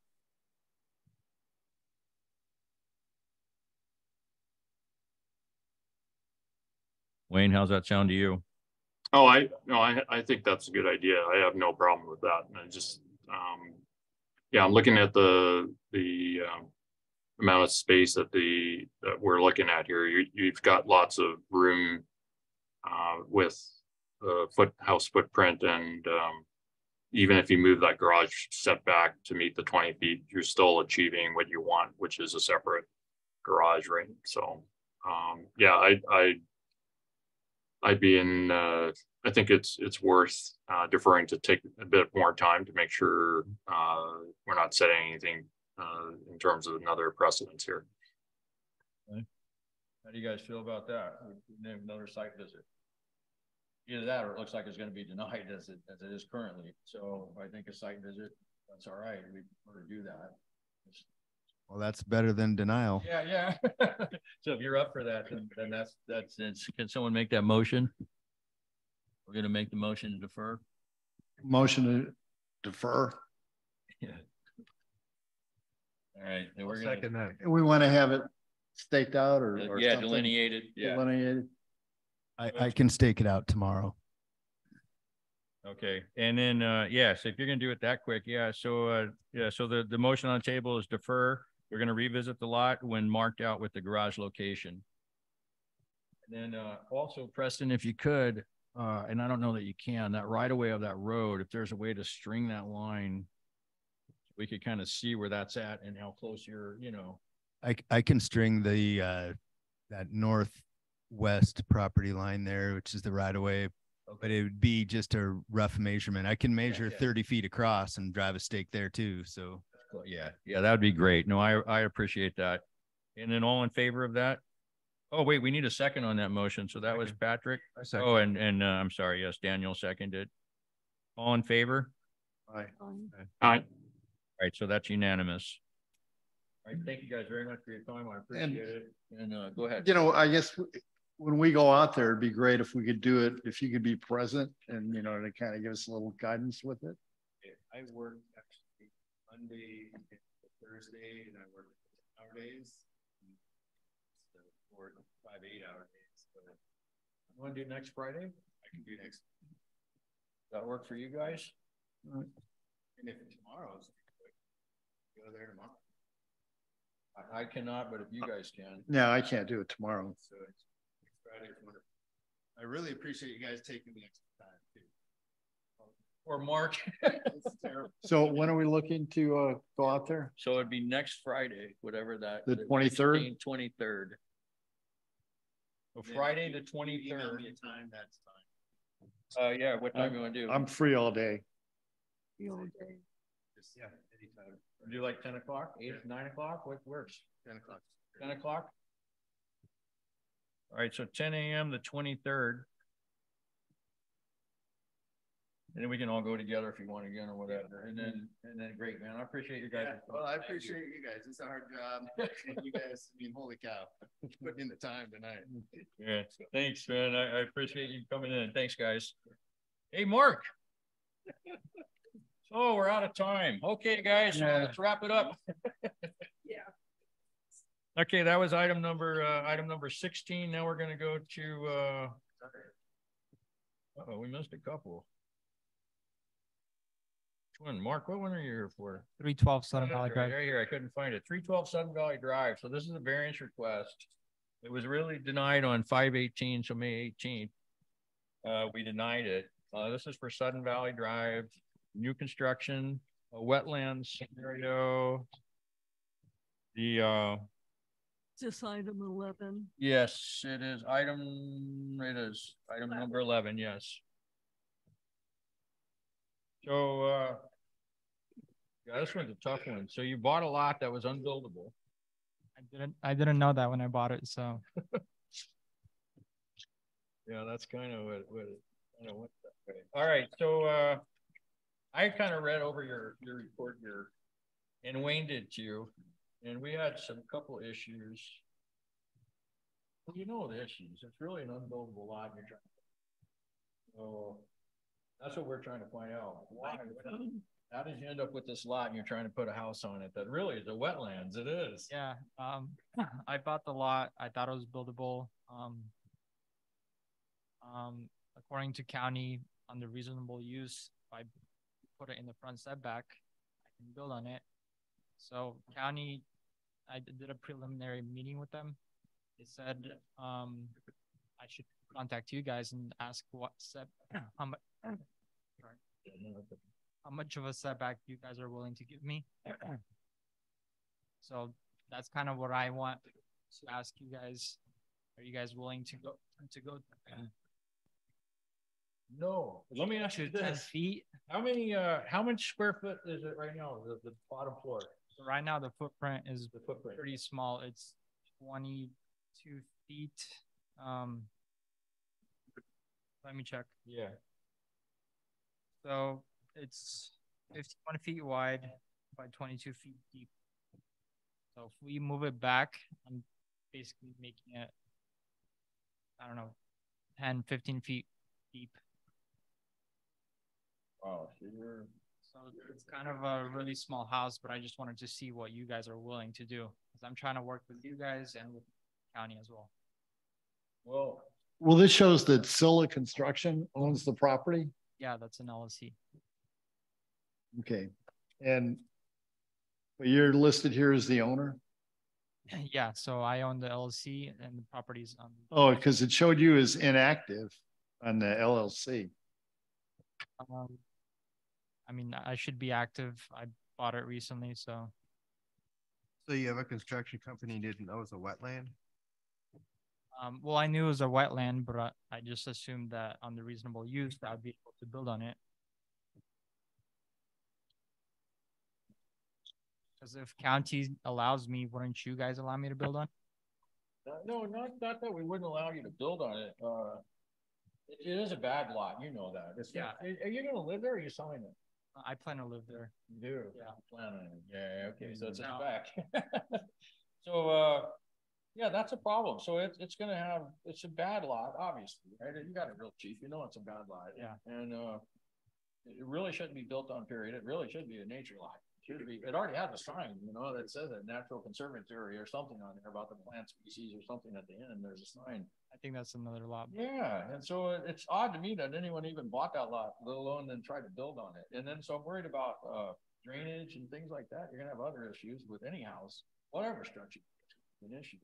Wayne, how's that sound to you? Oh, I think that's a good idea. I have no problem with that. And I just, yeah, I'm looking at the amount of space that we're looking at here. You've got lots of room with the house footprint, and even if you move that garage setback to meet the 20 feet, you're still achieving what you want, which is a separate garage, right? So, yeah, I'd be in, I think it's worth deferring to take a bit more time to make sure we're not setting anything in terms of another precedence here. Okay. How do you guys feel about that? Name another site visit. Either that, or it looks like it's going to be denied as it is currently. So I think a site visit, that's all right. We prefer to do that. Well, that's better than denial. Yeah. So if you're up for that, then that's it. Can someone make that motion? We're going to make the motion to defer. Motion to defer. Yeah. All right. Then we're going to. We want to have it staked out or yeah, something. Delineated. Yeah. Delineated. I can stake it out tomorrow. Okay. And then, yeah, so if you're going to do it that quick, yeah. So, so the motion on the table is defer. We're going to revisit the lot when marked out with the garage location. And then also, Preston, if you could, and I don't know that you can, that right away of that road, if there's a way to string that line, we could kind of see where that's at and how close you're, you know. I can string the that northwest property line there, which is the right of way but it would be just a rough measurement. I can measure yeah. 30 feet across and drive a stake there too. So Yeah, that'd be great. No, I appreciate that. And then all in favor of that? Oh, wait, we need a second on that motion. So that was Patrick. Oh, and I'm sorry. Yes, Daniel seconded. All in favor? Aye. Aye. All right, so that's unanimous. All right, thank you guys very much for your time. I appreciate it. And go ahead. You know, I guess when we go out there, it'd be great if we could do it, if you could be present and, you know, to kind of give us a little guidance with it. I work actually Monday to Thursday, and I work hour days. So 4 to 5 8-hour days. So You want to do next Friday? I can do next. Does that work for you guys? And if tomorrow's go there tomorrow. I cannot, but if you guys can. Yeah, I can't do it tomorrow. So it's Friday is wonderful. I really appreciate you guys taking the extra time too. Or Mark. It's terrible. So when are we looking to go out there? So it'd be next Friday, whatever that. The 23rd? 23rd. So Then Friday, if the you email 23rd. me a time, that's fine. Yeah, what time you want to do? I'm free all day. The old day. Just, yeah, anytime. Do like 10 o'clock, 8, 9 o'clock? What works? 10 o'clock. 10 o'clock? All right, so 10 a.m. the 23rd. And then we can all go together if you want again or whatever. And then great, man. I appreciate you guys. Yeah, well, I appreciate you guys. It's a hard job. And you guys, I mean, holy cow, putting in the time tonight. Yeah, thanks, man. I appreciate you coming in. Thanks, guys. Hey, Mark. Oh, we're out of time. Okay, guys, let's wrap it up. Yeah. Okay, that was item number 16. Now we're gonna go to we missed a couple. Which one? Mark, what one are you here for? 312 Sun Valley Drive. Right here, I couldn't find it. 312 Sun Valley Drive. So this is a variance request. It was really denied on 5/18, so May 18th. We denied it. This is for Sun Valley Drive, new construction, a wetland scenario. The This item 11. yes, it is item number 11, yes. So yeah, this one's a tough one. So you bought a lot that was unbuildable. I didn't know that when I bought it, so Yeah, that's kind of what it kind of went that way. All right, so I kind of read over your report here, and Wayne did too, and we had some couple issues. Well, you know the issues. It's really an unbuildable lot. You're trying. So that's what we're trying to find out. Why? How did you end up with this lot and you're trying to put a house on it that really is a wetlands? It is. yeah. I bought the lot. I thought it was buildable. According to county, under reasonable use, if I put it in the front setback, I can build on it. So county, I did a preliminary meeting with them. They said I should contact you guys and ask how much of a setback you guys are willing to give me. So that's kind of what I want to ask you guys. Are you guys willing to go? No. Let me ask you this. 10 feet. How much square foot is it right now? The bottom floor. So right now the footprint is The footprint. pretty small. It's 22 feet. Let me check. Yeah. So it's 51 feet wide by 22 feet deep. So if we move it back, I'm basically making it, I don't know, 10, 15 feet deep. Wow. So it's kind of a really small house, but I just wanted to see what you guys are willing to do. Because I'm trying to work with you guys and with the county as well. Well, this shows that Scylla Construction owns the property. Yeah, that's an LLC. Okay. And but you're listed here as the owner? Yeah, so I own the LLC and the properties on. Oh, because it showed you as inactive on the LLC. I mean, I should be active. I bought it recently, so. So you have a construction company you didn't know it was a wetland? Well, I knew it was a wetland, but I just assumed that on the reasonable use, that I'd be able to build on it. Because if county allows me, wouldn't you guys allow me to build on? No, not that we wouldn't allow you to build on it. It is a bad lot, you know that. Yeah. Are you gonna live there or are you selling it? I plan to live there. You do? Yeah. Plan on it. Yeah, okay, so it's a No. spec. So, yeah, that's a problem. So it's a bad lot, obviously, right? You got it real cheap, you know it's a bad lot. Yeah. And, it really shouldn't be built on period. It really should be a nature lot. It already has a sign, you know, that says a natural conservatory or something on there about the plant species or something at the end. There's a sign. I think that's another lot. Yeah, and so it's odd to me that anyone even bought that lot, let alone then tried to build on it. And then so I'm worried about drainage and things like that. You're gonna have other issues with any house, whatever structure, an issue.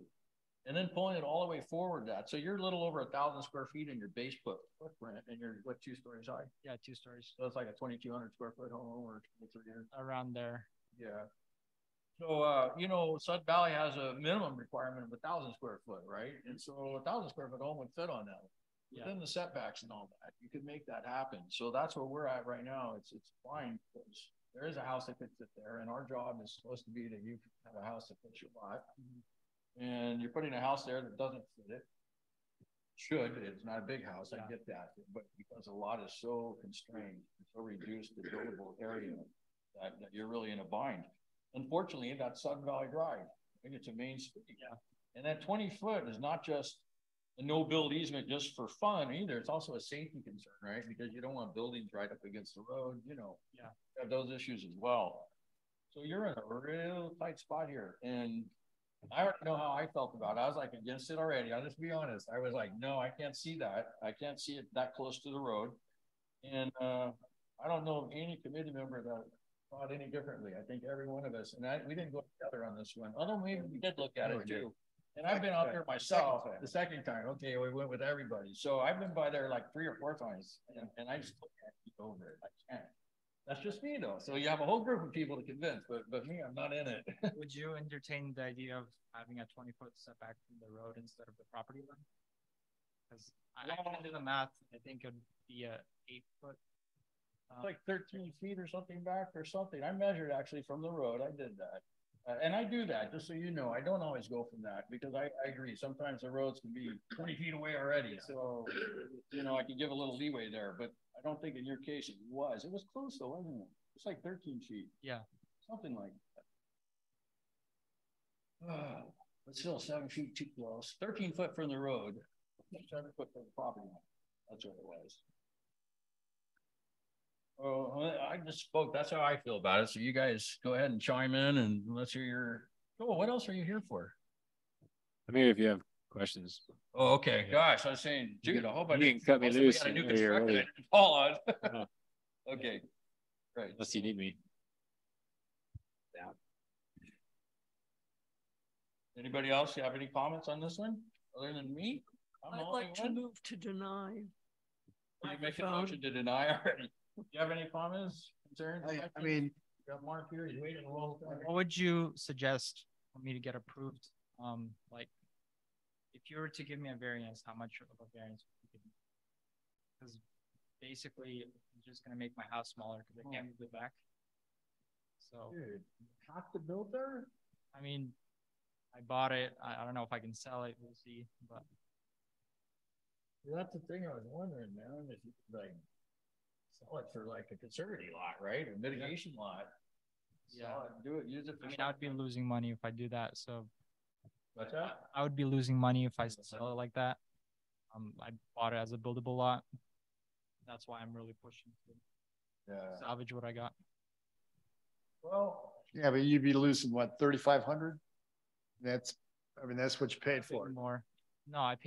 And then pulling it all the way forward that. So you're a little over 1,000 square feet in your base footprint, and you're what, 2 stories high? Yeah, 2 stories. So it's like a 2,200 square foot home or 2,300. Around there. Yeah. So, you know, Sud Valley has a minimum requirement of 1,000 square foot, right? And so 1,000 square foot home would fit on that. Yeah. Within the setbacks and all that, you could make that happen. So that's where we're at right now. It's fine because there is a house that could fit there, and our job is supposed to be that you have a house that fits your lot. And you're putting a house there that doesn't fit it. Should, it's not a big house, I get that, but because a lot is so constrained, so reduced the buildable area that you're really in a bind. Unfortunately, that's Sudden Valley Drive. I think it's a main street. Yeah. And that 20 foot is not just a no build easement just for fun either. It's also a safety concern, right? Because you don't want buildings right up against the road, you know. Yeah. You have those issues as well. So you're in a real tight spot here. And I already know how I felt about it. I was like against it already. I'll just be honest. I was like, no, I can't see that. I can't see it that close to the road. And I don't know of any committee member that thought any differently. I think every one of us, and we didn't go together on this one, although maybe we did look at it too. And I've been out there myself the second time. Okay, we went with everybody. So I've been by there like 3 or 4 times, and I just can't keep over it. I can't. That's just me though. So you have a whole group of people to convince, but me, I'm not in it. Would you entertain the idea of having a 20-foot setback from the road instead of the property line? Because I can do the math. I think it would be a 8-foot. Like 13 feet or something back or something. I measured actually from the road. I did that. And I do that, just so you know. I don't always go from that because I agree. Sometimes the roads can be 20 feet away already. So, you know, I can give a little leeway there, but I don't think in your case it was. It was close though, wasn't it? It's like 13 feet. Yeah. Something like that. But still 7 feet too close. 13 foot from the road, 7 foot from the property line. That's what it was. Oh, I just spoke. That's how I feel about it. So you guys go ahead and chime in and let's hear your. Oh, what else are you here for? I'm here if you have questions. Oh, okay. Gosh, I was saying, dude, I hope I didn't cut me loose. Got a new construction I didn't fall on. No. Okay, right. Unless you need me. Yeah. Anybody else have any comments on this one other than me? I'd like to move to deny. You make a motion to deny already. Do you have any comments, concerns? I mean, you got Mark here. He's waiting a long time. What would you suggest for me to get approved? Like, if you were to give me a variance, how much of a variance would you give me? Because basically, I'm just gonna make my house smaller because I can't move it back. So, dude, you have to build there? I mean, I bought it. I don't know if I can sell it. We'll see. But that's the thing I was wondering, man. If you could like sell it for like a conservative lot, right? A mitigation lot. Yeah. Do it. Use it. I mean, I would be losing money if I do that. So. What's that? I would be losing money if I sell it like that. I bought it as a buildable lot. That's why I'm really pushing to salvage what I got. Well, yeah, but you'd be losing what, 3,500? That's what you paid for. More. No, I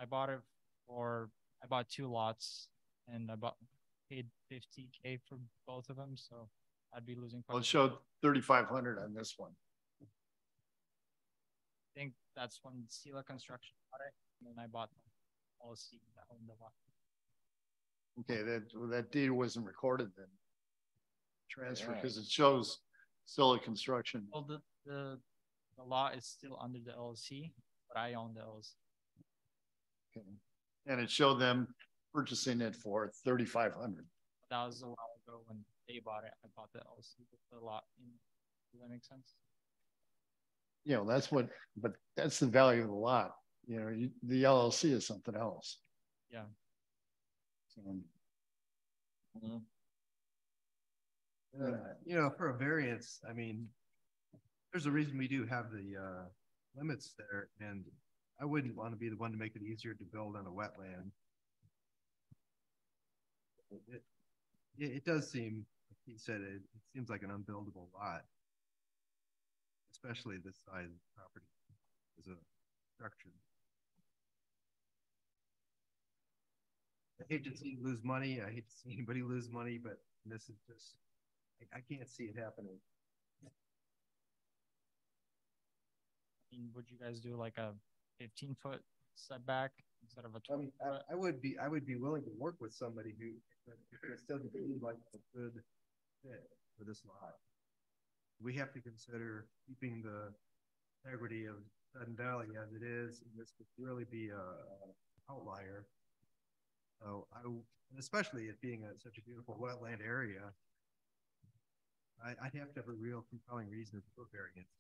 bought 2 lots and paid $50K for both of them. So I'd be losing. Well, it showed 3,500 on this one. I think that's when Sela Construction bought it, and then I bought the LLC that owned the lot. Okay, that deed wasn't recorded then. Transfer because it shows Sela Construction. Well, the lot is still under the LLC, but I own the LLC. Okay. And it showed them purchasing it for 3,500. That was a while ago when they bought it. I bought the LC with a lot. Does that make sense? You know, that's what, but that's the value of the lot. You know, the LLC is something else. Yeah. So, you know, for a variance, I mean, there's a reason we do have the limits there, and I wouldn't want to be the one to make it easier to build on a wetland. It does seem, like he said, it seems like an unbuildable lot, especially this size of property as a structure. I hate to see you lose money. I hate to see anybody lose money, but this is just, I can't see it happening. Would you guys do like a 15-foot setback instead of a 20? I would be willing to work with somebody who it still seems like a good fit for this lot. We have to consider keeping the integrity of Sudden Valley as it is, and this could really be a outlier. So especially it being such a beautiful wetland area, I'd have to have a real compelling reason for variance.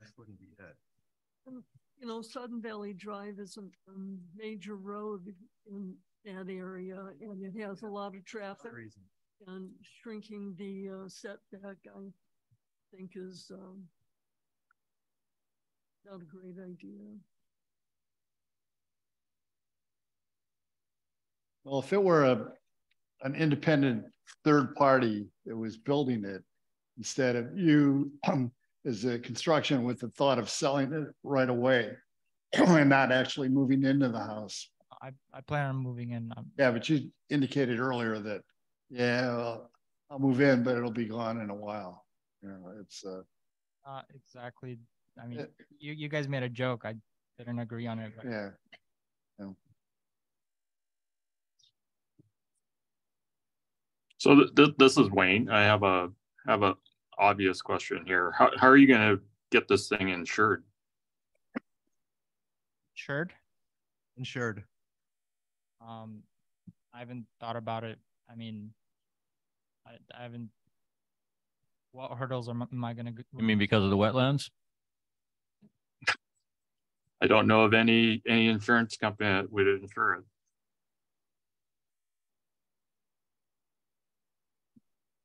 That wouldn't be it. And, you know, Sudden Valley Drive is a major road in that area, and it has a lot of traffic. And shrinking the setback, I think, is not a great idea. Well, if it were an independent third party that was building it, instead of you as a construction with the thought of selling it right away and not actually moving into the house. I plan on moving in. Yeah, but you indicated earlier that, yeah, well, I'll move in, but it'll be gone in a while. You know, it's not exactly. I mean, you guys made a joke. I didn't agree on it. But. Yeah. So this is Wayne. I have a obvious question here. How are you going to get this thing insured? Insured. I haven't thought about it. I mean, I haven't. What hurdles am I going to go? You mean because of the wetlands? I don't know of any insurance company that would insure it.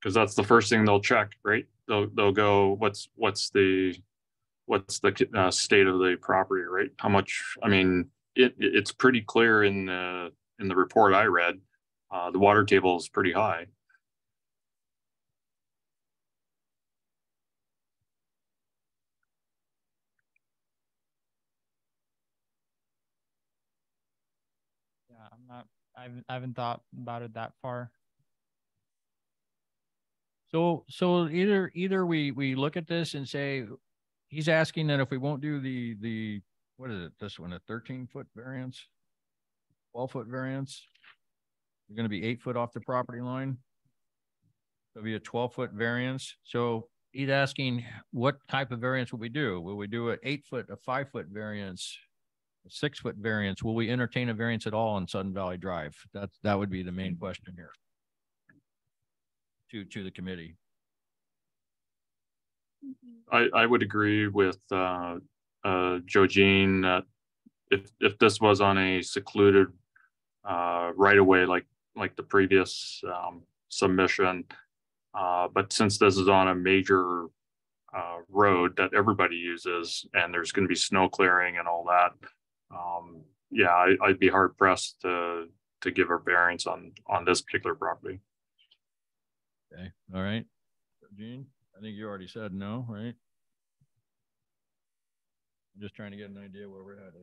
Because that's the first thing they'll check, right? They'll go, what's the state of the property, right? How much? I mean, it's pretty clear in the report I read. The water table is pretty high. Yeah, I haven't thought about it that far. So either we look at this and say, he's asking that if we won't do the what is it, this one, a 13-foot variance, 12-foot variance, you're going to be 8 foot off the property line. It'll be a 12-foot variance. So he's asking, what type of variance will we do? Will we do an 8 foot, a 5 foot variance, a 6 foot variance? Will we entertain a variance at all on Sudden Valley Drive? That would be the main question here to the committee. I would agree with Jojean that if this was on a secluded right away like the previous submission, but since this is on a major road that everybody uses and there's going to be snow clearing and all that, yeah, I'd be hard pressed to give a variance on this particular property. Okay, all right, Gene, I think you already said no, right? I'm just trying to get an idea where we're at.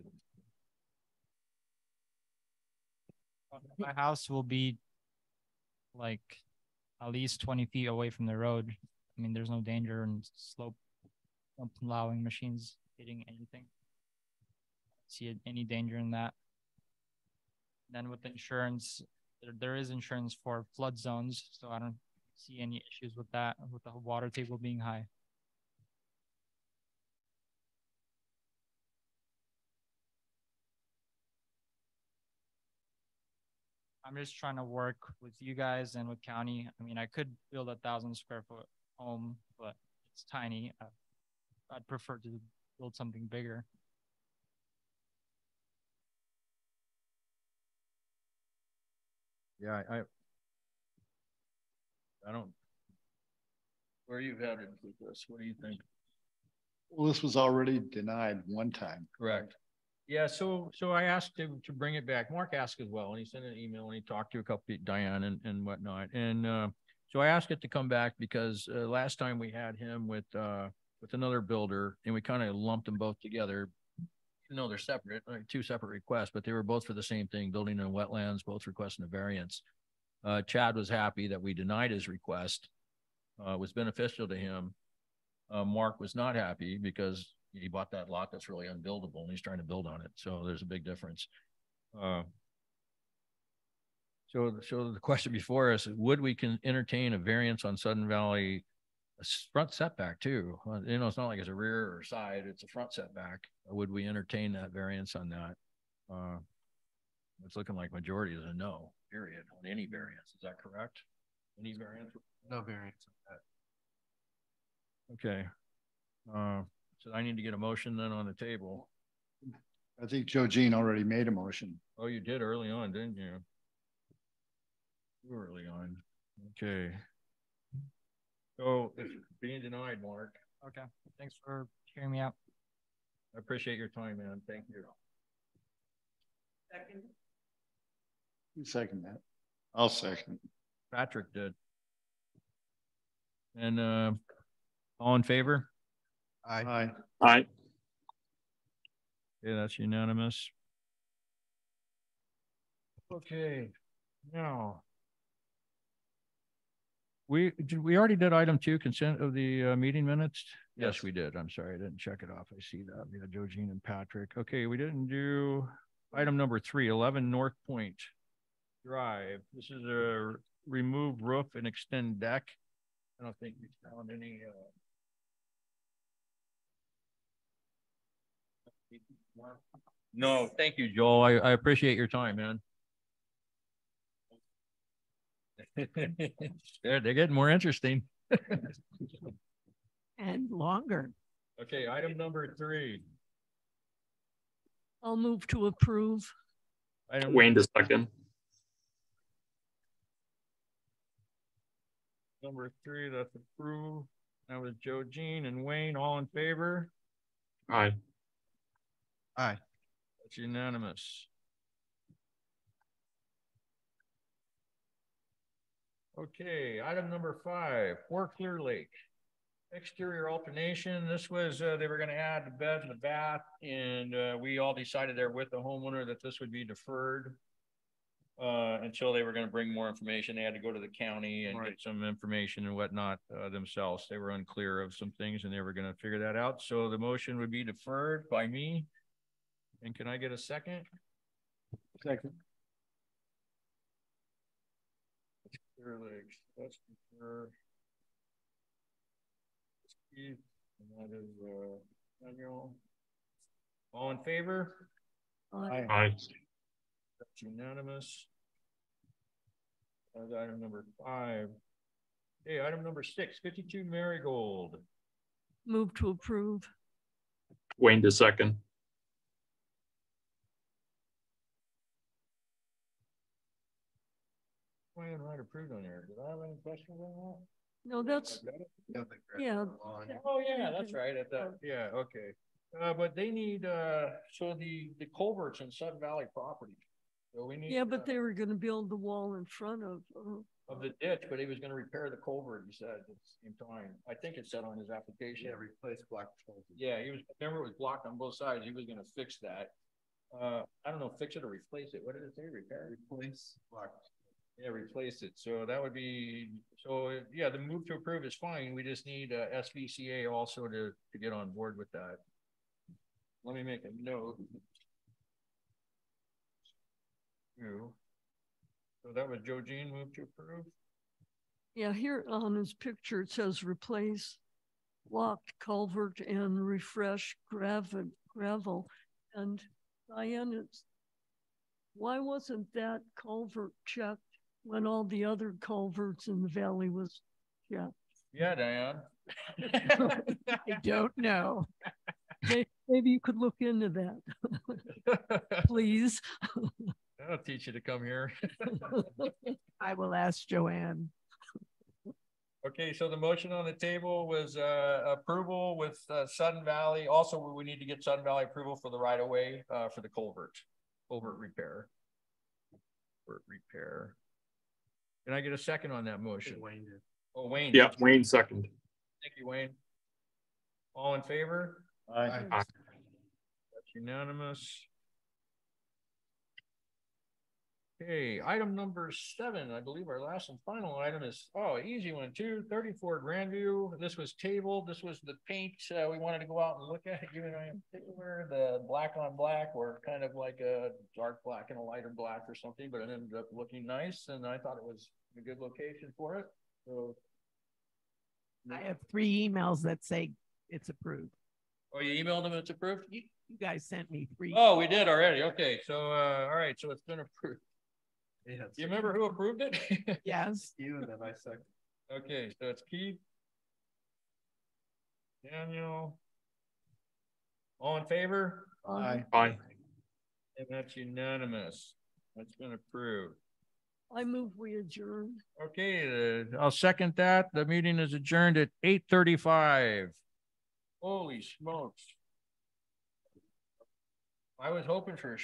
My house will be like at least 20 feet away from the road. I mean, there's no danger in slope allowing machines hitting anything. See any danger in that. Then with insurance, there is insurance for flood zones, so I don't see any issues with that, with the water table being high. I'm just trying to work with you guys and with county. I mean, I could build 1,000 square foot home, but it's tiny. I'd prefer to build something bigger. Yeah, I don't. Where are you headed with this? What do you think? Well, this was already denied one time. Correct. Yeah, so I asked him to bring it back. Mark asked as well, and he sent an email and he talked to a couple people, Diane and whatnot. And so I asked it to come back because last time we had him with another builder, and we kind of lumped them both together. No, they're separate, like two separate requests, but they were both for the same thing, building in wetlands, both requesting a variance. Chad was happy that we denied his request, was beneficial to him. Mark was not happy because he bought that lot that's really unbuildable and he's trying to build on it. So there's a big difference. So the question before us, would we can entertain a variance on Sudden Valley, a front setback too? You know, it's not like it's a rear or side, it's a front setback. Would we entertain that variance on that? It's looking like majority is a no, period, on any variance. Is that correct? Any variance? No variance on that. Okay. So I need to get a motion then on the table. I think Joe Jean already made a motion. Oh, you did early on, didn't you? Early on. Okay. So it's being denied, Mark. Okay. Thanks for hearing me out. I appreciate your time, man. Thank you. Second. You second that? I'll second. Patrick did. And all in favor? Aye. Aye. Yeah, that's unanimous. Okay, now we already did item 2, consent of the meeting minutes. Yes, we did. I'm sorry, I didn't check it off. I see that. We had Joe Jean and Patrick. Okay, we didn't do item number 3, 11 North Point Drive. This is a remove roof and extend deck. I don't think we found any. No, thank you, Joel. I appreciate your time, man. they're getting more interesting. And longer. Okay, item number 3. I'll move to approve. Wayne to second. Number 3, that's approved. That was Joe Jean and Wayne, all in favor? Aye. Aye. That's unanimous. Okay, item number 5, Fort Clear Lake. Exterior alternation. This was, they were going to add the bed and the bath, and we all decided there with the homeowner that this would be deferred until they were going to bring more information. They had to go to the county and get some information and whatnot themselves. They were unclear of some things and they were going to figure that out. So the motion would be deferred by me. And can I get a second? Second. Clear Lakes. That's defer. And that is Daniel. All in favor? Aye. Aye. That's unanimous. That's item number 5. Okay, item number 6, 52 Marigold. Move to approve. Wayne to second. Why didn't write approved on there? Did I have any questions on that? No, that's, yeah. Oh, yeah, that's right. At that, yeah, okay. But they need, so the culverts in Sudden Valley property. So we need. Yeah, but they were gonna build the wall in front of the ditch, but he was gonna repair the culvert, he said, at the same time. I think it said on his application. Yeah, replace blocked. Yeah, he was, remember it was blocked on both sides. He was gonna fix that. I don't know, fix it or replace it. What did it say? Repair? Replace blocked. Yeah, replace it. So that would be, so yeah, the move to approve is fine. We just need SVCA also to get on board with that. Let me make a note. So that was Joe Jean move to approve. Yeah, here on his picture, it says replace blocked culvert and refresh gravel. And Diane, Why wasn't that culvert checked when all the other culverts in the valley was checked? Yeah, Diane. I don't know. Maybe you could look into that, please. I'll teach you to come here. I will ask Joanne. Okay, so the motion on the table was approval with Sudden Valley. Also, we need to get Sudden Valley approval for the right of way for the culvert repair. Can I get a second on that motion? Wayne did. Oh, Wayne. Yeah, Wayne second. Thank you, Wayne. All in favor? Aye. That's unanimous. Okay, item number 7, I believe our last and final item is, easy one, 234 Grandview. This was tabled. This was the paint. We wanted to go out and look at it. You and I in particular, the black on black, or kind of like a dark black and a lighter black or something, but it ended up looking nice. And I thought it was a good location for it. So I have 3 emails that say it's approved. Oh, you emailed them, it's approved? You guys sent me 3. Oh, we did already. Okay. So, all right. So it's been approved. Yeah, you remember who approved it? Yes. You and then I second. Okay, so it's Keith, Daniel. All in favor? Aye. Aye. And that's unanimous. That's been approved. I move we adjourn. Okay, I'll second that. The meeting is adjourned at 8:35. Holy smokes. I was hoping for a